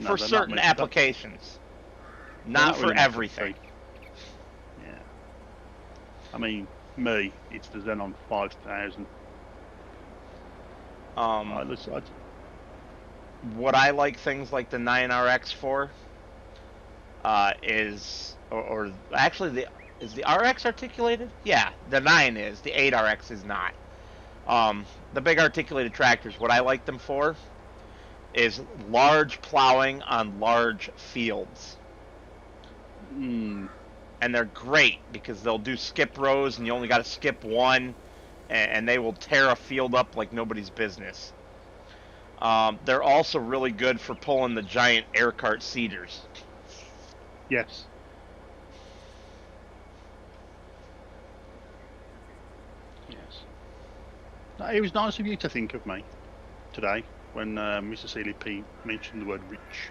No, For they're certain not, applications. they're Not for really meant everything. Yeah. I mean, me, it's the Xenon 5000. Um, I, what I like things like the 9RX for or actually is the RX articulated? Yeah, the 9 is. The 8RX is not. The big articulated tractors, what I like them for is large plowing on large fields. mm, And they're great because they'll do skip rows and you only got to skip one, and they will tear a field up like nobody's business. They're also really good for pulling the giant air cart seeders. yes. Yes. No, it was nice of you to think of me today when Mr. Seeley P mentioned the word rich.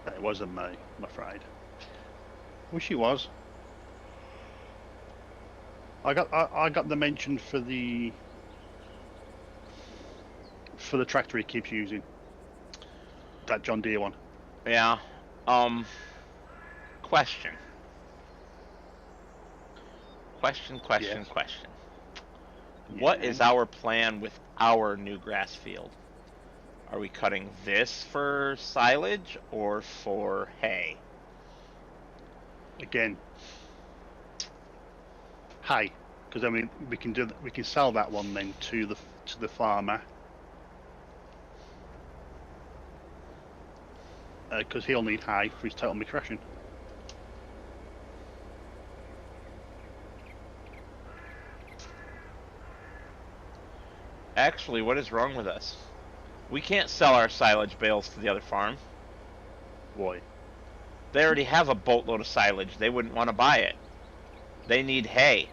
It wasn't me, I'm afraid. Wish it was. I got the mention for the tractor he keeps using. That John Deere one. Yeah. Um. Question. Question. Question. Yes. Question. What Yeah. is our plan with our new grass field? Are we cutting this for silage or for hay? Again. Hay. Because I mean we can sell that one then to the farmer. Because he'll need hay for his total migration. Actually, what is wrong with us? We can't sell our silage bales to the other farm. Boy. They already have a boatload of silage. They wouldn't want to buy it. They need hay.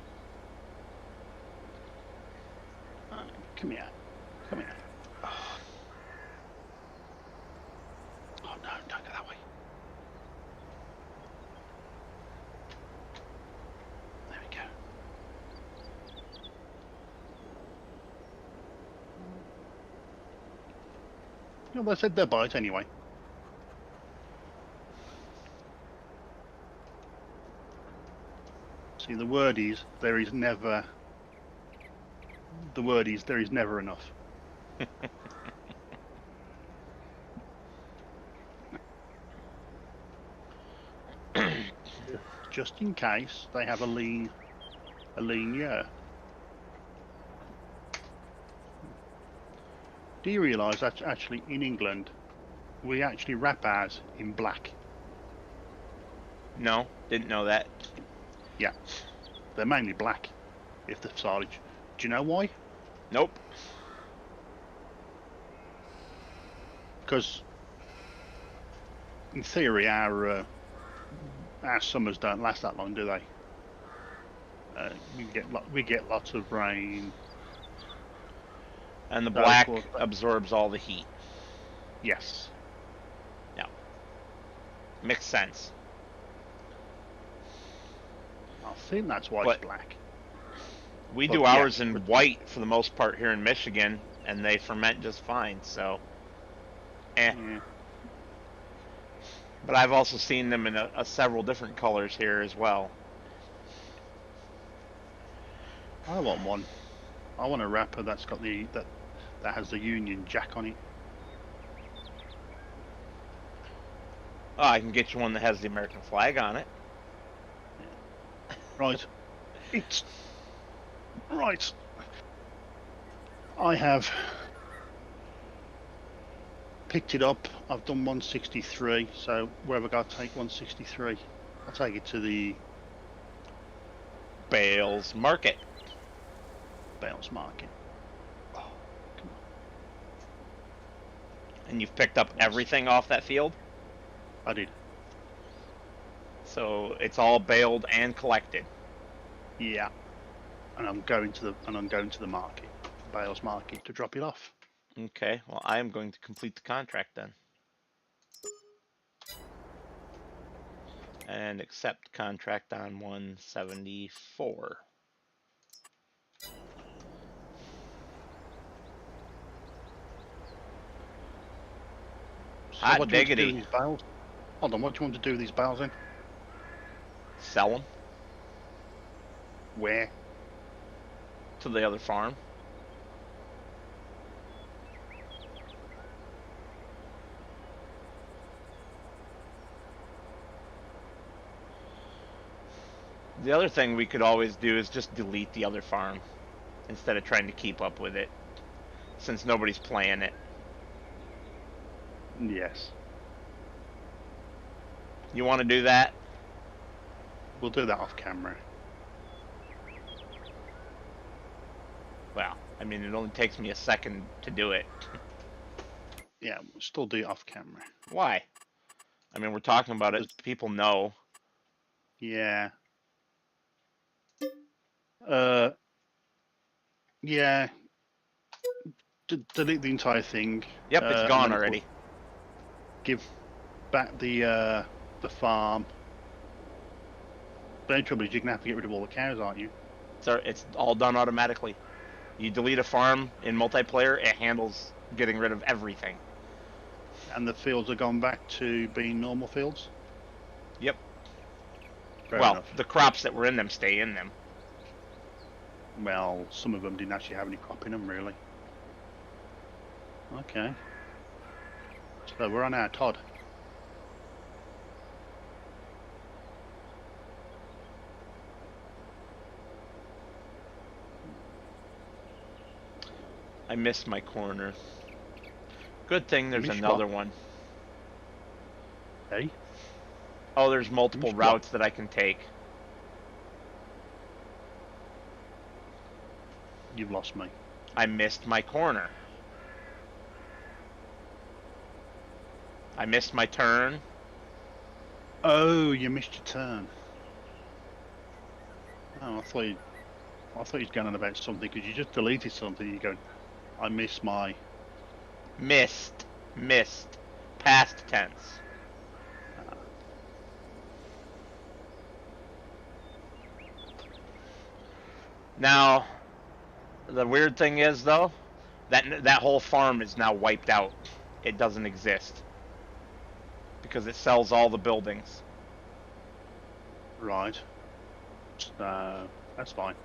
Come here. Come here. Oh no, don't go that way. There we go. Yeah, well, I said they'll buy it anyway. See, the word is there is never enough. Just in case they have a lean year. Do you realise that actually in England we actually wrap ours in black? No, didn't know that. Yeah, they're mainly black. If the silage, do you know why? Nope. Because in theory our summers don't last that long, do they? We get lots of rain. And the black absorbs all the heat. Yes. Yeah. Makes sense. I think that's why it's black. We do ours in white for the most part here in Michigan, and they ferment just fine, so. Eh. Yeah. But I've also seen them in several different colors here as well. I want one. I want a wrapper that's got that has the Union Jack on it. Oh, I can get you one that has the American flag on it. Right. It's right. I have picked it up. I've done 163. So where have I got to take 163? I'll take it to the Bales Market. Bales Market. Oh, come And you've picked up on. everything off that field? I did. So it's all baled and collected. Yeah. And I'm going to the market, Bales Market, to drop it off. Okay, well, I am going to complete the contract then. And accept contract on 174. So Hot what do you want to do diggity. with these bales? Hold on, what do you want to do with these bales then? Sell them Where? to the other farm. The other thing we could always do is just delete the other farm instead of trying to keep up with it, since nobody's playing it. Yes. You want to do that? We'll do that off camera. Well, I mean, it only takes me a second to do it. Yeah, we'll still do it off camera. Why? I mean, we're talking about it. People know. Yeah. Yeah. Delete the entire thing. Yep, it's and gone then already. give back the farm. The only trouble is you're gonna have to get rid of all the cows, aren't you? So it's all done automatically. You delete a farm in multiplayer, it handles getting rid of everything. And the fields are gone back to being normal fields? Yep. Fair well, enough. the crops that were in them stay in them. Well, some of them didn't actually have any crop in them, really. Okay. So we're on our Todd. I missed my corner. Good thing there's Missed another what? one. Hey? Oh, there's multiple Missed routes that I can take. You've lost me. I missed my corner. I missed my turn. Oh, you missed your turn. Oh, I thought you'd gone on about something because you just deleted something. You go, I missed my. Missed. Past tense. Now, the weird thing is though, that whole farm is now wiped out. It doesn't exist because it sells all the buildings. Right. That's fine.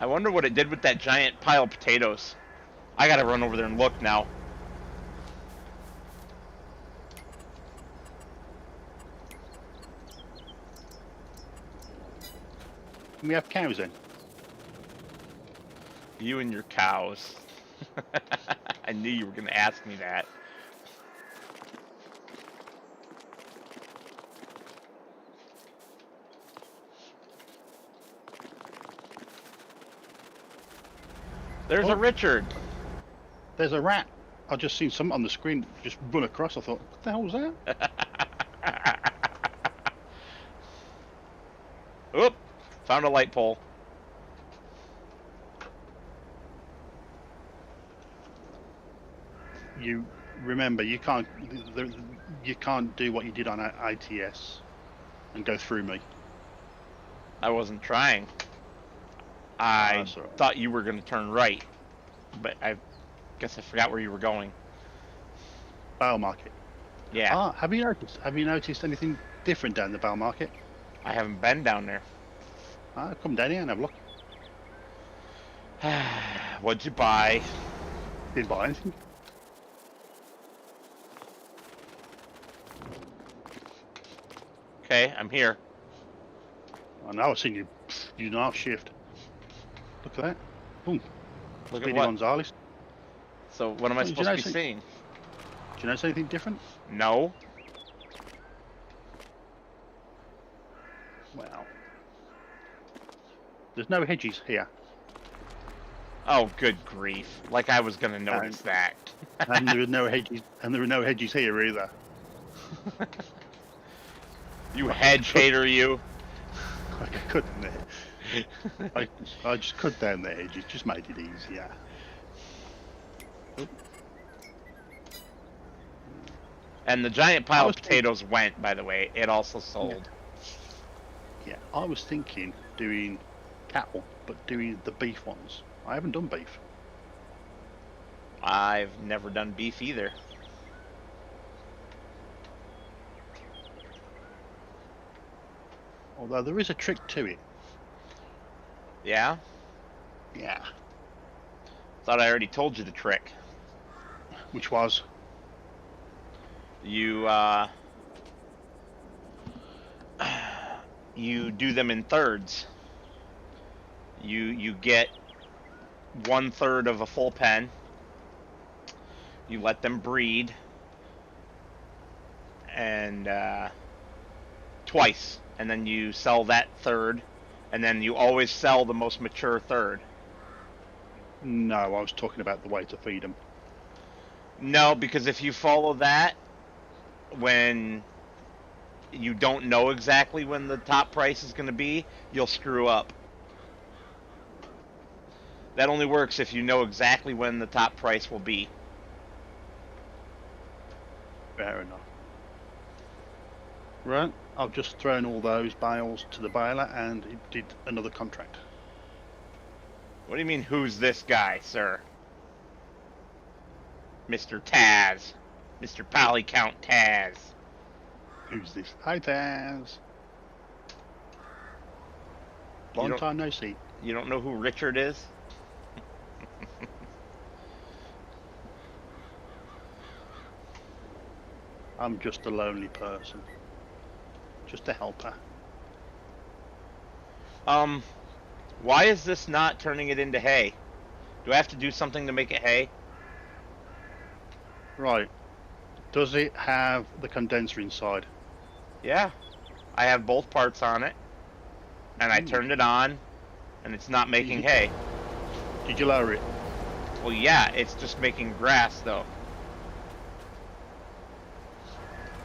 I wonder what it did with that giant pile of potatoes. I gotta run over there and look now. Can we have cows then? You and your cows. I knew you were gonna ask me that. There's a Richard. There's a rat. I just seen something on the screen just run across. I thought, what the hell was that? Oop! Found a light pole. You remember you can't do what you did on ITS and go through me. I wasn't trying. I Right. thought you were gonna turn right, but I guess I forgot where you were going. Bale Market. Yeah. Ah, have you noticed anything different down the Bale Market? I haven't been down there. Ah, come down here and have a look. What'd you buy? Didn't buy anything. Okay, I'm here. I know I've seen you. You do not shift. Look at that. Boom. Look Speedy at what? Gonzales. So what am I Did you supposed to be notice seeing? Do you notice anything different? No. There's no hedges here, Oh, good grief! Like I was gonna notice that. and there are no hedges, and there are no hedges here either. You I could hedge cut, hater, you. I could cut in there. I just cut down the hedges, just made it easier. Oh, And the giant I pile of was think, potatoes went, by the way. It also yeah, sold. yeah, I was thinking doing cattle, but doing the beef ones. I haven't done beef. I've never done beef either. Although there is a trick to it. Yeah? Yeah. Thought I already told you the trick. Which was? You, you do them in thirds. You get 1/3 of a full pen. You let them breed, and twice, and then you sell that third, and then you always sell the most mature third. No, I was talking about the way to feed them. No, because if you follow that, when you don't know exactly when the top price is going to be, you'll screw up. That only works if you know exactly when the top price will be. Fair enough. Right, I've just thrown all those bales to the baler and it did another contract. What do you mean, who's this guy, sir? Mr. Taz. Mr. Polycount Taz. Who's this? Hi, Taz. Long time no see. You don't know who Richard is? I'm just a lonely person. Just a helper. Why is this not turning it into hay? Do I have to do something to make it hay? Right. Does it have the condenser inside? Yeah. I have both parts on it. And I turned it on, and it's not making hay. Did you lower it? Well, yeah, it's just making grass, though.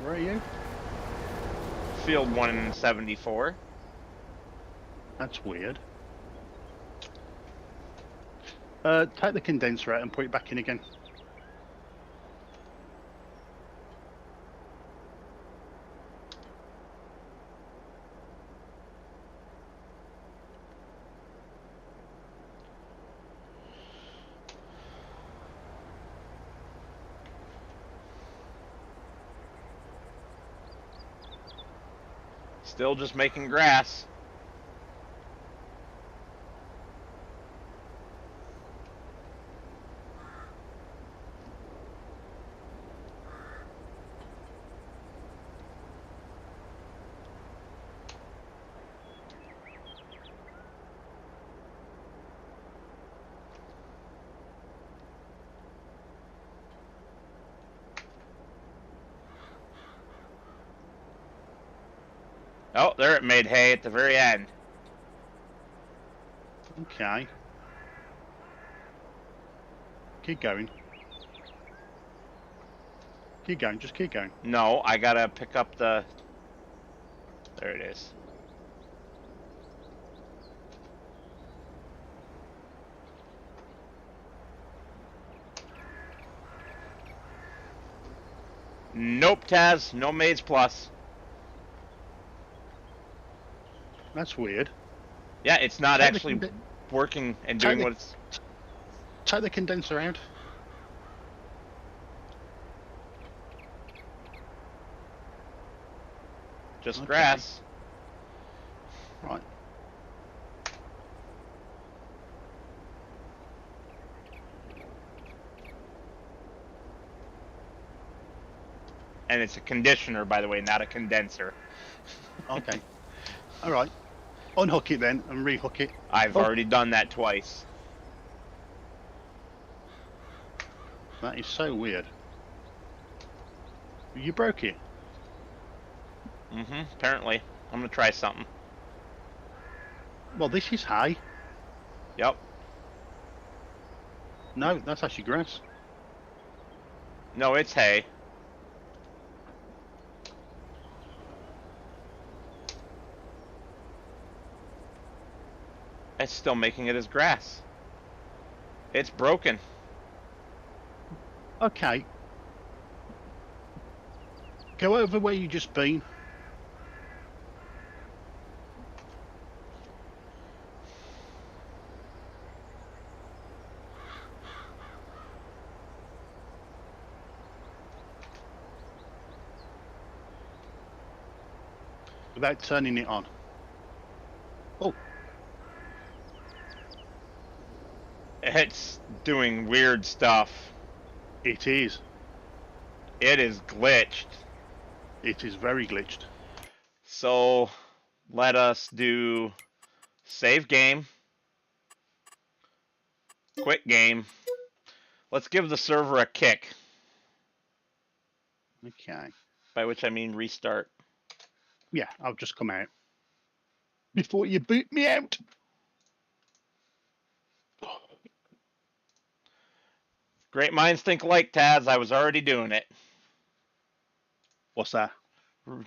Where are you? Field 174. That's weird. Take the condenser out and put it back in again. Still just making grass. Oh, there it made hay at the very end. Okay. Keep going. Keep going, just keep going. No, I gotta pick up the... There it is. Nope, Taz. No Maize Plus. That's weird. Yeah, it's not Take actually working and doing what it's... Take the condenser out. Just Okay. grass. Right. And it's a conditioner, by the way, not a condenser. Okay. All right. Unhook it then and rehook it. I've already done that twice. That is so weird. You broke it. Apparently. I'm gonna try something. Well, this is hay. Yep. No, that's actually grass. No, it's hay. It's still making it as grass. It's broken. Okay. Go over where you just been. Without turning it on. Oh. It's doing weird stuff. It is. It is glitched. It is very glitched. So let us do save game, quit game. Let's give the server a kick, Okay. by which I mean restart. Yeah, I'll just come out. Before you boot me out. Great minds think alike, Taz. I was already doing it. What's that?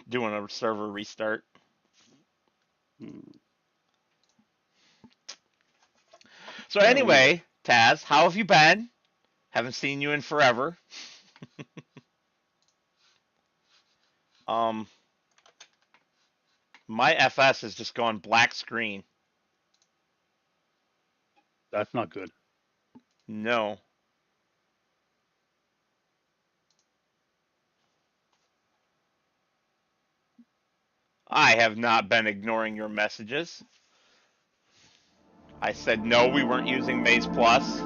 Doing a server restart. So anyway, Taz, how have you been? Haven't seen you in forever. My FS has just gone black screen. That's not good. No. I have not been ignoring your messages. I said no, we weren't using Maze Plus.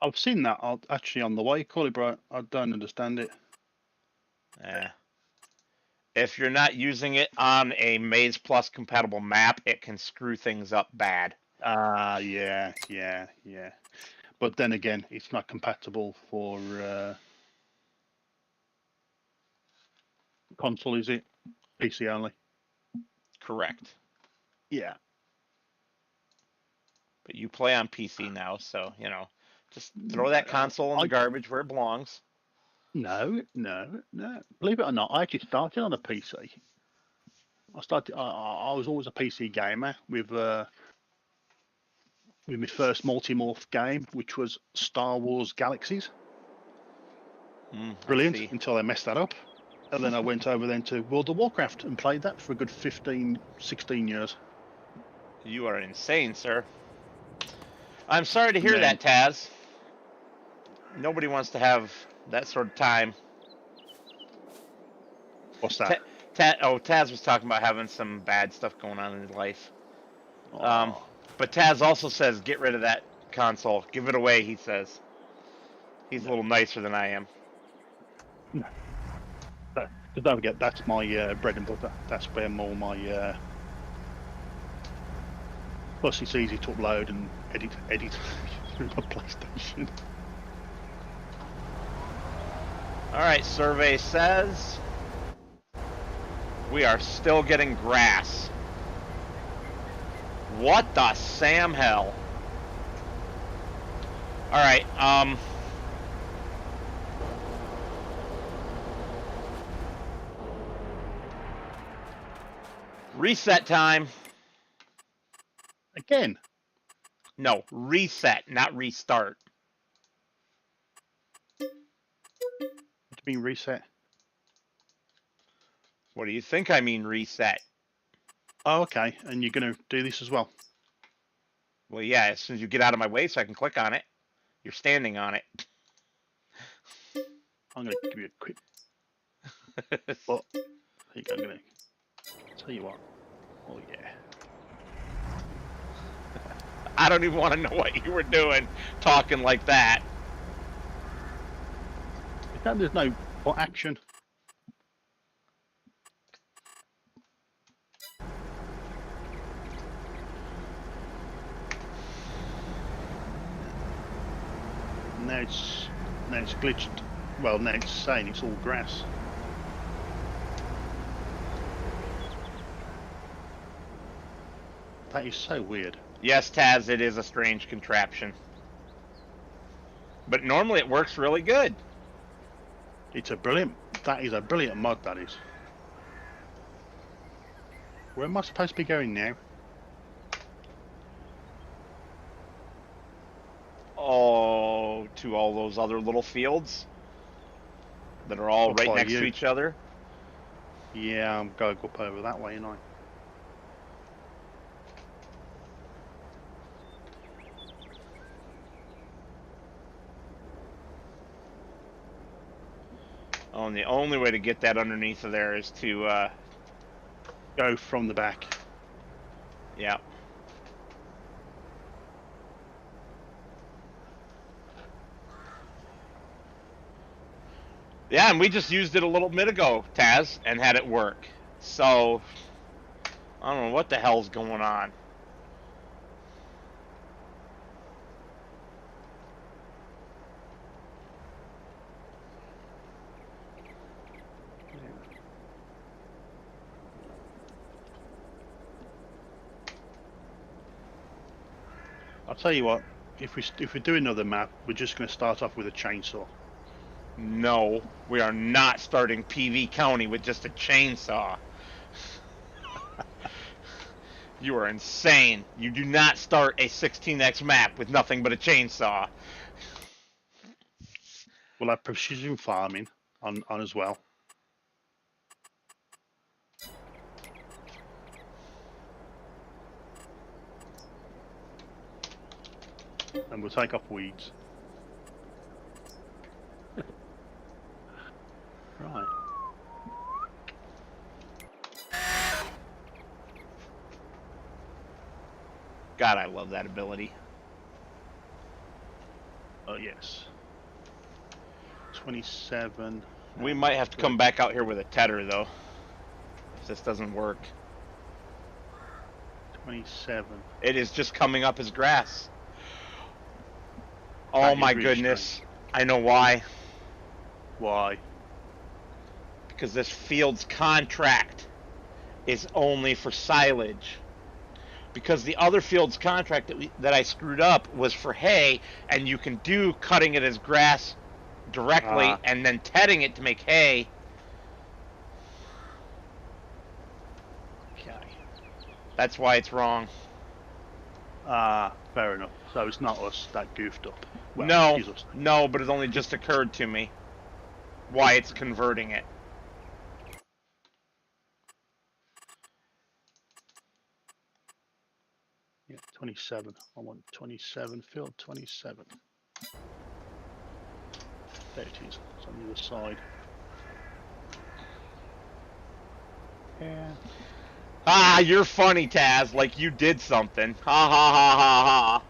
I've seen that actually on the way, Corley, but I don't understand it. If you're not using it on a Maze Plus compatible map, it can screw things up bad. Yeah. But then again, it's not compatible for console, is it? PC only. Correct. Yeah. But you play on PC now, so, you know, just throw that console in the garbage where it belongs. No. Believe it or not, I actually started on a PC. I was always a PC gamer with my first multi-morph game, which was Star Wars Galaxies. Brilliant, until I messed that up. And then I went over then to World of Warcraft and played that for a good 15, 16 years. You are insane, sir. I'm sorry to hear that, Taz. Nobody wants to have that sort of time. What's that? Taz was talking about having some bad stuff going on in his life. But Taz also says, get rid of that console. Give it away, he says. He's a little nicer than I am. No. Don't forget, that's my bread and butter. That's where all my... Plus, it's easy to upload and edit through my PlayStation. Alright, survey says we are still getting grass. What the Sam hell? Alright, reset time. Again? No, reset, not restart. What do you mean reset? What do you think I mean reset? Oh, okay. And you're going to do this as well? Well, yeah, as soon as you get out of my way so I can click on it. You're standing on it. I'm going to give you a quick... Well, I'm going to tell you what. Oh, yeah. I don't even want to know what you were doing, talking like that. There's no action. Now it's glitched. Well, now it's saying it's all grass. That is so weird. Yes, Taz, it is a strange contraption. But normally it works really good. It's a brilliant. That is a brilliant mod. That is. Where am I supposed to be going now? Oh, to all those other little fields that are all Up right by next you. to each other. Yeah, I'm going up over that way, ain't I? Oh, and the only way to get that underneath of there is to, Go from the back. yeah. Yeah, and we just used it a little bit ago, Taz, and had it work. So, I don't know what the hell's going on. I'll tell you what. If we do another map, we're just going to start off with a chainsaw. No, we are not starting PV County with just a chainsaw. You are insane. You do not start a 16x map with nothing but a chainsaw. We'll have precision farming on as well. And we'll take off weeds. Right. God, I love that ability. Oh yes. 27. We might have to come back out here with a tedder, though, if this doesn't work. 27. It is just coming up as grass. That Oh is my really goodness. strange. I know why. Why? Because this field's contract is only for silage. Because the other field's contract that I screwed up was for hay, and you can do cutting it as grass directly and then tedding it to make hay. Okay. That's why it's wrong. Fair enough. So it's not us that goofed up. Well, No, it is us. no, but it only just occurred to me why it's converting it. Yeah, 27. I want 27. Field 27. There it is. It's on the other side. Yeah. Ah, you're funny, Taz. Like you did something. Ha ha ha ha ha.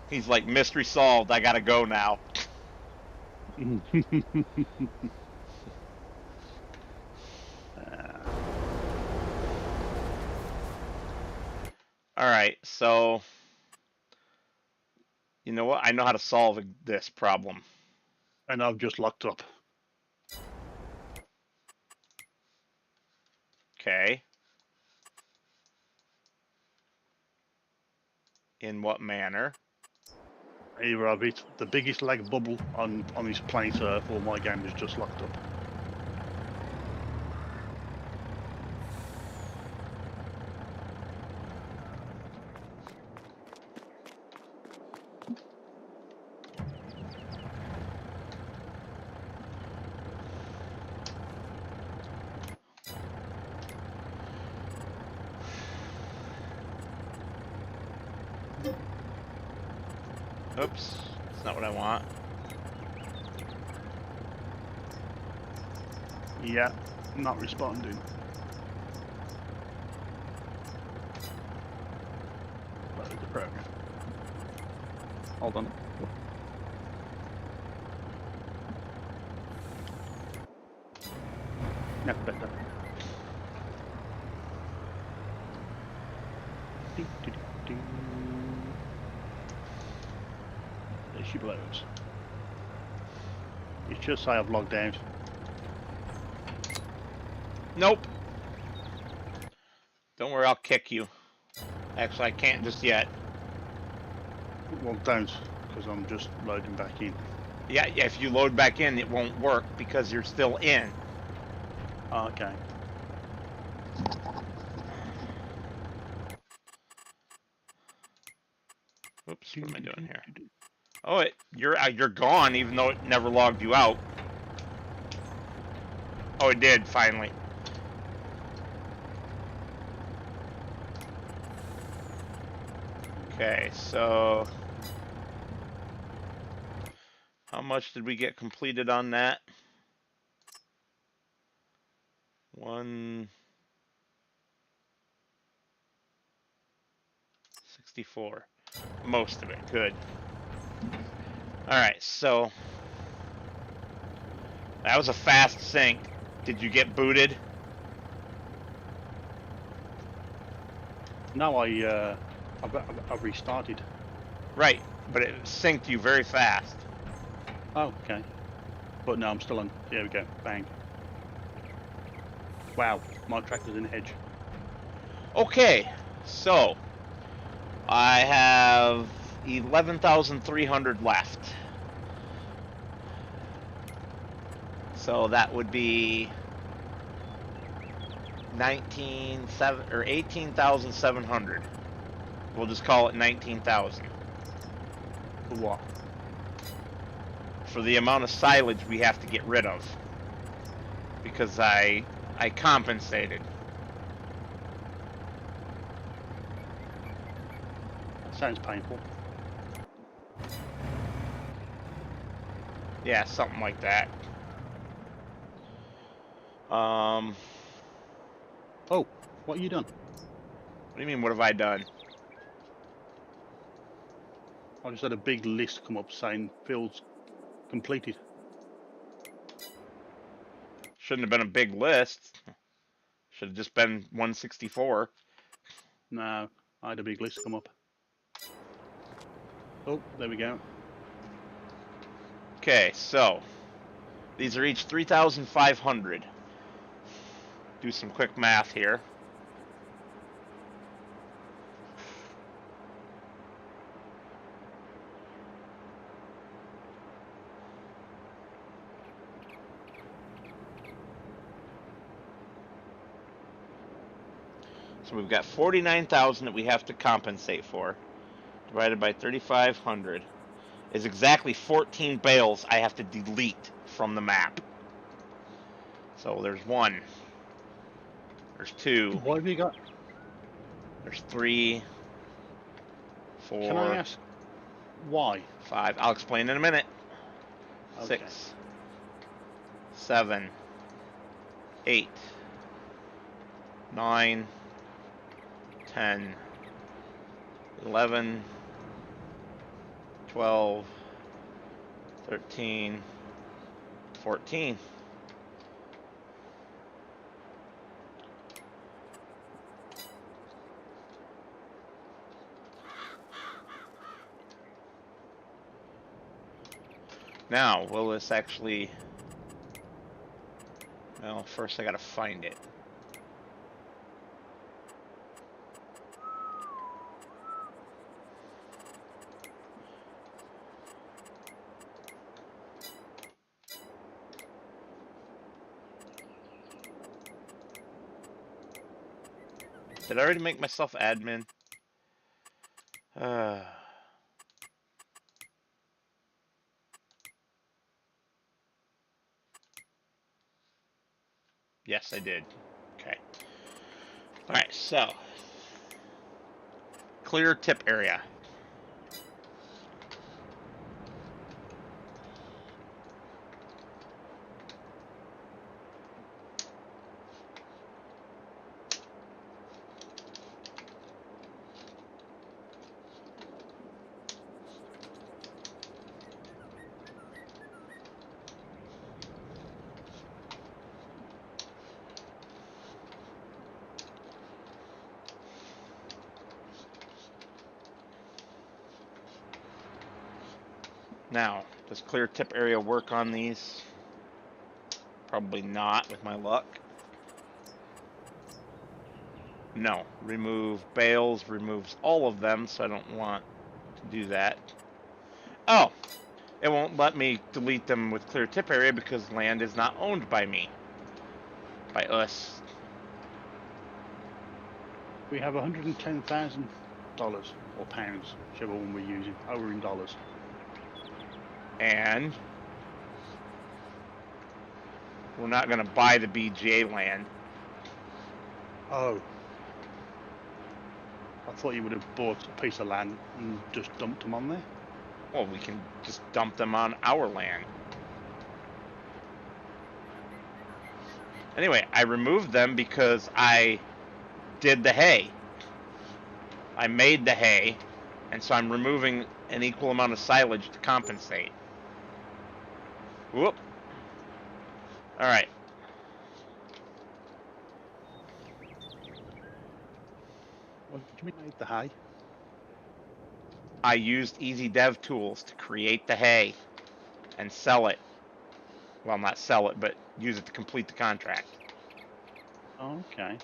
He's like, mystery solved. I gotta go now. All right, so you know what? I know how to solve this problem. And I've just locked up. Okay. In what manner? Either of it, the biggest lag bubble on this planet Earth, or my game is just locked up. Oops, that's not what I want. Yeah, not responding. Load the program. Hold on. That's better. she blows. It should say I've logged out. Nope. Don't worry, I'll kick you. Actually, I can't just yet. Well, don't, because I'm just loading back in. Yeah, if you load back in, it won't work because you're still in. Okay. Oops, what am I doing here? Oh, you're gone, even though it never logged you out. Oh, it did, finally. Okay, so... how much did we get completed on that? 164. Most of it, good. Alright, so... that was a fast sync. Did you get booted? No, I've restarted. Right, but it synced you very fast. Oh, okay. But no, I'm still on. There we go. Bang. Wow, my tractor's in the hedge. Okay, so I have 11,300 left. So that would be 18,700. We'll just call it 19,000. For what? For the amount of silage we have to get rid of. Because I compensated. That sounds painful. Yeah, something like that. Oh, what have you done? What do you mean, what have I done? I just had a big list come up saying fields completed. Shouldn't have been a big list. Should have just been 164. No, I had a big list come up. Oh, there we go. Okay, so these are each 3,500. Do some quick math here. So we've got 49,000 that we have to compensate for. Divided by 3,500 is exactly 14 bales I have to delete from the map. So there's 1. There's 2. What have you got? There's 3, 4. Can I ask why? 5. I'll explain in a minute. Okay. 6, 7, 8, 9, 10, 11, 12, 13, 14. Now, will this actually... well, first I gotta find it. Did I already make myself admin? Yes, I did. Okay. Alright, so. Clear tip area. Now, does clear tip area work on these? Probably not with my luck. No. Remove bales removes all of them, so I don't want to do that. Oh, it won't let me delete them with clear tip area because land is not owned by me. By us. We have $110,000 or pounds, whichever one we're using, over in dollars. And we're not going to buy the BGA land. Oh. I thought you would have bought a piece of land and just dumped them on there. Well, we can just dump them on our land. Anyway, I removed them because I did the hay. I made the hay, and so I'm removing an equal amount of silage to compensate. Whoop. Alright. What did you mean made the hay? I used easy dev tools to create the hay and sell it. Well, not sell it, but use it to complete the contract. Okay.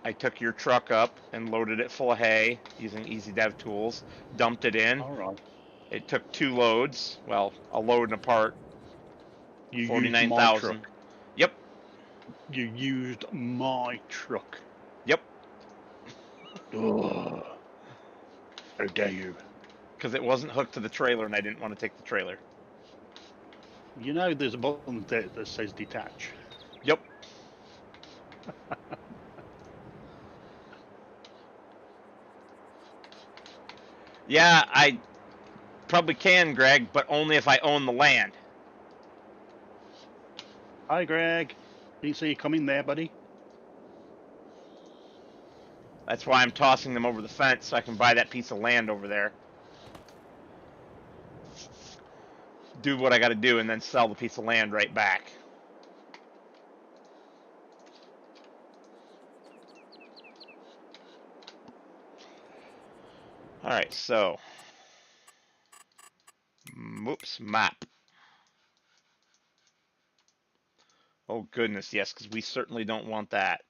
I took your truck up and loaded it full of hay using easy dev tools, dumped it in. All right. It took 2 loads. Well, a load and a part. You used my 49,000. truck. Yep. You used my truck. Yep. Ugh. How dare you? Because it wasn't hooked to the trailer and I didn't want to take the trailer. You know there's a button there that says detach. Yep. Yeah, I probably can, Greg, but only if I own the land. Hi, Greg. Didn't see you come in there, buddy. That's why I'm tossing them over the fence so I can buy that piece of land over there. Do what I got to do and then sell the piece of land right back. Alright, so. Oops, map. Oh, goodness, yes, because we certainly don't want that.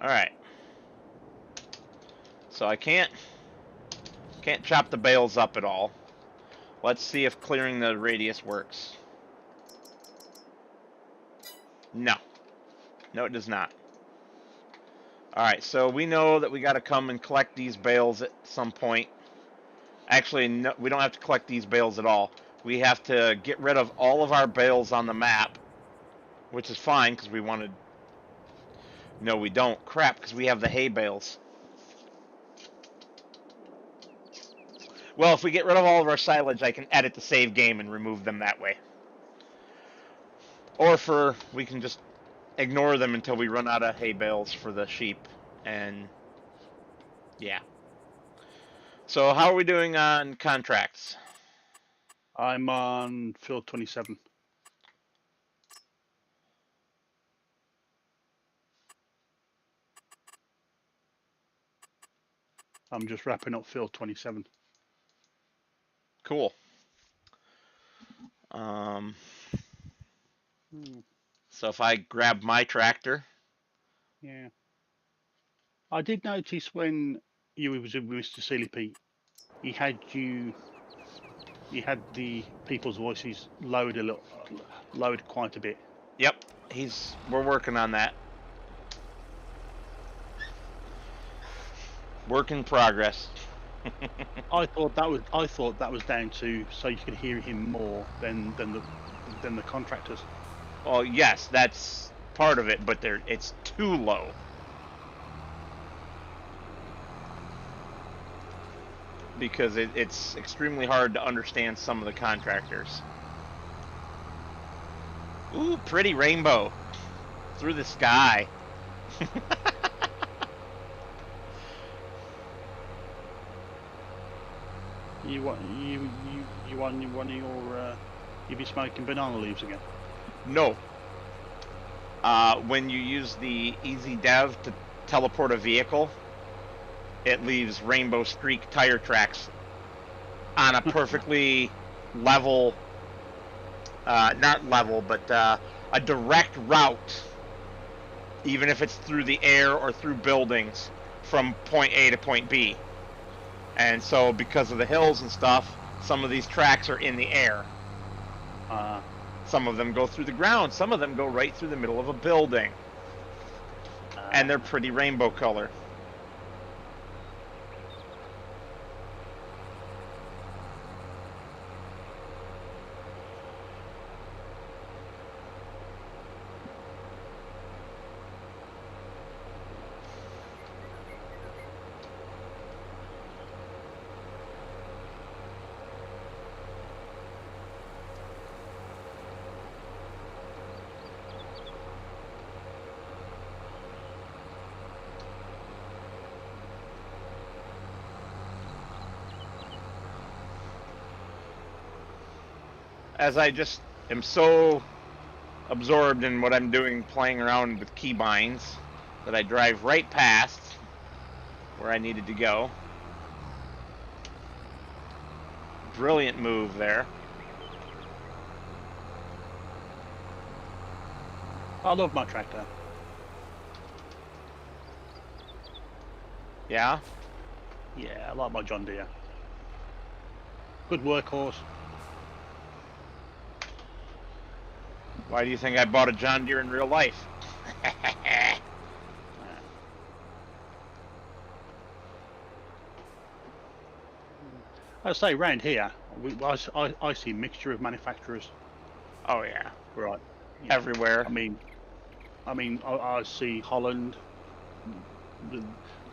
Alright. So I can't chop the bales up at all. Let's see if clearing the radius works. No. No, it does not. Alright, so we know that we got to come and collect these bales at some point. Actually, no, we don't have to collect these bales at all. We have to get rid of all of our bales on the map, which is fine because we wanted... No, we don't. Crap, because we have the hay bales. Well, if we get rid of all of our silage, I can edit the save game and remove them that way. Or we can just ignore them until we run out of hay bales for the sheep. And yeah. So how are we doing on contracts? I'm on field 27. I'm just wrapping up field 27. Cool. So if I grab my tractor. Yeah. I did notice when you was with Mr. Silly Pete, he had the people's voices lowered quite a bit. Yep, we're working on that. Work in progress. I thought that was down to so you could hear him more than the contractors. Well, yes, that's part of it, but it's too low. Because it's extremely hard to understand some of the contractors. Ooh, pretty rainbow through the sky. You be smoking banana leaves again? No. When you use the Easy Dev to teleport a vehicle, it leaves rainbow streak tire tracks on a perfectly level, not level, but a direct route, even if it's through the air or through buildings, from point A to point B. And so because of the hills and stuff, some of these tracks are in the air. Some of them go through the ground. Some of them go right through the middle of a building. And they're pretty rainbow color. As I just am so absorbed in what I'm doing, playing around with keybinds, that I drive right past where I needed to go. Brilliant move there. I love my tractor. Yeah? Yeah, I like my John Deere. Good workhorse. Why do you think I bought a John Deere in real life? I say, round here, I see a mixture of manufacturers. Oh yeah, Right. yeah. Everywhere. I see Holland.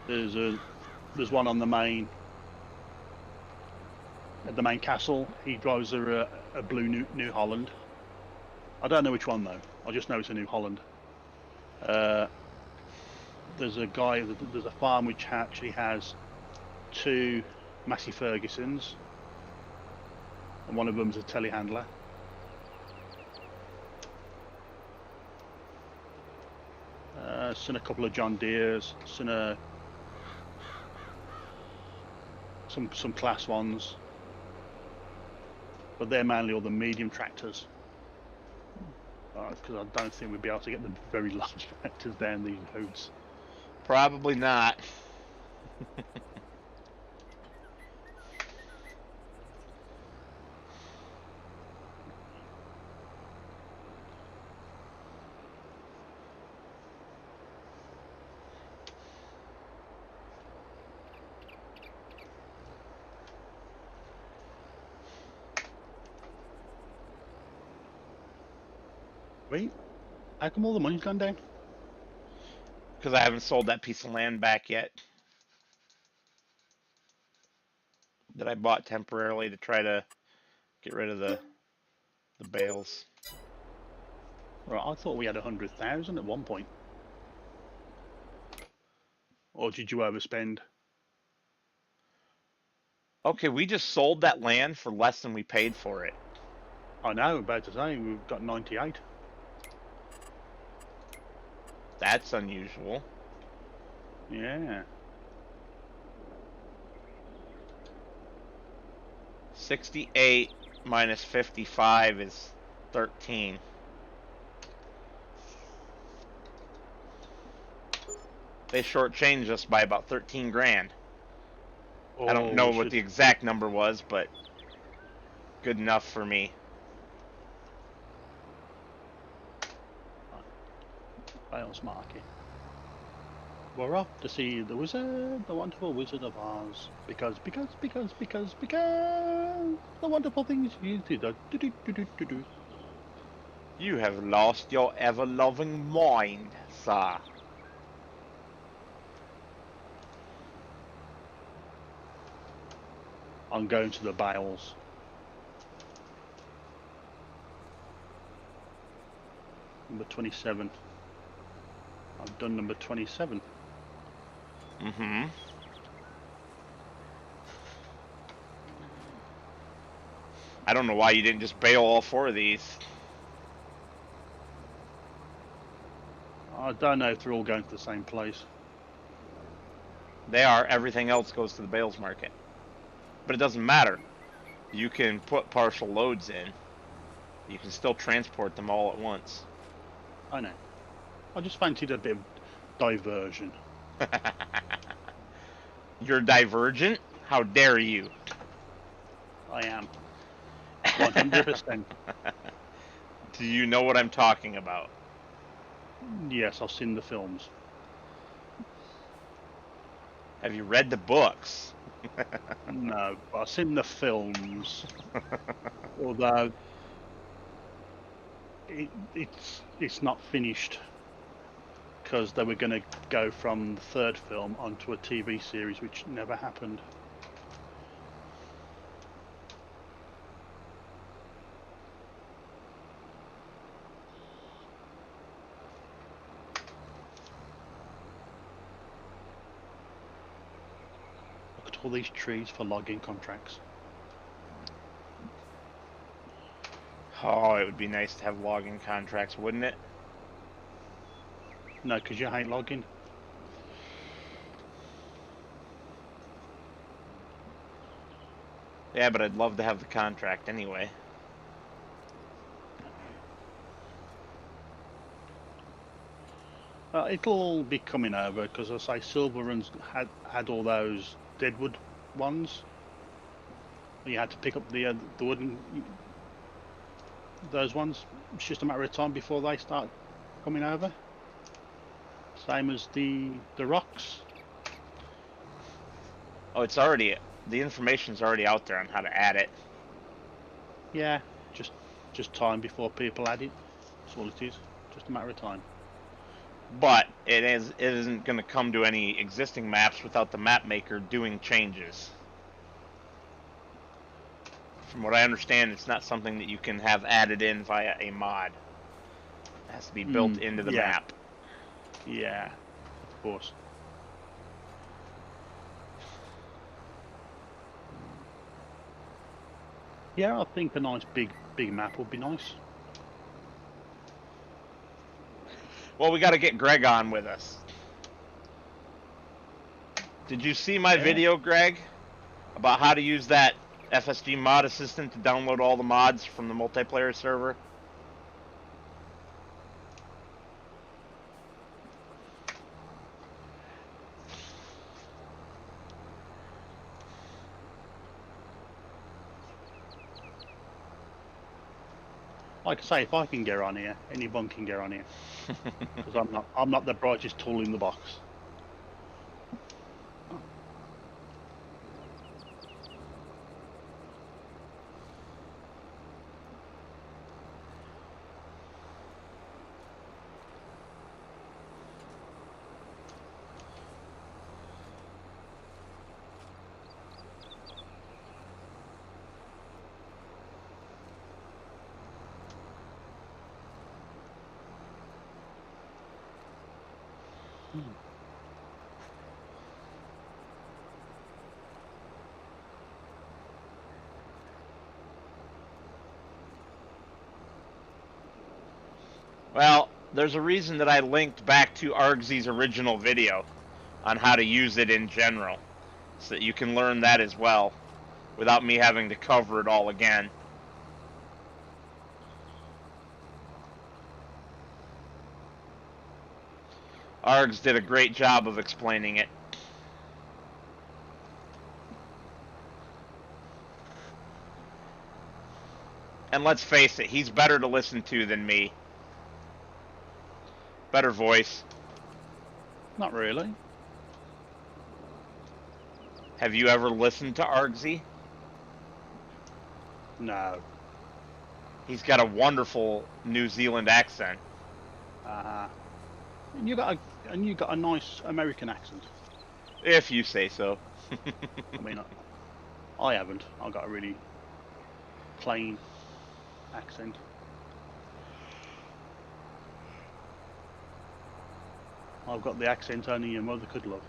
There's one on the main. At the main castle, he drives a blue New Holland. I don't know which one though. I just know it's a New Holland. There's a farm which actually has 2 Massey Fergusons, and one of them's a telehandler. Seen a couple of John Deeres, seen some class ones, but they're mainly all the medium tractors. Because I don't think we'd be able to get the very large tractors down these roads. Probably not. Wait, how come all the money's gone down? Because I haven't sold that piece of land back yet. That I bought temporarily to try to get rid of the bales. Right, I thought we had 100,000 at one point. Or did you overspend? Okay, we just sold that land for less than we paid for it. I know, about to say, we've got 98. That's unusual. Yeah. 68 minus 55 is 13. They shortchanged us by about 13 grand. I don't know what the exact number was, but good enough for me. Bales market. We're off to see the wizard, the wonderful Wizard of Oz. Because the wonderful things you do. You have lost your ever-loving mind, sir. I'm going to the bales. Number 27. I've done number 27. Mm-hmm. I don't know why you didn't just bale all 4 of these. I don't know if they're all going to the same place. They are. Everything else goes to the bales market. But it doesn't matter. You can put partial loads in. You can still transport them all at once. I know. I just fancied a bit of diversion. You're divergent? How dare you? I am. 100%. Do you know what I'm talking about? Yes, I've seen the films. Have you read the books? No, I've seen the films. Although it's not finished because they were going to go from the third film onto a TV series, which never happened. Look at all these trees for logging contracts. Oh, it would be nice to have logging contracts, wouldn't it? No, because you hate logging. Yeah, but I'd love to have the contract anyway. It'll be coming over because, as I say, Silverrun's had all those deadwood ones. You had to pick up the wooden those ones. It's just a matter of time before they start coming over. Same as the rocks. Oh, it's already, the information's already out there on how to add it. Yeah, just time before people add it. That's all it is. Just a matter of time. But it isn't going to come to any existing maps without the map maker doing changes. From what I understand, it's not something that you can have added in via a mod. It has to be built into the map. Yeah, of course. Yeah, I think a nice big map would be nice. Well, we got to get Greg on with us. Did you see my video, Greg, about how to use that FSG mod assistant to download all the mods from the multiplayer server? Like I say, if I can get on here, anyone can get on here. Because I'm not the brightest tool in the box. Well, there's a reason that I linked back to Argsy's original video on how to use it in general, so that you can learn that as well, without me having to cover it all again. Args did a great job of explaining it. And let's face it, he's better to listen to than me. Better voice. Not really. Have you ever listened to Argsy? No. He's got a wonderful New Zealand accent. And you got a nice American accent. If you say so. I mean, I haven't. I've got a really plain accent. I've got the accent only your mother could love.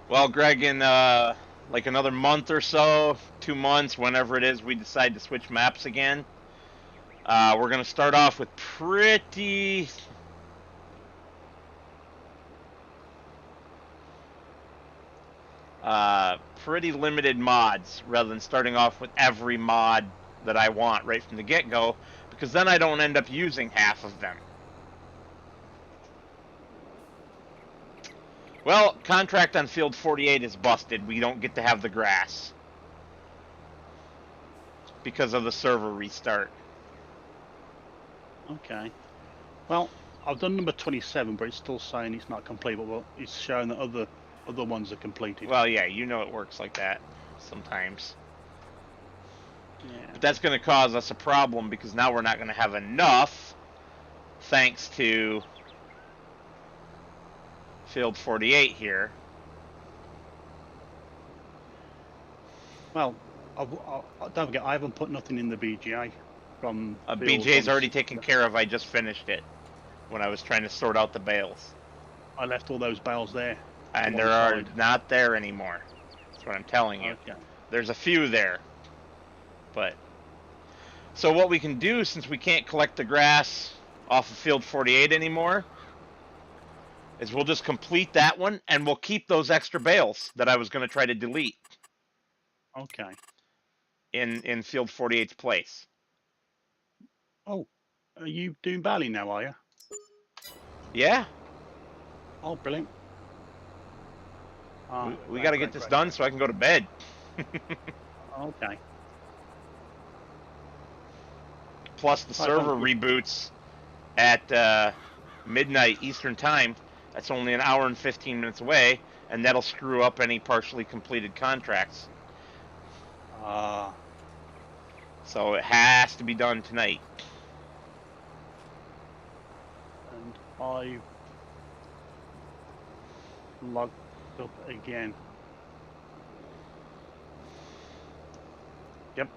Well, Greg, in like another month or so, 2 months, whenever it is, we decide to switch maps again. We're gonna start off with pretty limited mods rather than starting off with every mod that I want right from the get-go, because then I don't end up using half of them. Well, contract on field 48 is busted. We don't get to have the grass because of the server restart. Okay. Well, I've done number 27, but it's still saying it's not complete. But it's showing that other ones are completed. Well, yeah, you know it works like that sometimes. Yeah. But that's going to cause us a problem because now we're not going to have enough thanks to field 48 here. Well, don't forget, I haven't put nothing in the BGA from BJ's already taken care of. I just finished it when I was trying to sort out the bales. I left all those bales there. And there are not there anymore. That's what I'm telling you. Okay. There's a few there. But so what we can do, since we can't collect the grass off of field 48 anymore, is we'll just complete that one and we'll keep those extra bales that I was going to try to delete. Okay. In field 48's place. Oh, are you doing barley now, are you? Yeah. Oh, brilliant. We got to get this done so I can go to bed. Okay. Plus the server reboots at midnight Eastern time. That's only an hour and 15 minutes away, and that'll screw up any partially completed contracts. So it has to be done tonight. And I've logged up again. Yep.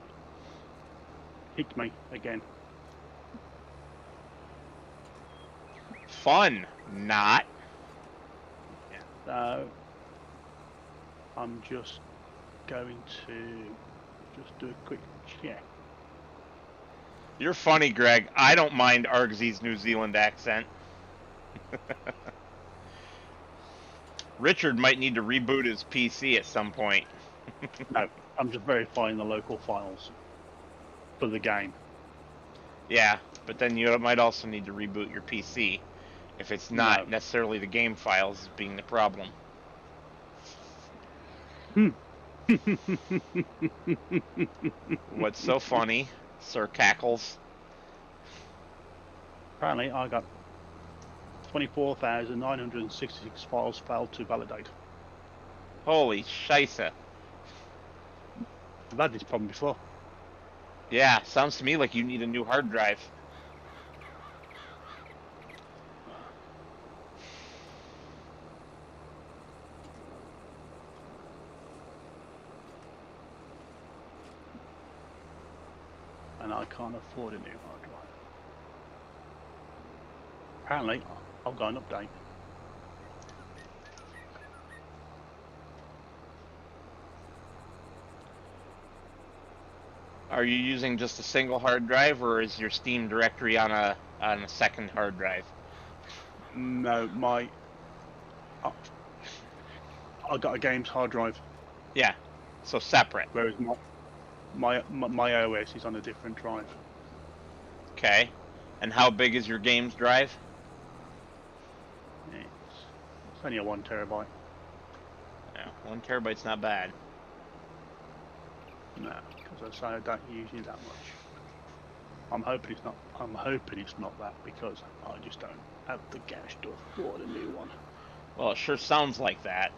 Kicked me again. Fun, not. Yeah. So I'm just going to just do a quick check. You're funny, Greg. I don't mind Argsy's New Zealand accent. Richard might need to reboot his PC at some point. No, I'm just verifying the local files for the game. Yeah, but then you might also need to reboot your PC if it's not necessarily the game files being the problem. What's so funny, Sir Cackles? Apparently, I got 24,966 files failed to validate. Holy scheisse. I've had this problem before. Yeah, sounds to me like you need a new hard drive. And I can't afford a new hard drive. Apparently, I've got an update. Are you using just a single hard drive, or is your Steam directory on a second hard drive? No, I got a games hard drive. Yeah, so separate. Whereas my OS is on a different drive. Okay, and how big is your games drive? It's only a 1 terabyte. Yeah, 1 terabyte's not bad. No, because I say I don't use it that much. I'm hoping it's not. I'm hoping it's not that because I just don't have the cash to afford a new one. Well, it sure sounds like that.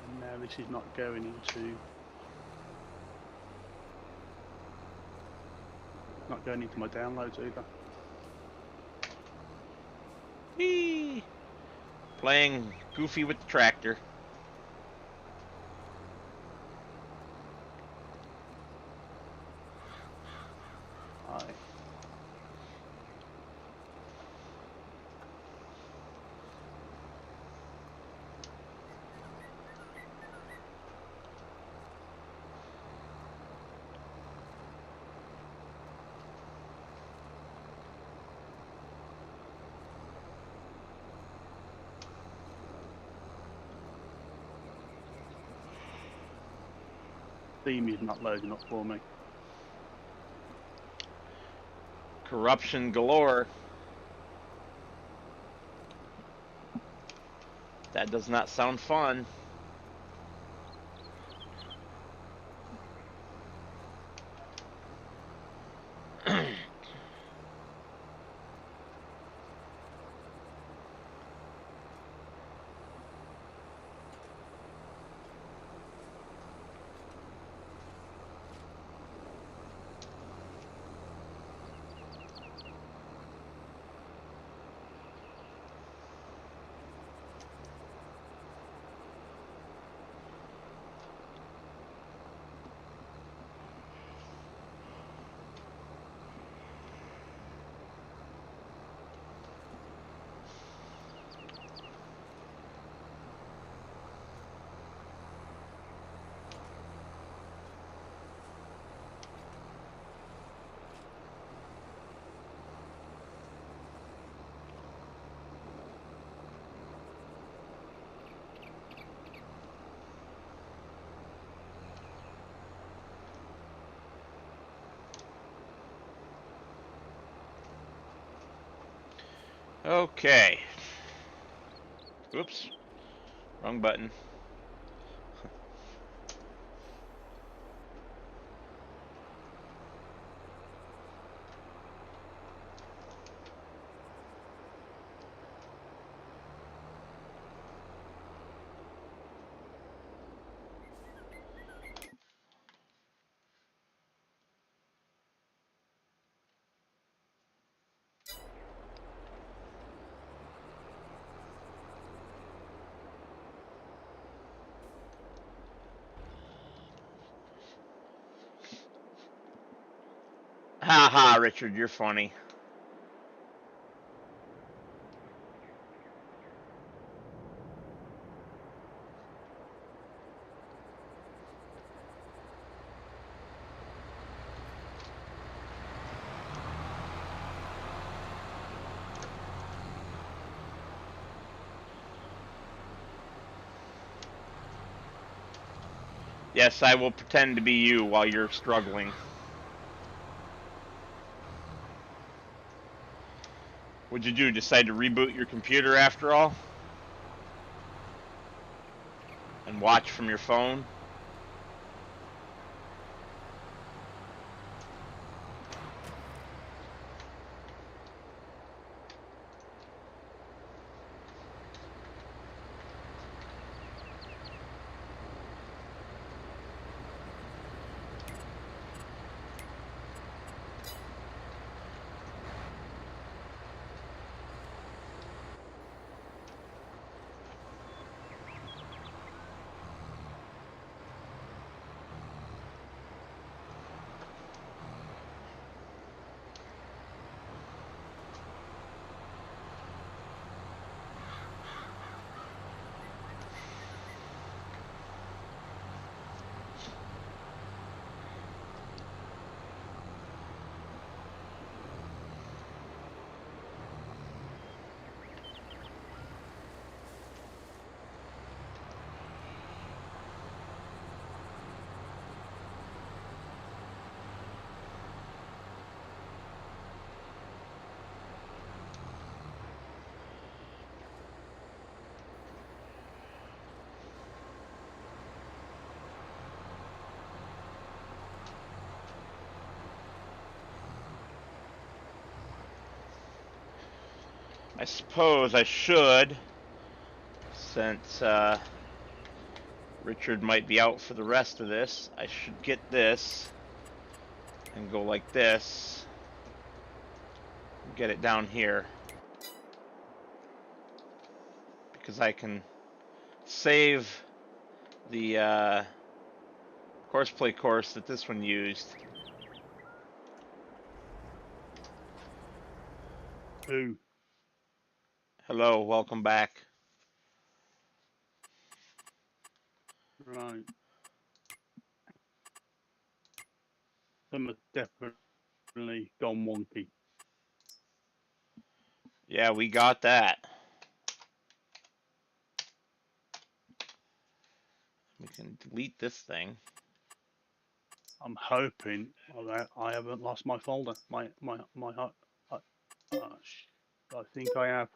And now this is not going into my downloads either. Whee! Playing Goofy with the tractor. Steam is not loading up for me. Corruption galore. That does not sound fun. Okay. Oops. Wrong button. Ha ha, Richard, you're funny. Yes, I will pretend to be you while you're struggling. What'd you do? Decide to reboot your computer after all? And watch from your phone? I suppose I should, since Richard might be out for the rest of this. I should get this and go like this. Get it down here. Because I can save the Courseplay course that this one used. Ooh. Hello, welcome back. Right. Some have definitely gone wonky. Yeah, we got that. We can delete this thing. I'm hoping I haven't lost my folder. I think I have.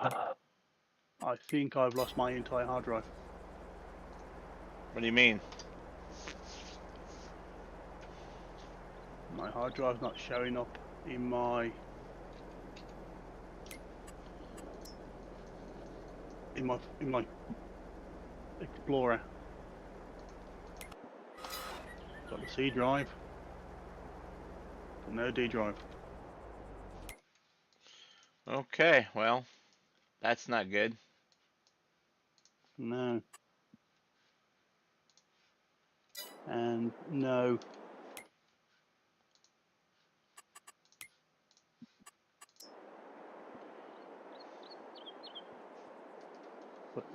I think I've lost my entire hard drive. What do you mean? My hard drive's not showing up in my Explorer. Got the C drive, but no D drive. Okay, well, that's not good. No. And no.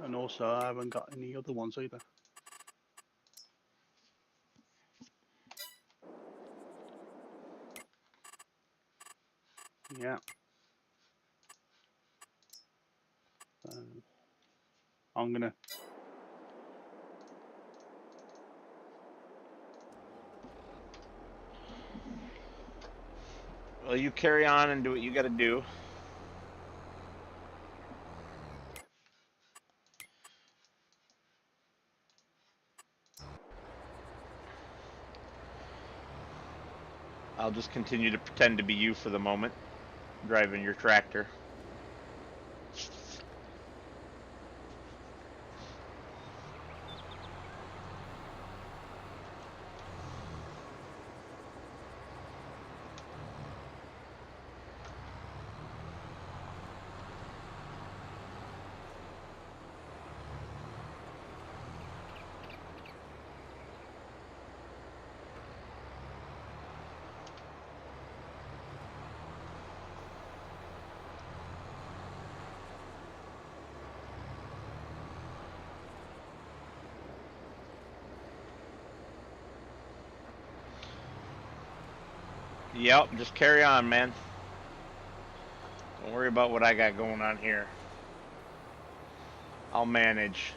And also I haven't got any other ones either. Yeah. I'm gonna. Well, you carry on and do what you got to do. I'll just continue to pretend to be you for the moment, driving your tractor. Yep, just carry on, man. Don't worry about what I got going on here. I'll manage.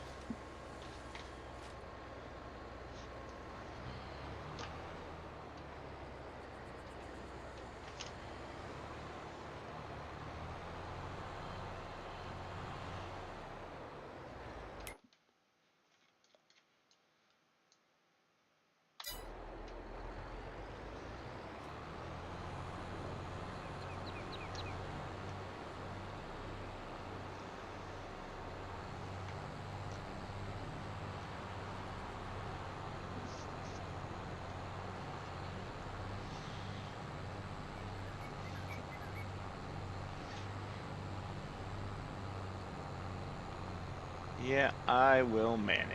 Yeah, I will manage.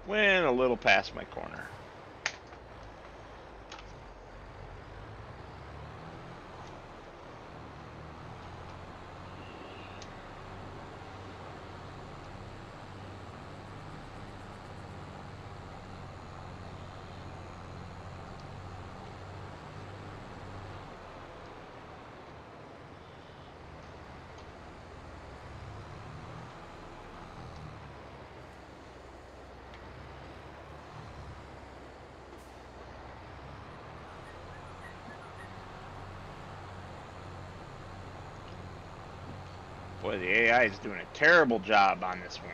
Went a little past my corner. Boy, the AI is doing a terrible job on this one.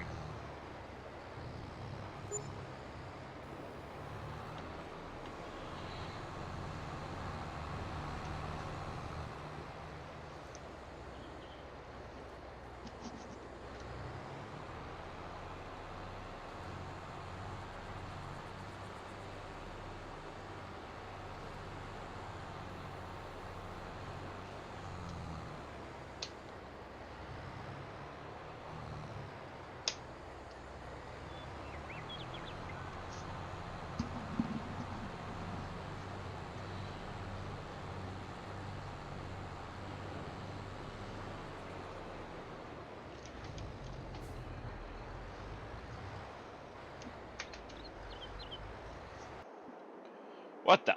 What the?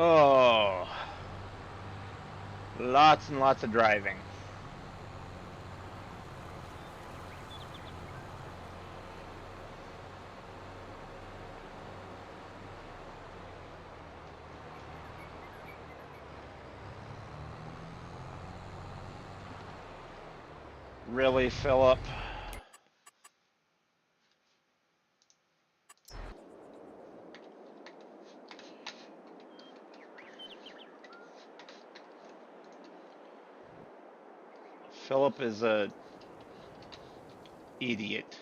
Oh, lots and lots of driving. Really, Philip? Philip is a idiot.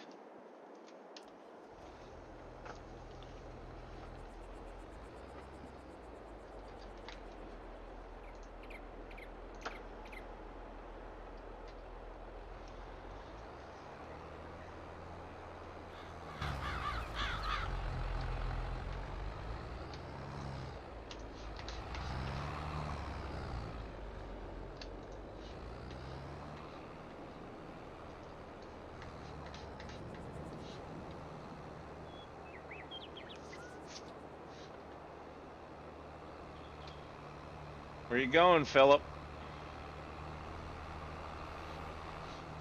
Where you going, Philip?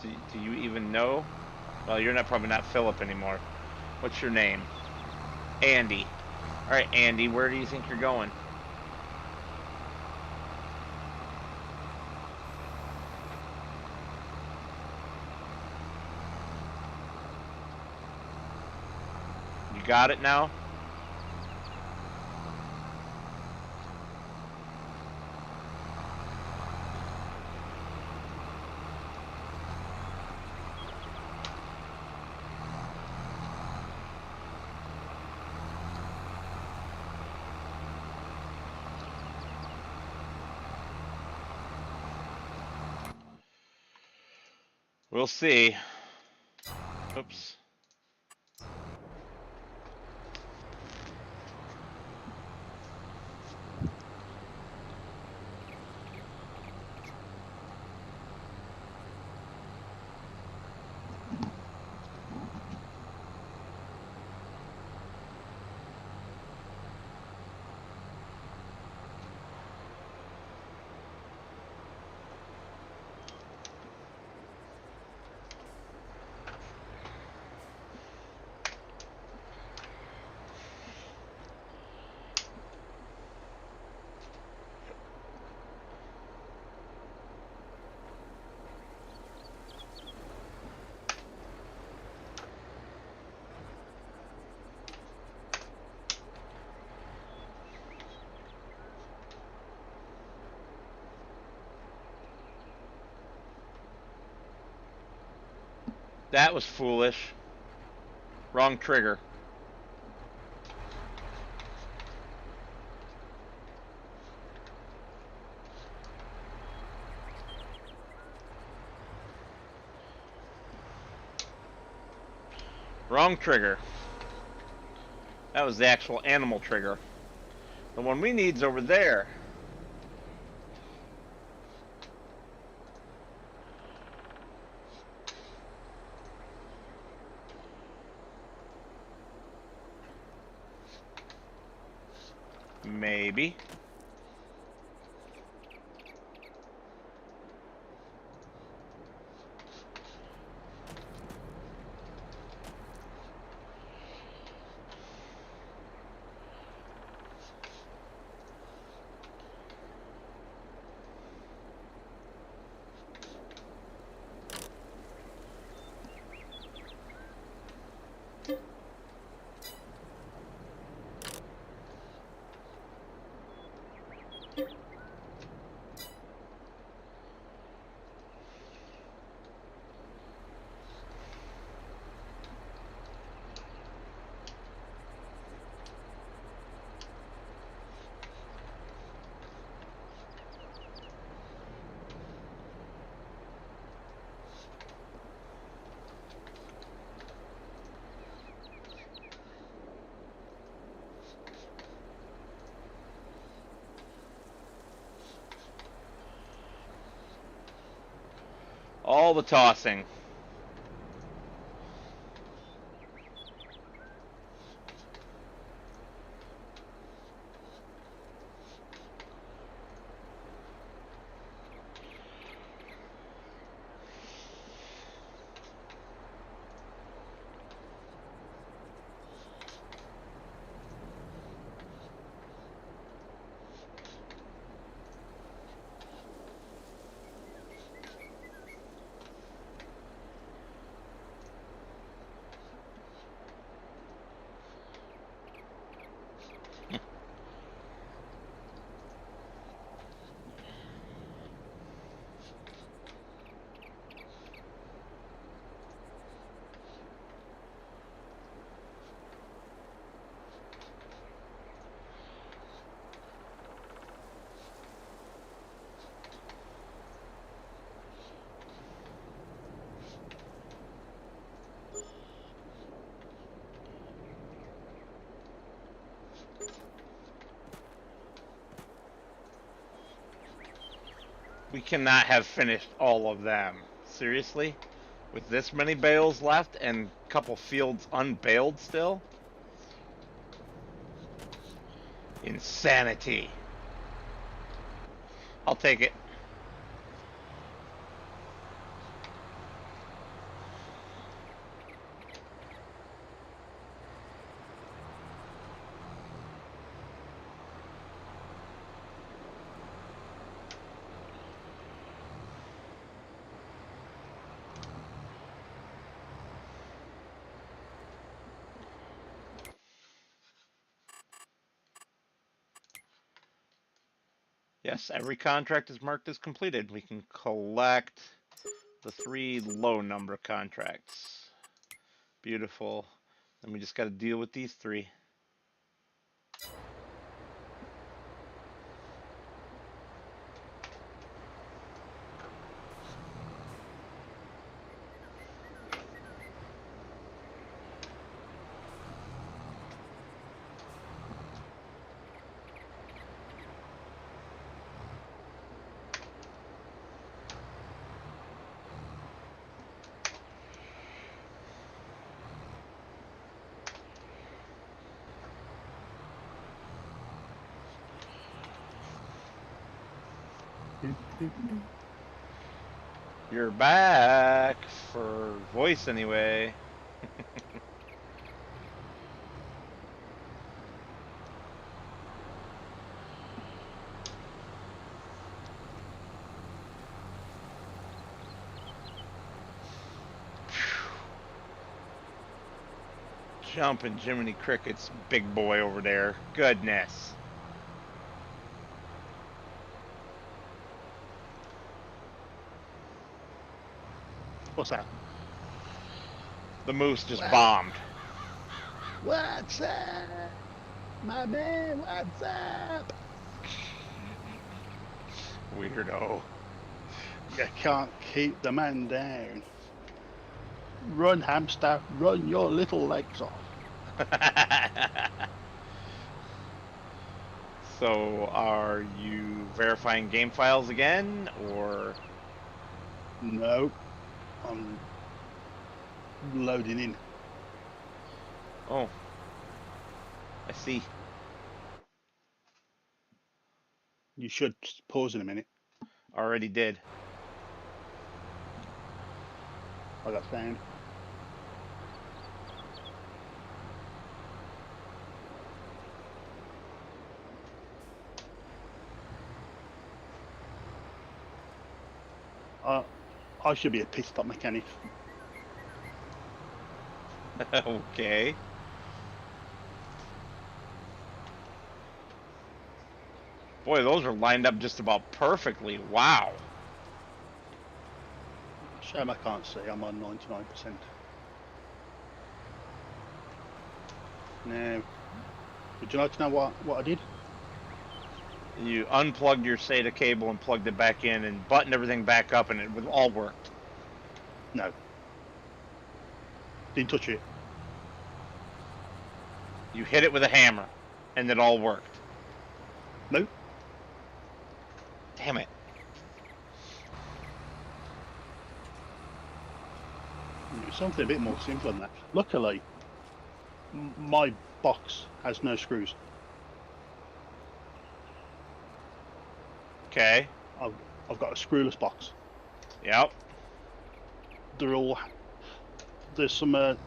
Do you even know? Well, you're not probably not Philip anymore. What's your name? Andy. All right, Andy, where do you think you're going? You got it now? We'll see. Oops. That was foolish. Wrong trigger. Wrong trigger. That was the actual animal trigger. The one we need's over there. Maybe. the tossing. We cannot have finished all of them. Seriously? With this many bales left and a couple fields unbaled still? Insanity. I'll take it. Yes, every contract is marked as completed. We can collect the 3 low number contracts. Beautiful. Then we just got to deal with these 3. You're back for voice anyway. Jumping Jiminy Cricket's big boy over there. Goodness. What's that? The moose just Wow. bombed. What's up? My man, what's up? Weirdo. You can't keep the man down. Run, hamster, run your little legs off. So, are you verifying game files again, or? No, I'm loading in. Oh, I see. You should pause in a minute. Already did. I got sound. I should be a pit stop mechanic. Okay. Boy, those are lined up just about perfectly. Wow. Shame I can't see. I'm on 99%. Now, would you like to know what I did? You unplugged your SATA cable and plugged it back in and buttoned everything back up, and it all worked. No. Didn't touch it. You hit it with a hammer, and it all worked. Nope. Damn it. something a bit more simple than that. Luckily, my box has no screws. Okay. I've got a screwless box. Yep. There's some to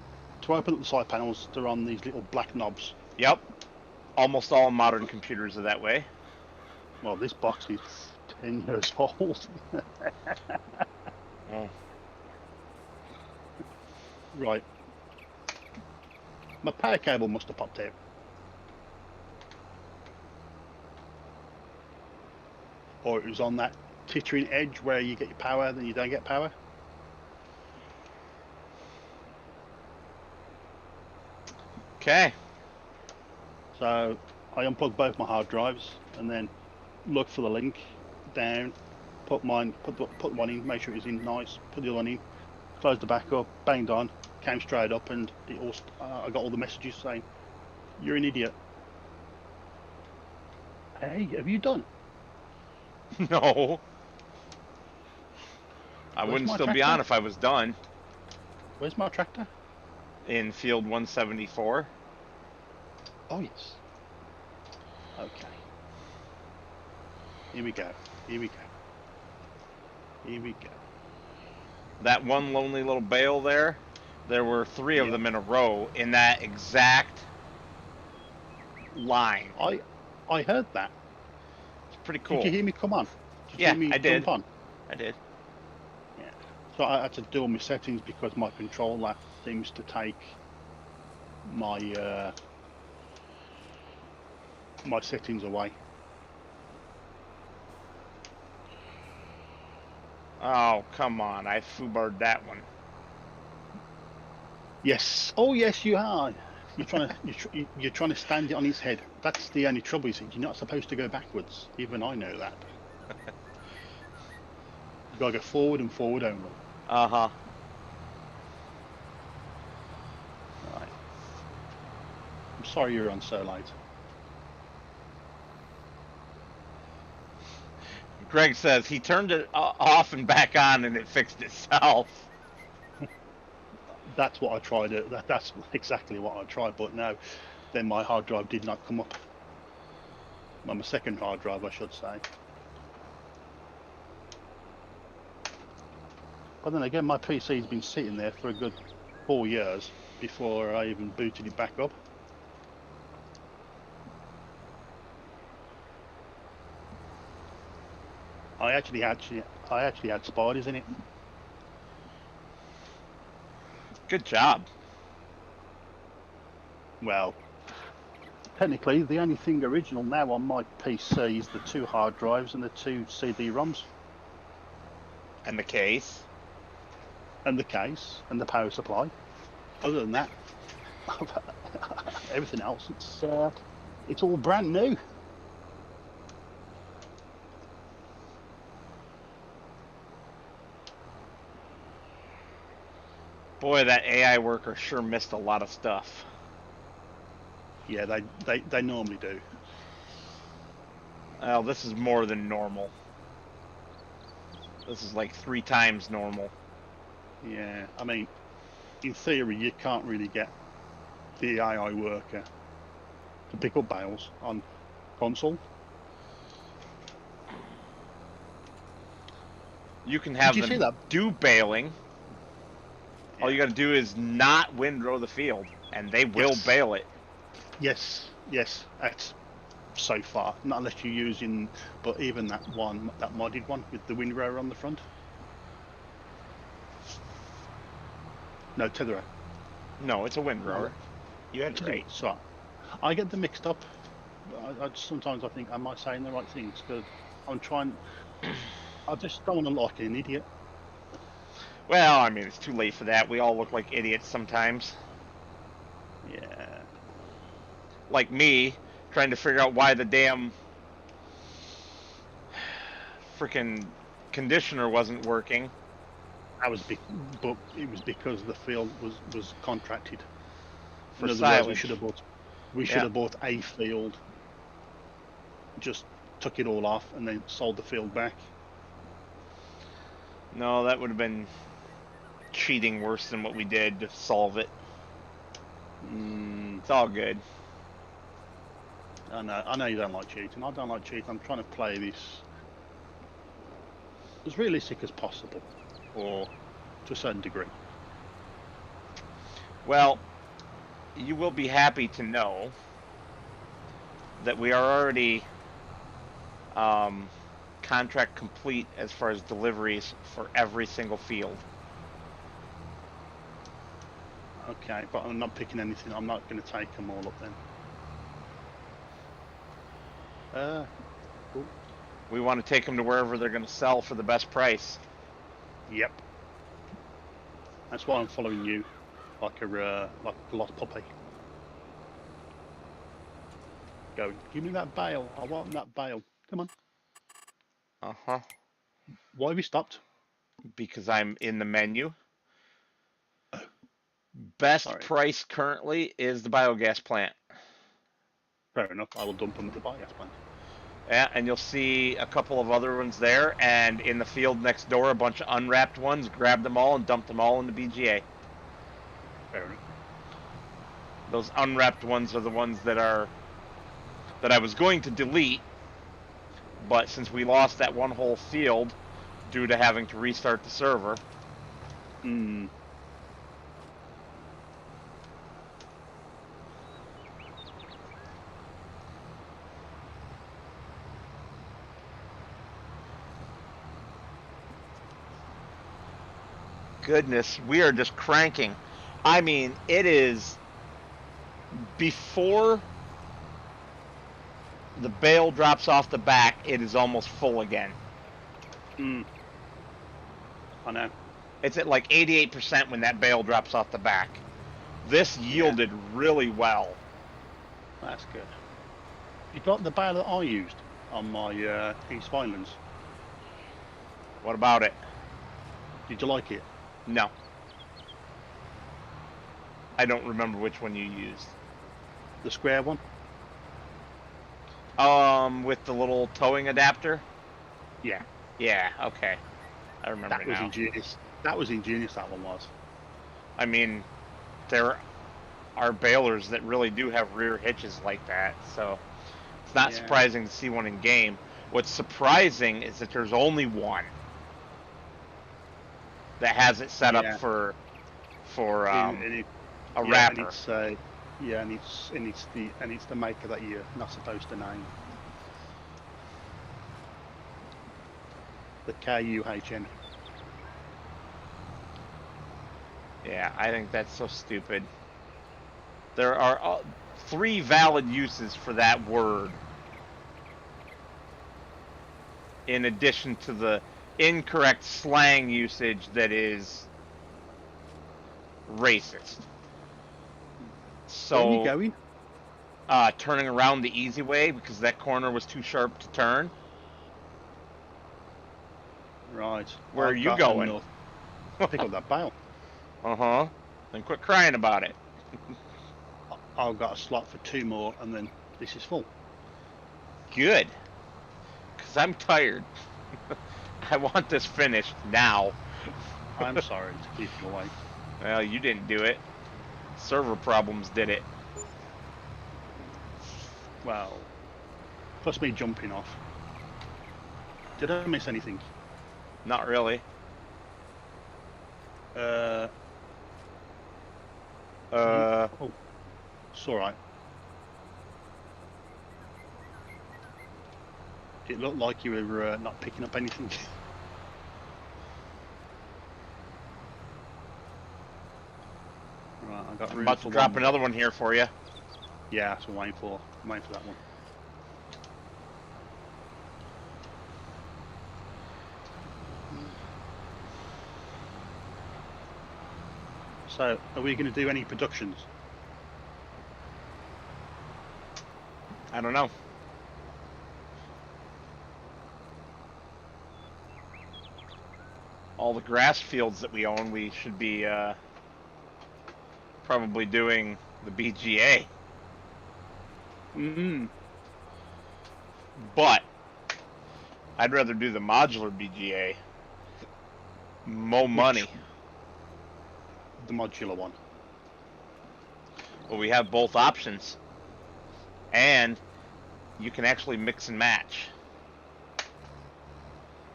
open up the side panels. They're on these little black knobs. Yep. Almost all modern computers are that way. Well, this box is 10 years old. Oh. Right. My power cable must have popped out. Or it was on that tittering edge where you get your power, then you don't get power. Okay. So I unplugged both my hard drives and then looked for the link down, put one in, make sure it was in nice, put the other one in, closed the back up, banged on, came straight up, and it all. I got all the messages saying, "You're an idiot." Hey, have you done? No. I Where's wouldn't my still be tractor? on if I was done. Where's my tractor? In field 174. Oh yes. Okay. Here we go. Here we go. Here we go. That one lonely little bale there were 3 of Yep. them in a row in that exact line. I heard that. It's pretty Did you cool. hear me come on? Did you Yeah, hear me I did. jump on? I did. Yeah. So I had to do all my settings because my controller seems to take my my settings away. Oh, come on. I foobarred that one. Yes. Oh yes, you are. You're trying to stand it on its head. That's the only trouble. Is you're not supposed to go backwards. Even I know that. You gotta go forward and forward only. Uh-huh. Right. I'm sorry you're on so late. Greg says he turned it off and back on and it fixed itself. That's what I tried. That's exactly what I tried. But no, then my hard drive did not come up. Well, my second hard drive, I should say. But then again, my PC's been sitting there for a good 4 years before I even booted it back up. I actually had spiders in it. Good job. Well, technically, the only thing original now on my PC is the 2 hard drives and the 2 CD-ROMs. And the case. And the case and the power supply. Other than that, everything else, it's all brand new. Boy, that AI worker sure missed a lot of stuff. Yeah, they normally do. Well, this is more than normal. This is like 3 times normal. Yeah, I mean, in theory, you can't really get the AI worker to pick up bales on console. You can have Did you see them that? do bailing. All you Yeah. got to do is not windrow the field, and they will Yes. bail it. Yes, that's so far. Not unless you're using, but even that modded one with the windrower on the front. No, tetherer. No, it's a windrower. You had It's it a right. so I get them mixed up. Sometimes I think, am I saying the right things? Because I'm trying. I just don't want to look like an idiot. Well, I mean, it's too late for that. We all look like idiots sometimes. Yeah. Like me, trying to figure out why the damn freaking conditioner wasn't working. But it was because the field was contracted. For In other words, silage. we should have bought a field, just took it all off, and then sold the field back. No, that would have been cheating worse than what we did to solve it. Mm, It's all good. I know you don't like cheating. I don't like cheating. I'm trying to play this as realistic as possible, or to a certain degree. Well, you will be happy to know that we are already contract complete as far as deliveries for every single field. Okay, but I'm not picking anything. I'm not going to take them all up then. Cool. We want to take them to wherever they're going to sell for the best price. Yep. That's why I'm following you, like a lost puppy. Going, give me that bale. I want that bale. Come on. Uh-huh. Why have you stopped? Because I'm in the menu. Best Sorry. price currently is the biogas plant. Fair enough. I will dump them at the biogas plant. Yeah, and you'll see a couple of other ones there, and in the field next door, a bunch of unwrapped ones. Grab them all and dump them all into BGA. Fair enough. Those unwrapped ones are the ones that I was going to delete, but since we lost that one whole field due to having to restart the server. Hmm. Goodness, we are just cranking. I mean, it is before the bale drops off the back, it is almost full again. Hmm. I know. It's at like 88% when that bale drops off the back. This yielded really well. That's good. You got the bale that I used on my East Violence. What about it? Did you like it? No. I don't remember which one you used. The square one? With the little towing adapter? Yeah. Yeah, okay. I remember That was now. ingenious. That was ingenious, that one was. I mean, there are balers that really do have rear hitches like that, so it's not surprising to see one in game. What's surprising is that there's only one that has it set up for a wrapper. And it's the maker that you're not supposed to name. The KUHN. Yeah, I think that's so stupid. There are 3 valid uses for that word, in addition to the incorrect slang usage that is racist. So, where are you going? Turning around the easy way because that corner was too sharp to turn. Right. Where are you going? Pick up that bale. Uh-huh. Then quit crying about it. I've got a slot for 2 more, and then this is full. Good. Because I'm tired. I want this finished now. I'm sorry to keep you away. Well, you didn't do it. Server problems did it. Well, plus me jumping off. Did I miss anything? Not really. Oh, it's alright. It looked like you were not picking up anything. Right, I got room I'm about for to drop one. another one here for you. Yeah, that's what I'm waiting for. I'm waiting for that one. So, are we going to do any productions? I don't know. All the grass fields that we own, we should be probably doing the BGA. But I'd rather do the modular BGA. Mo money. the modular one. Well, we have both options, and you can actually mix and match.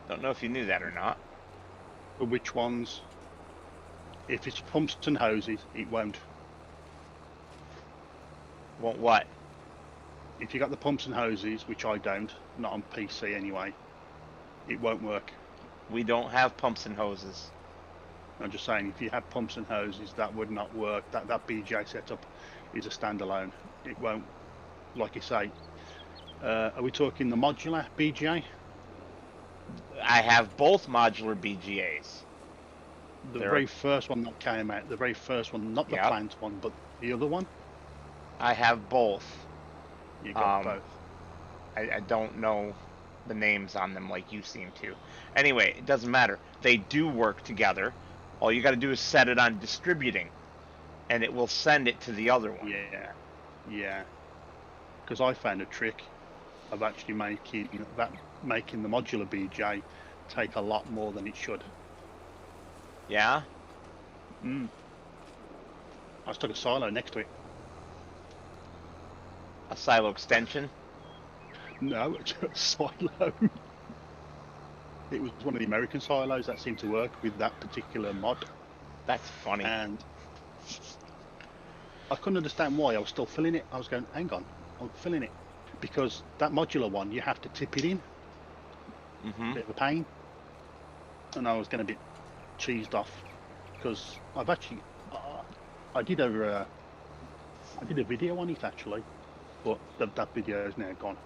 Don't know if you knew that or not. But which ones? If it's pumps and hoses, it won't. Won't what? If you got the pumps and hoses, which I don't, not on PC anyway, it won't work. We don't have pumps and hoses. I'm just saying, if you have pumps and hoses, that would not work. That BJ setup is a standalone. It won't, like you say. Are we talking the modular BGA? I have both modular BGAs. The very first one that came out, the very first one, not the Yep. plant one, but the other one? I have both. You got both. I don't know the names on them like you seem to. Anyway, it doesn't matter. They do work together. All you got to do is set it on distributing, and it will send it to the other one. Yeah. Because I found a trick of actually making the modular BJ take a lot more than it should. Yeah? I stuck a silo next to it. A silo extension? No, it's a silo. It was one of the American silos that seemed to work with that particular mod. That's funny. And I couldn't understand why I was still filling it. I was going, hang on, I'm filling it. Because that modular one, you have to tip it in. Mm-hmm. Bit of a pain. And I was getting a bit cheesed off. Because I've actually, I did a video on it actually. But that video is now gone.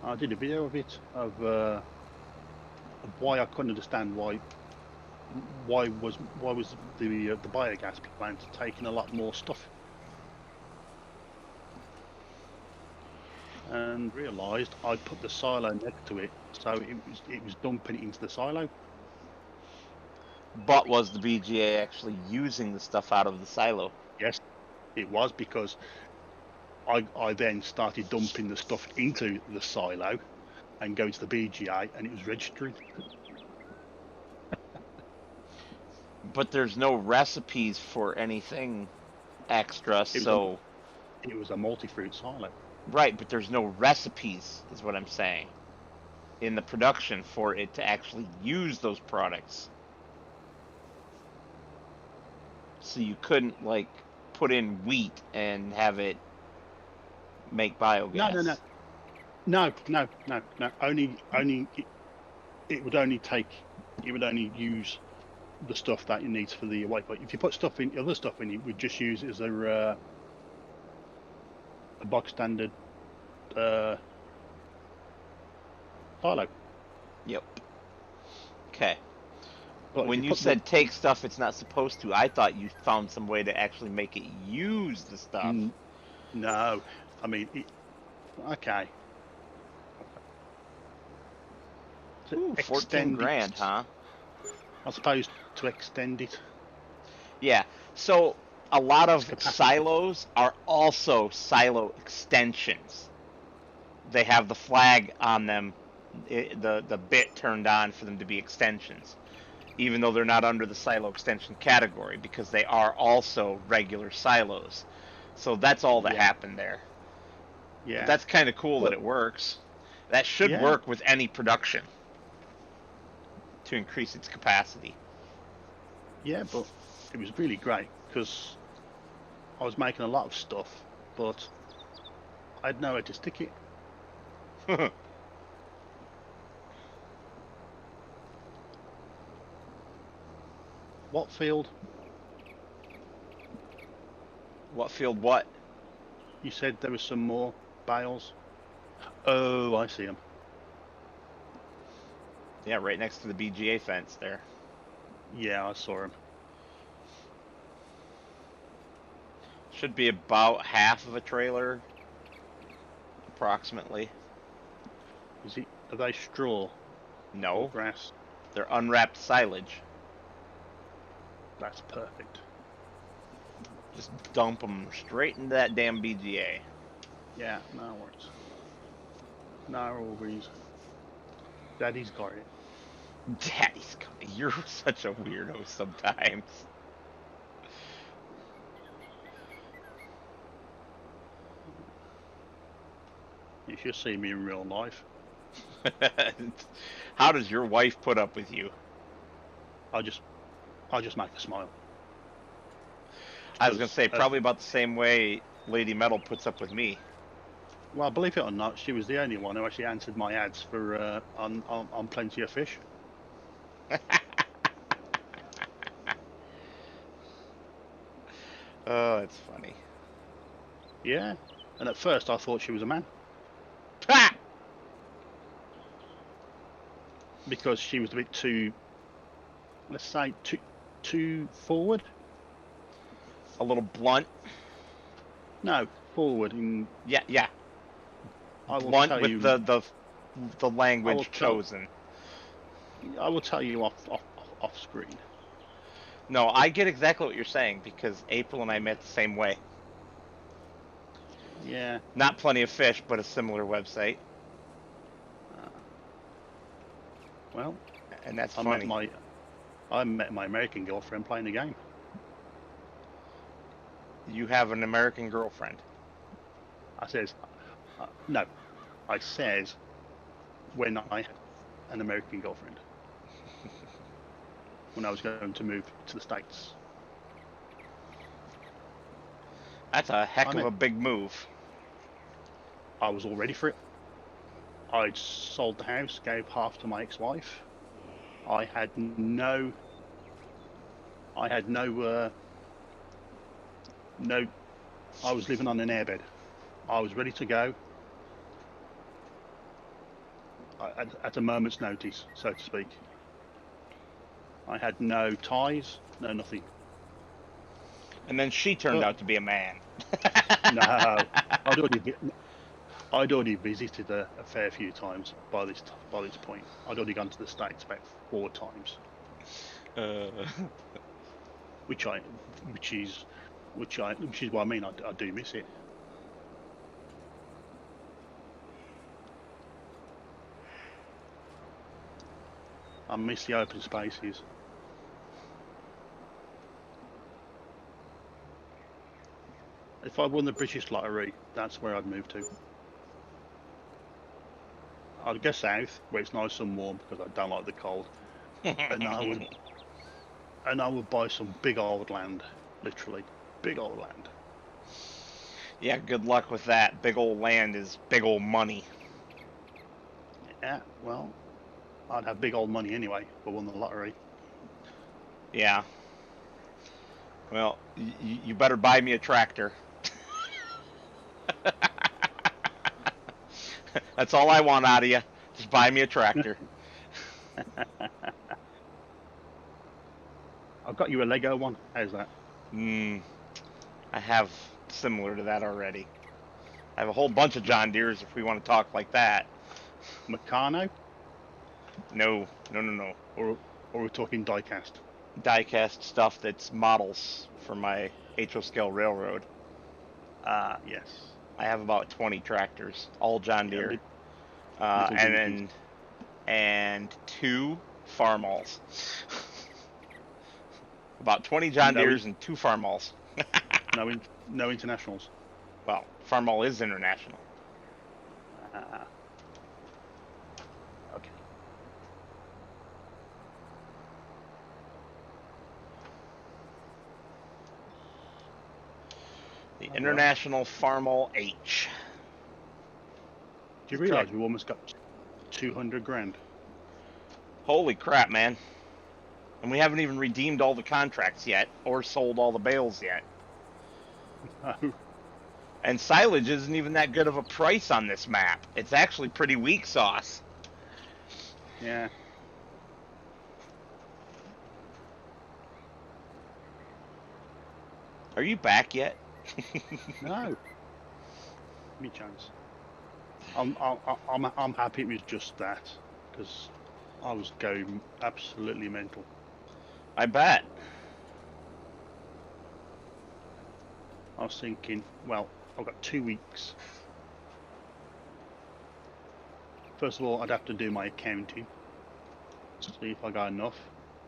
I did a video of it, of why I couldn't understand why was the biogas plant taking a lot more stuff, and realised I put the silo next to it, so it was dumping it into the silo. But was the BGA actually using the stuff out of the silo? Yes, it was, because I then started dumping the stuff into the silo and going to the BGA, and it was registering. But there's no recipes for anything extra, so... It was a multi-fruit silo. Right, but there's no recipes, is what I'm saying, in the production for it to actually use those products. So you couldn't, like, put in wheat and have it make biogas. No. Only it would only use the stuff that it needs for the white. But if you put other stuff in, it would just use it as a box standard silo. Yep. Okay. But when you said take stuff it's not supposed to, I thought you found some way to actually make it use the stuff. No, I mean, okay. Ooh, 14 grand, huh? I suppose to extend it. Yeah, so a lot of silos are also silo extensions. They have the flag on them, the bit turned on for them to be extensions, even though they're not under the silo extension category, because they are also regular silos. So that's all that happened there. Yeah. But that's kind of cool that it works. That should work with any production to increase its capacity. Yeah, but it was really great because I was making a lot of stuff, but I had nowhere to stick it. What field? What field what? You said there was some more bales. Oh, I see them. Yeah, right next to the BGA fence there. Yeah, I saw them. Should be about half of a trailer, approximately. Are they straw? No. Or grass? They're unwrapped silage. That's perfect. Just dump them straight into that damn BGA. Yeah, no worries. No worries. Daddy's got it. Daddy's coming. You're such a weirdo sometimes. You should see me in real life. How does your wife put up with you? I just make her smile. I was gonna Because, say probably about the same way Lady Metal puts up with me. well, believe it or not, she was the only one who actually answered my ads for on Plenty of Fish. Oh, it's funny. Yeah, and at first I thought she was a man Ha! because she was a bit too, let's say, too forward. A little blunt. No, forward. In Yeah, yeah. I will Blunt tell with you, the I will language tell, chosen. I will tell you off screen. No, I get exactly what you're saying because April and I met the same way. Yeah. Not Plenty of Fish, but a similar website, Uh, well, and that's I met funny. my I met my American girlfriend playing the game. You have an American girlfriend. I says, no, I says when I had an American girlfriend when I was going to move to the States. That's a I heck of met. a big move. I was all ready for it. I'd sold the house, gave half to my ex-wife. I had no. I had no. I was living on an airbed. I was ready to go at a moment's notice, so to speak. I had no ties, no nothing. And then she turned But out to be a man. no, I'd already visited a fair few times by this point. I'd already gone to the States about 4 times, Uh, which I, which is what I mean. I do miss it. I miss the open spaces. If I won the British lottery, that's where I'd move to. I'd go south, where it's nice and warm because I don't like the cold, and I would buy some big old land, literally big old land. yeah, good luck with that. Big old land is big old money. Yeah, well, I'd have big old money anyway if I won the lottery. Yeah. Well, you better buy me a tractor. That's all I want out of you. Just buy me a tractor. I've got you a Lego one. How's that? Hmm. I have similar to that already. I have a whole bunch of John Deeres if we want to talk like that. Meccano, No, no, no, no. or we're talking diecast? Diecast stuff that's models for my HO scale railroad. Ah, yes. I have about 20 tractors, all John Yeah, Deere, little and dinkies. then and two farmalls. About 20 John No, Deeres and two farmalls. no internationals. Well, farmall is international. Ah, okay. The Oh, well, International Farmall H. do you Correct. realise we've almost got 200 grand? Holy crap, man. And we haven't even redeemed all the contracts yet or sold all the bales yet. Oh, And silage isn't even that good of a price on this map. It's actually pretty weak sauce. yeah. Are you back yet? No, me chance. I'm happy it was just that because I was going absolutely mental. I bet. I was thinking, well, I've got 2 weeks. First of all, I'd have to do my accounting. See if I got enough.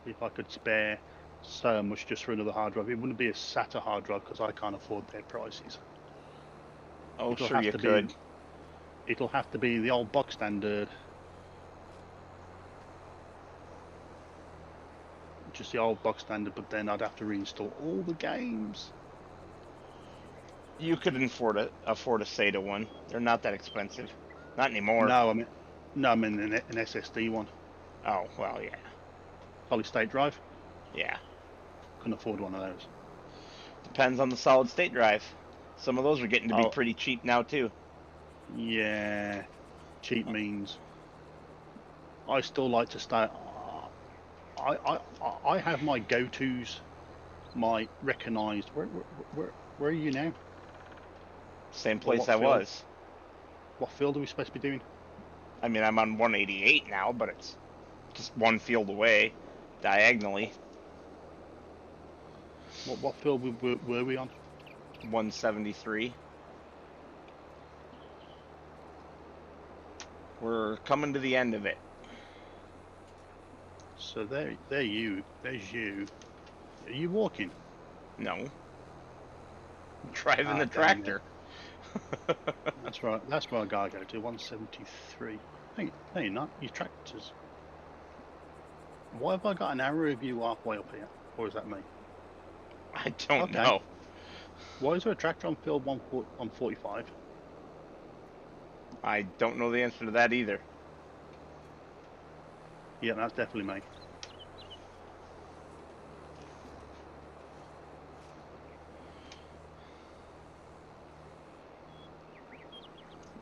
See if I could spare so much just for another hard drive. It wouldn't be a SATA hard drive because I can't afford their prices. Oh, It'll sure have you to could. be. It'll have to be the old box standard. Just the old box standard, but then I'd have to reinstall all the games. You could afford a SATA one. They're not that expensive. Not anymore. No, I mean an SSD one, Oh, well, yeah. solid state drive. Yeah. Couldn't afford one of those. Depends on the solid state drive. Some of those are getting to be Oh, pretty cheap now, too. yeah, cheap means I still like to stay. I have my go-tos, my recognised. Where are you now? Same Well, place I was. What field are we supposed to be doing? I mean, I'm on 188 now, but it's just one field away, diagonally. What field were we on? 173. We're coming to the end of it. So there's you. Are you walking? No. I'm driving the Dang tractor. That's right. That's where I gotta go to 173. Hey, no, you're not. Your tractors. Why have I got an arrow of you halfway up here? Or is that me? I don't Okay. know. Why is there a tractor on field 145? I don't know the answer to that either. Yeah, that's definitely me.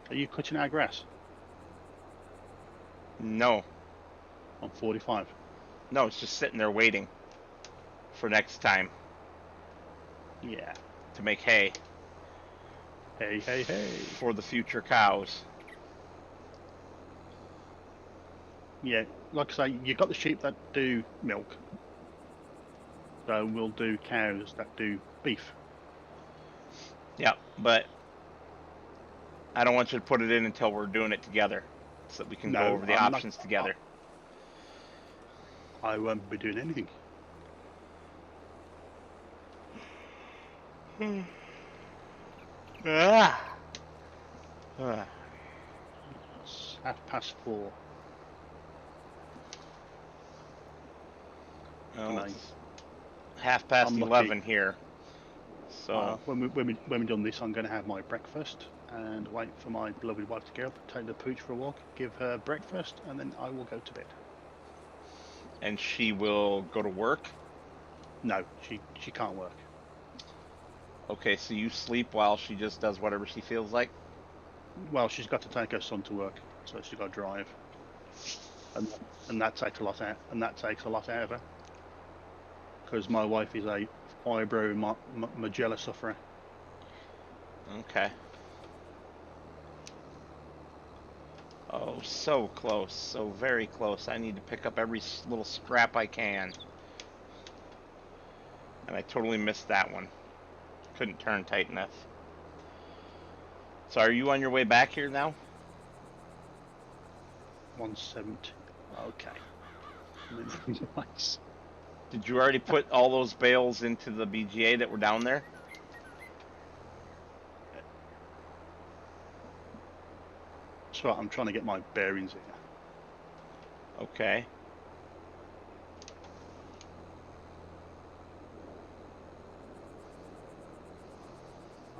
Are you cutting our grass No. on 45? No, it's just sitting there waiting for next time Yeah. to make hay Hey, hey, hey. for the future cows. Yeah, like I say, you've got the sheep that do milk. So we'll do cows that do beef. Yep, but I don't want you to put it in until we're doing it together so that we can go No, over the I'm not. options together. I won't be doing anything. Ah. It's 4:30. Well, I it's 11:30 here. So when we done this, I'm going to have my breakfast and wait for my lovely wife to get up, take the pooch for a walk, give her breakfast, and then I will go to bed. and she will go to work. No, she can't work. Okay, so you sleep while she just does whatever she feels like. Well, she's got to take her son to work, so she's got to drive, and that takes a lot out. And that takes a lot out of her because my wife is a fibromyalgia sufferer. Okay. Oh, so close, so very close. I need to pick up every little scrap I can. And I totally missed that one. Couldn't turn tight enough. So are you on your way back here now? 170. Okay. Nice. Did you already put all those bales into the BGA that were down there? So I'm trying to get my bearings here. Okay.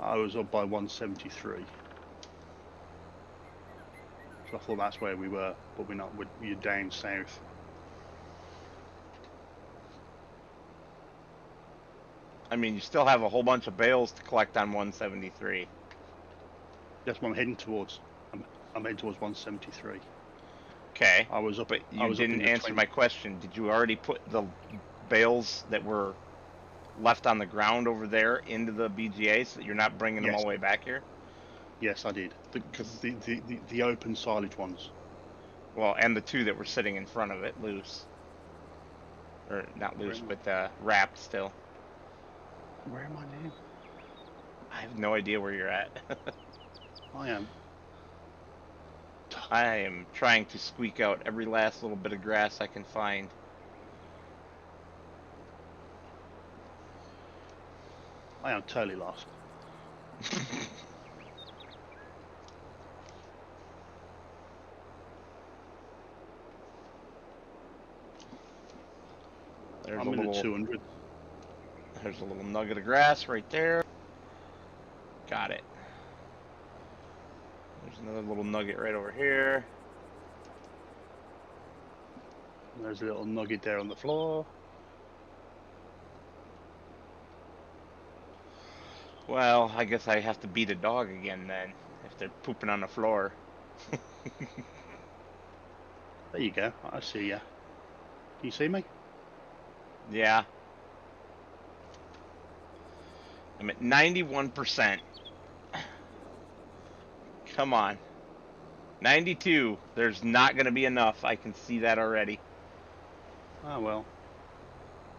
I was up by 173. So I thought that's where we were, but we're not. We're down south. I mean, you still have a whole bunch of bales to collect on 173. That's what I'm heading towards. I'm heading towards 173. Okay. I was up. But I you was up didn't in the answer 20. my question. Did you already put the bales that were left on the ground over there into the BGA so that you're not bringing them all the way back here? Yes, I did. The open silage ones. Well, and the two that were sitting in front of it, loose. Or not loose, but wrapped still. Where am I now? I have no idea where you're at. I am. I am trying to squeak out every last little bit of grass I can find. I am totally lost. There's I'm a in the little 200. there's a little nugget of grass right there. Got it. There's another little nugget right over here. There's a little nugget there on the floor. Well, I guess I have to beat a dog again then, if they're pooping on the floor. There you go. I see ya. Can you see me? Yeah. I'm at 91%. Come on. 92. There's not going to be enough. I can see that already. Ah, well.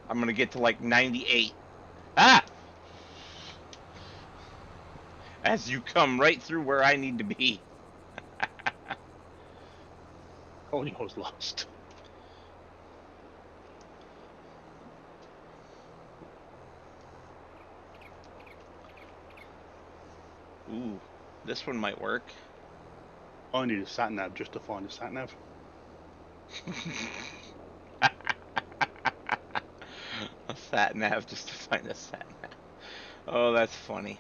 I'm going to get to like 98. Ah! As you come right through where I need to be. Oh, I was lost. Ooh, this one might work. I need a sat nav just to find a sat nav. A sat nav just to find a sat nav. Oh, that's funny.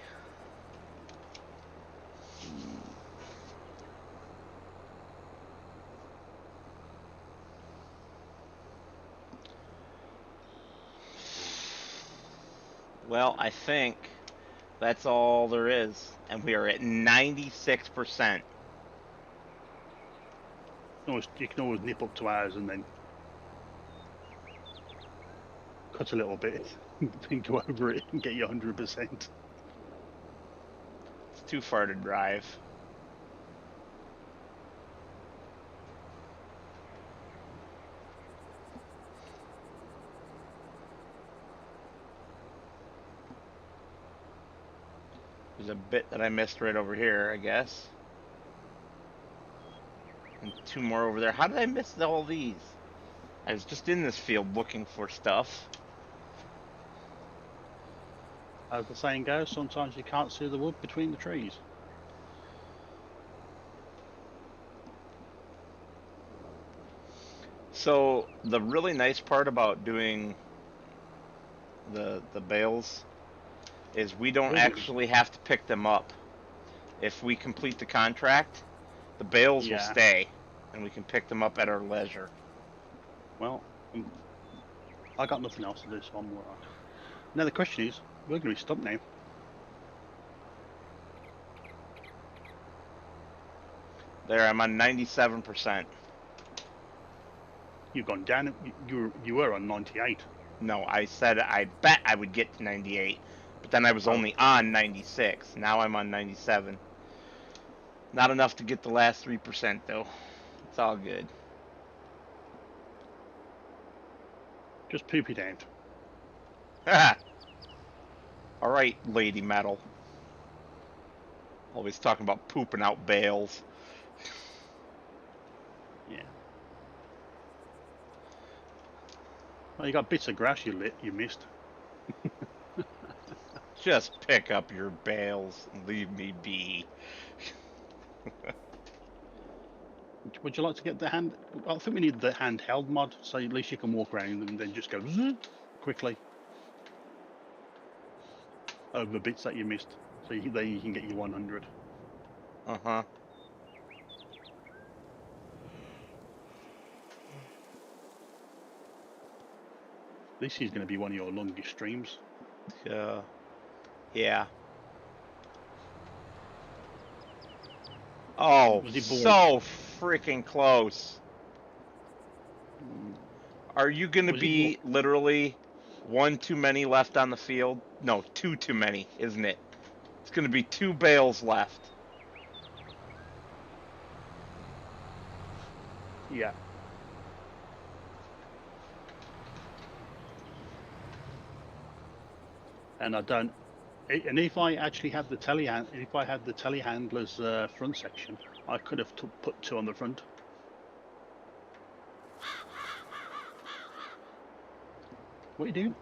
Well, I think that's all there is. And we are at 96%. You can always nip up to ours and then cut a little bit, then go over it and get you 100%. It's too far to drive. There's a bit that I missed right over here, I guess. And two more over there. How did I miss all these? I was just in this field looking for stuff. As the saying goes, sometimes you can't see the wood between the trees. So the really nice part about doing the bales is we don't actually have to pick them up. If we complete the contract, the bales will stay, and we can pick them up at our leisure. Well, I got nothing else to do, so I'm alright. Now the question is, we're going to be stumped now. There, I'm on 97%. You've gone down. You were on 98. No, I said I bet I would get to 98, but then I was only on 96. Now I'm on 97. Not enough to get the last 3%, though. It's all good. Just poop it out. All right, Lady Metal. Always talking about pooping out bales. Yeah. Well, you got bits of grass you missed. Just pick up your bales and leave me be. Would you like to get the hand? I think we need the handheld mod, so at least you can walk around and then just go quickly over the bits that you missed. So there you can get your 100. Uh-huh. This is going to be one of your longest streams. Yeah. Oh, so freaking close. Are you going to be literally one too many left on the field? No, two too many, isn't it? It's going to be 2 bales left. Yeah. And I don't. And if I actually had the telehandler's front section, I could have put 2 on the front. What are you doing?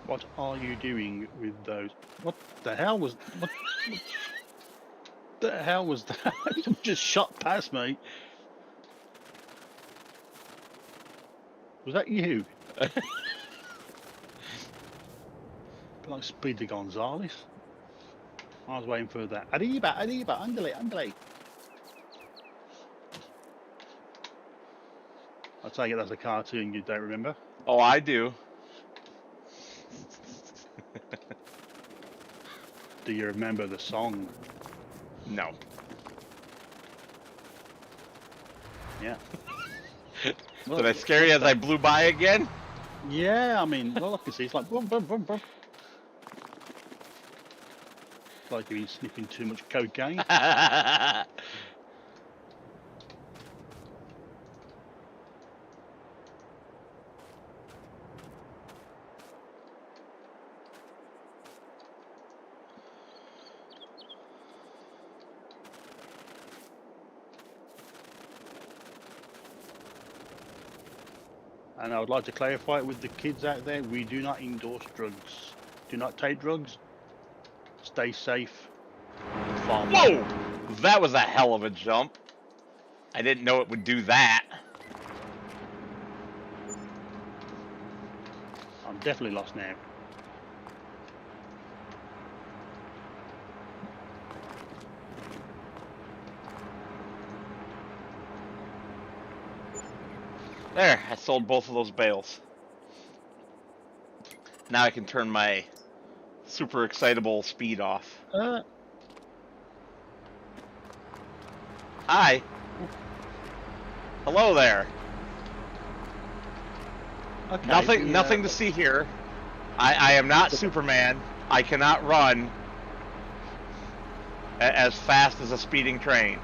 What are you doing with those? What the hell was what the hell was that? Just shot past me. Was that you? Like Speedy Gonzales. I was waiting for that. Arriba, arriba, andale, andale. I take it that's a cartoon you don't remember. Oh, I do. Do you remember the song? No. Yeah. Well, did I scare you as I blew by again? Yeah, I mean, all I can see is like boom, boom, boom, boom. It's like you've been sniffing too much cocaine. And I would like to clarify it with the kids out there, we do not endorse drugs. Do not take drugs. Stay safe. Farm. Whoa! That was a hell of a jump. I didn't know it would do that. I'm definitely lost now. There, I sold both of those bales. Now I can turn my super excitable speed off. Hi. Hello there. Okay, Nothing to see here. I am not Superman. I cannot run as fast as a speeding train.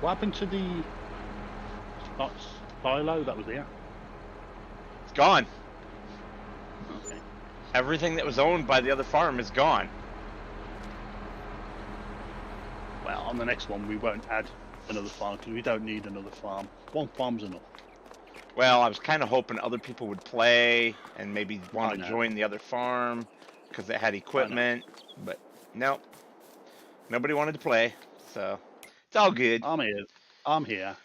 What happened to the silo that was there? It's gone. Okay. Everything that was owned by the other farm is gone. Well, on the next one we won't add another farm because we don't need another farm. One farm's enough. Well, I was kind of hoping other people would play and maybe want I to know. join the other farm because it had equipment, but no, nobody wanted to play, so it's all good. I'm here. I'm here.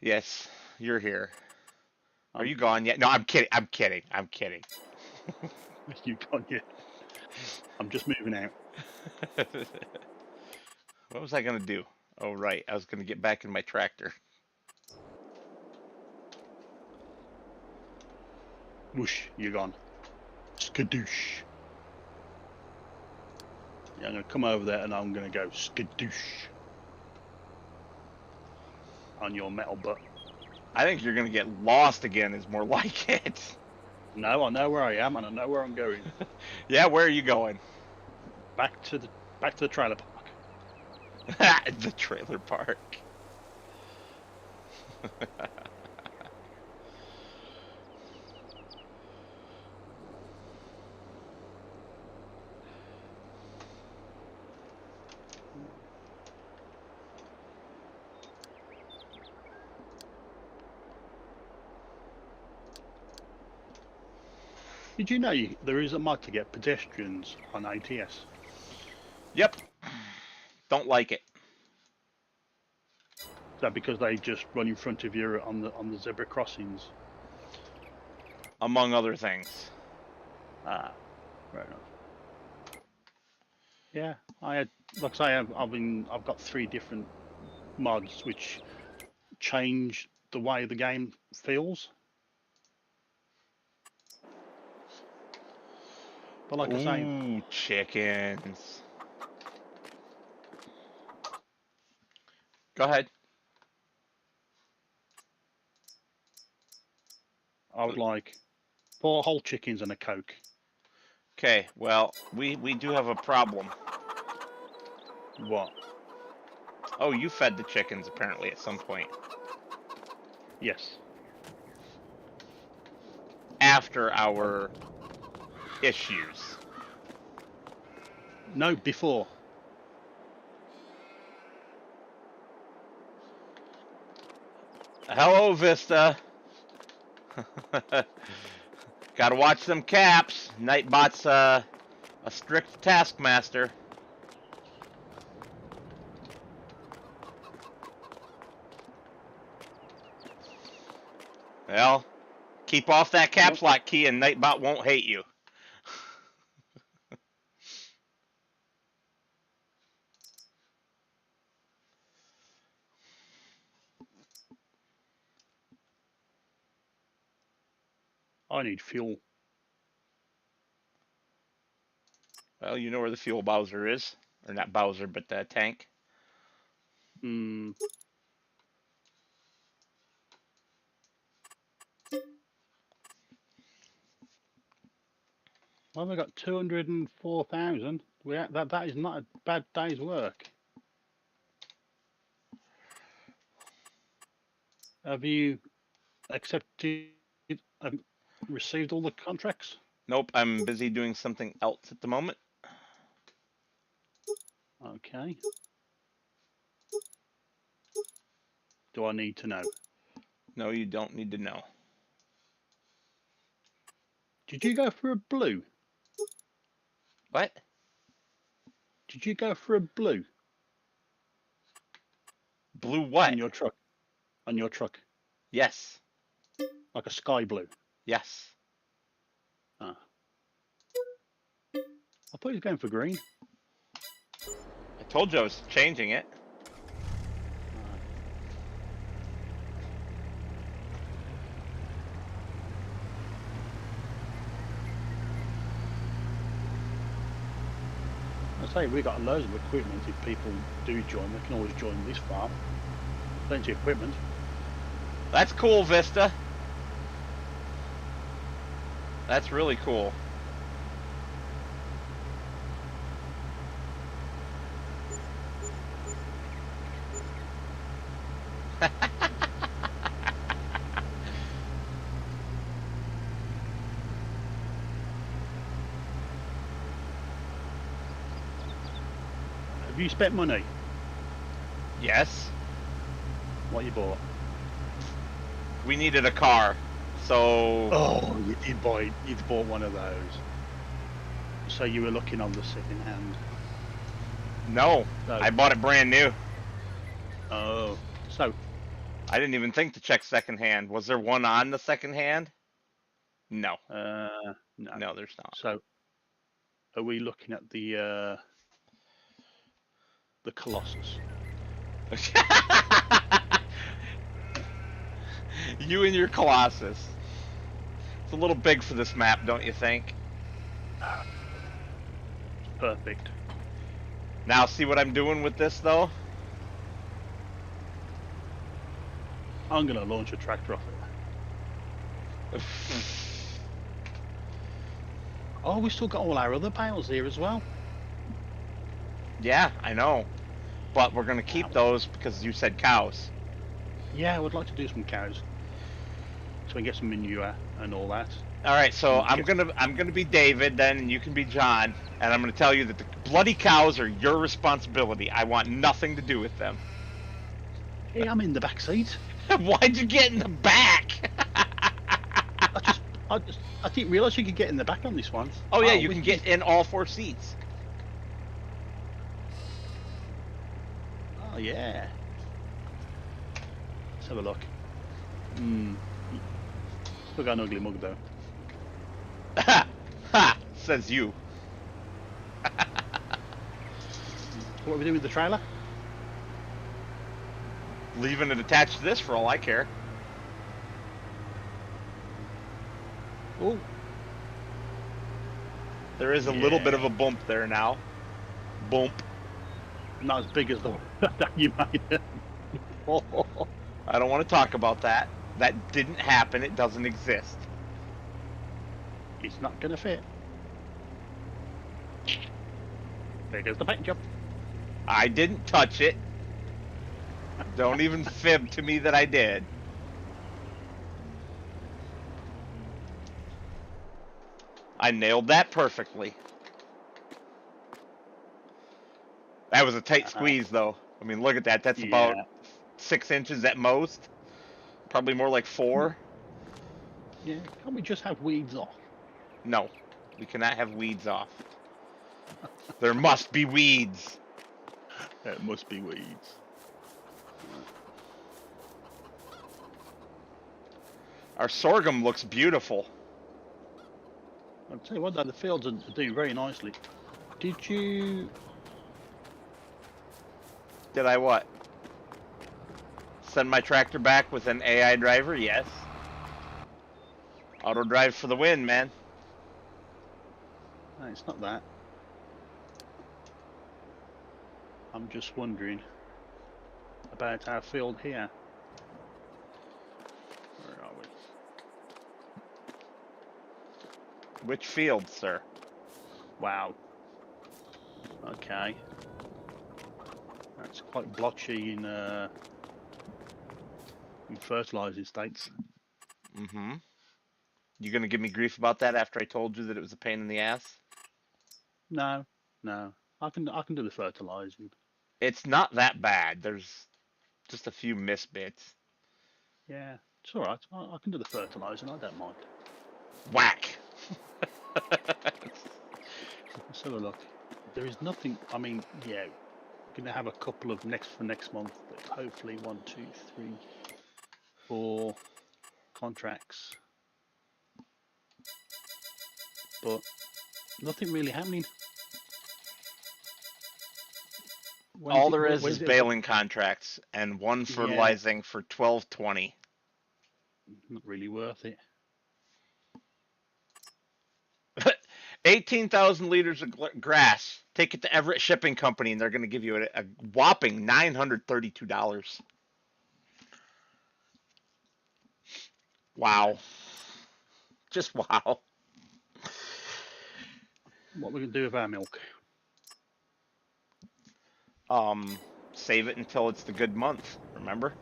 Yes, you're here. Are I'm you here. gone yet? No, I'm kidding. I'm kidding. I'm kidding. You gone yet? I'm just moving out. What was I gonna do? Oh, right. I was gonna get back in my tractor. Whoosh, you're gone. Skadoosh. Yeah, I'm going to come over there and I'm going to go skadoosh on your metal butt. I think you're gonna get lost again. Is more like it. No, I know where I am and I know where I'm going. Yeah, where are you going? Back to the trailer park. The trailer park. Did you know there is a mod to get pedestrians on ATS? Yep. Don't like it. Is that because they just run in front of you on the zebra crossings? Among other things. Ah, right enough. Yeah, I had, like I say, I've got 3 different mods which change the way the game feels. But like I say, Ooh, chickens. Go ahead. I would like 4 whole chickens and a Coke. Okay, well, we do have a problem. What? Oh, you fed the chickens apparently at some point. Yes. After our issues. No, before. Hello, Vista. Gotta watch them caps. Nightbot's a strict taskmaster. Well, keep off that caps Nope. lock key and Nightbot won't hate you. I need fuel. Well, you know where the fuel Bowser is. Or not Bowser, but the tank. Hmm. Well, we got 204,000. That is not a bad day's work. Have you accepted, received all the contracts? Nope, I'm busy doing something else at the moment. Okay. Do I need to know? No, you don't need to know. Did you go for a blue? What? Did you go for a blue Blue on what? your truck? On your truck, Yes. like a sky blue. Yes. Ah. I thought he was going for green. I told you I was changing it. Ah. I say we got loads of equipment. If people do join, they can always join this farm. Plenty of equipment. That's cool, Vista. That's really cool. Have you spent money? Yes. What you bought? We needed a car. So Oh, you did buy. You bought one of those. So you were looking on the second hand. no, So, I bought it brand new. oh, so I didn't even think to check secondhand. Was there one on the second hand? No. no. No, there's not. So are we looking at the Colossus? You and your Colossus. It's a little big for this map, don't you think? Perfect. Now, see what I'm doing with this, though? I'm gonna launch a tractor off it. Oh, we still got all our other bales here as well. Yeah, I know. But we're gonna keep those because you said cows. Yeah, I would like to do some cows, so we can get some manure and all that. All right, so Okay. I'm gonna be David then, and you can be John, and I'm gonna tell you that the bloody cows are your responsibility. I want nothing to do with them. Hey, I'm in the back seat. Why'd you get in the back? I didn't realise you could get in the back on this one. Oh yeah, Oh, you can get in all 4 seats. Oh yeah. Let's have a look. Hmm. Still got an ugly mug though. Ha! Says you. What are we doing with the trailer? Leaving it attached to this for all I care. Oh, There is a little bit of a bump there now. Bump. not as big as the one that you made. I don't want to talk about that. That didn't happen. It doesn't exist. It's not gonna fit. There goes the paint job. I didn't touch it. Don't even fib to me that I did. I nailed that perfectly. That was a tight squeeze, though. I mean, look at that. That's about Yeah. 6 inches at most. Probably more like 4. Yeah. Can't we just have weeds off? No, we cannot have weeds off. There must be weeds. It must be weeds. Our sorghum looks beautiful. I'll tell you what, though, the fields are doing very nicely. Did you? Did I what? Send my tractor back with an AI driver? Yes. Auto drive for the win, man. No, it's not that. I'm just wondering about our field here. Where are we? Which field, sir? Wow. Okay. That's quite blotchy in fertilizing states. Mm-hmm. You gonna give me grief about that after I told you that it was a pain in the ass? No, no. I can do the fertilizing. It's not that bad. There's just a few misbits. Yeah, it's all right. I can do the fertilizing. I don't mind. Whack. Let's have a look. There is nothing. I mean, yeah, we're gonna have a couple of next month, but hopefully 1, 2, 3, 4 contracts. But nothing really happening. All there is When's it? baling contracts and one Yeah, fertilizing for 12.20. not really worth it. 18,000 liters of grass. Take it to Everett Shipping Company, and they're going to give you a whopping $932. Wow. Just wow. What we can do with our milk? Um, Save it until it's the good month, remember?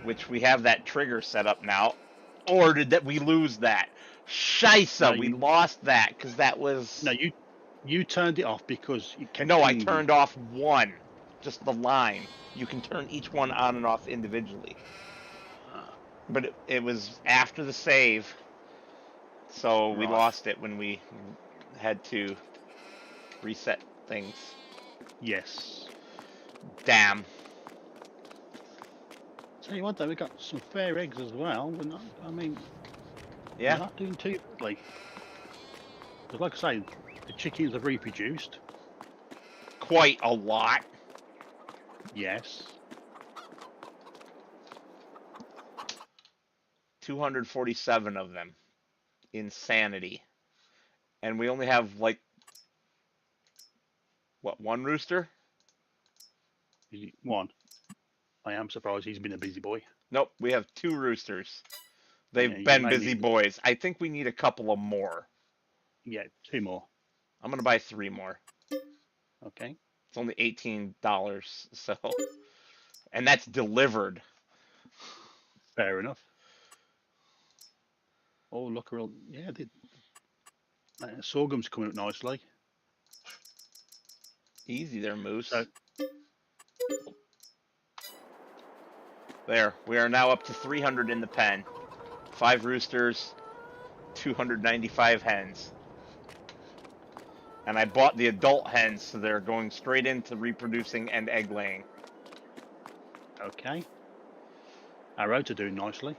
Which we have that trigger set up now. Or did that we lose that? No, Shisa, we lost that because that was. no, you turned it off because it kept No, I pinging. turned off one, just the line. You can turn each one on and off individually. But it was after the save, so we Right. lost it when we had to reset things. Yes. Damn. Tell you what, though, we got some fair eggs as well. We're not. I mean, we're Yeah. not doing too badly. Because, like I say, the chickens have reproduced. Quite a lot. Yes. 247 of them. Insanity. And we only have like what, one rooster? One. I am surprised he's been a busy boy. Nope, we have 2 roosters. Yeah, They've you been may busy need. boys. I think we need a couple of more. Yeah, 2 more. I'm gonna buy 3 more. Okay. It's only $18, so, and that's delivered. Fair enough. Oh, look, real. Yeah, the sorghum's coming up nicely. Easy there, Moose. So, There, we are now up to 300 in the pen. 5 roosters, 295 hens. And I bought the adult hens, so they're going straight into reproducing and egg laying. okay. Our oats are doing nicely.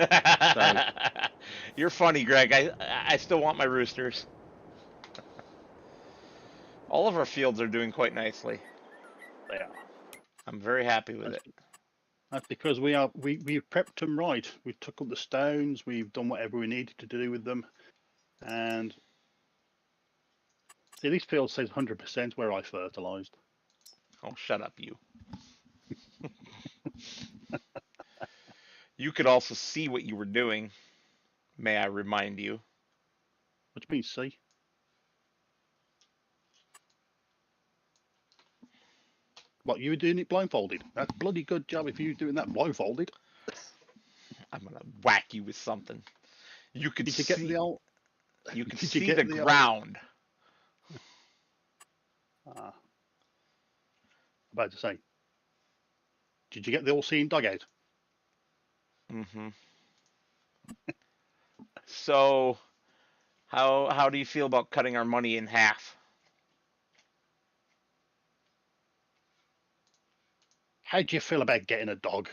So, You're funny, Greg. I still want my roosters. All of our fields are doing quite nicely. they are. I'm very happy with That's, it. that's because we've prepped them right. We've took up the stones. We've done whatever we needed to do with them, and see, this field says 100% where I fertilized. Oh, shut up, you. You could also see what you were doing, may I remind you. What do you mean, see? What, you were doing it blindfolded? That's a bloody good job if you were doing that blindfolded. I'm gonna whack you with something. You could Did you get see. the old? You could Did you see the get the old? ground. About to say. Did you get the all-seeing dugout? Mm-hmm. So, how do you feel about cutting our money in half? How do you feel about getting a dog?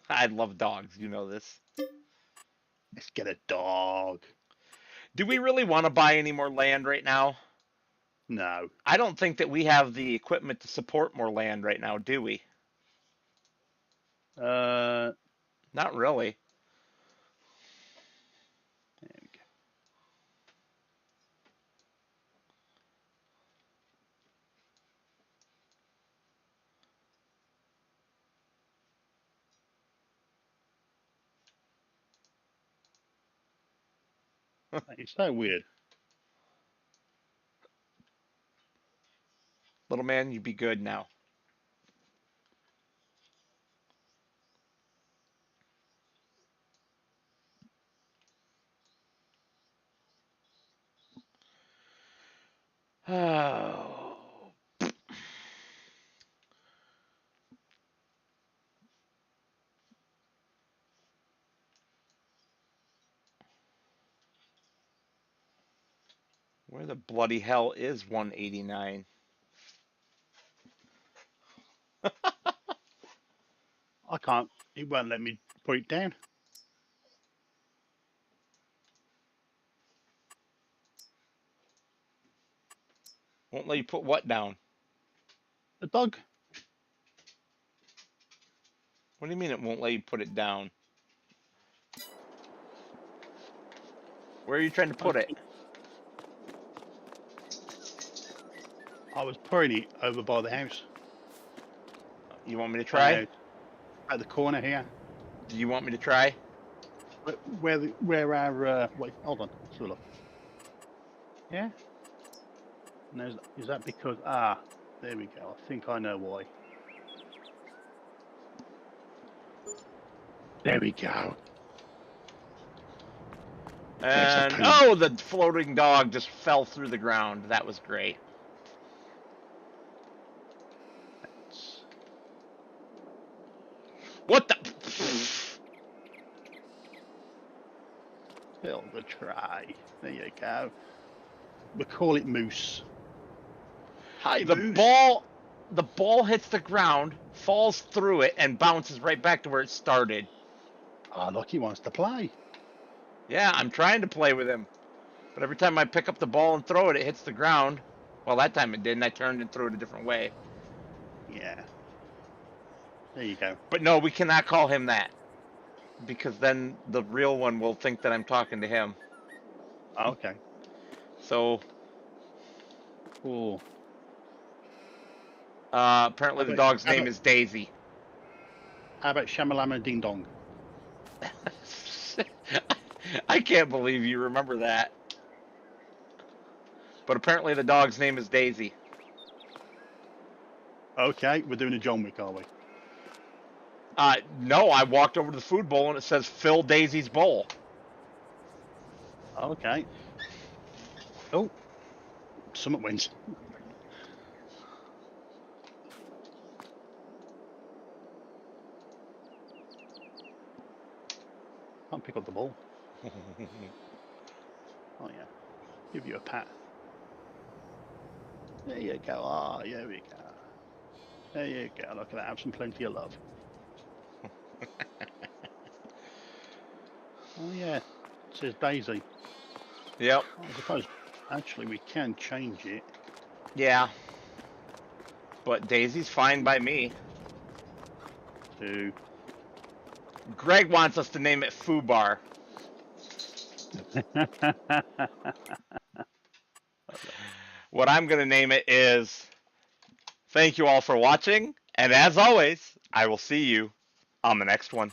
I love dogs. You know this. Let's get a dog. Do we really want to buy any more land right now? No. I don't think that we have the equipment to support more land right now, do we? There Not really. we go. It's so weird. Little man, you be good now. Oh. Where the bloody hell is 189? I can't. It won't let me put it down. Won't let you put what down? The dog. What do you mean it won't let you put it down? Where are you trying to put it? I was putting it over by the house. You want me to try? At the corner here. Do you want me to try? Where our wait, hold on. Let's have a look. Yeah. No, is that because there we go. I think I know why. There we go. And oh, the floating dog just fell through the ground. That was great. What the? Still the try. There you go. We call it moose. Hi, moose. The ball hits the ground, falls through it, and bounces right back to where it started. Ah, look, he wants to play. Yeah, I'm trying to play with him, but every time I pick up the ball and throw it, it hits the ground. Well, that time it didn't. I turned and threw it a different way. Yeah. There you go. But no, we cannot call him that, because then the real one will think that I'm talking to him. Okay. So, Oh. apparently the dog's name is Daisy. How about Shamalama Ding Dong? I can't believe you remember that. But apparently the dog's name is Daisy. Okay, we're doing a John Wick, are we? No, I walked over to the food bowl and it says fill Daisy's bowl. Okay. Oh, Summit wins. Can't pick up the ball. Oh yeah. Give you a pat. There you go. Ah, there we go. There you go. Look at that. Have some plenty of love. Oh yeah. It says Daisy. Yep. I suppose actually we can change it. Yeah. But Daisy's fine by me. To Greg wants us to name it Foo Bar. What I'm going to name it is thank you all for watching. And as always, I will see you on the next one.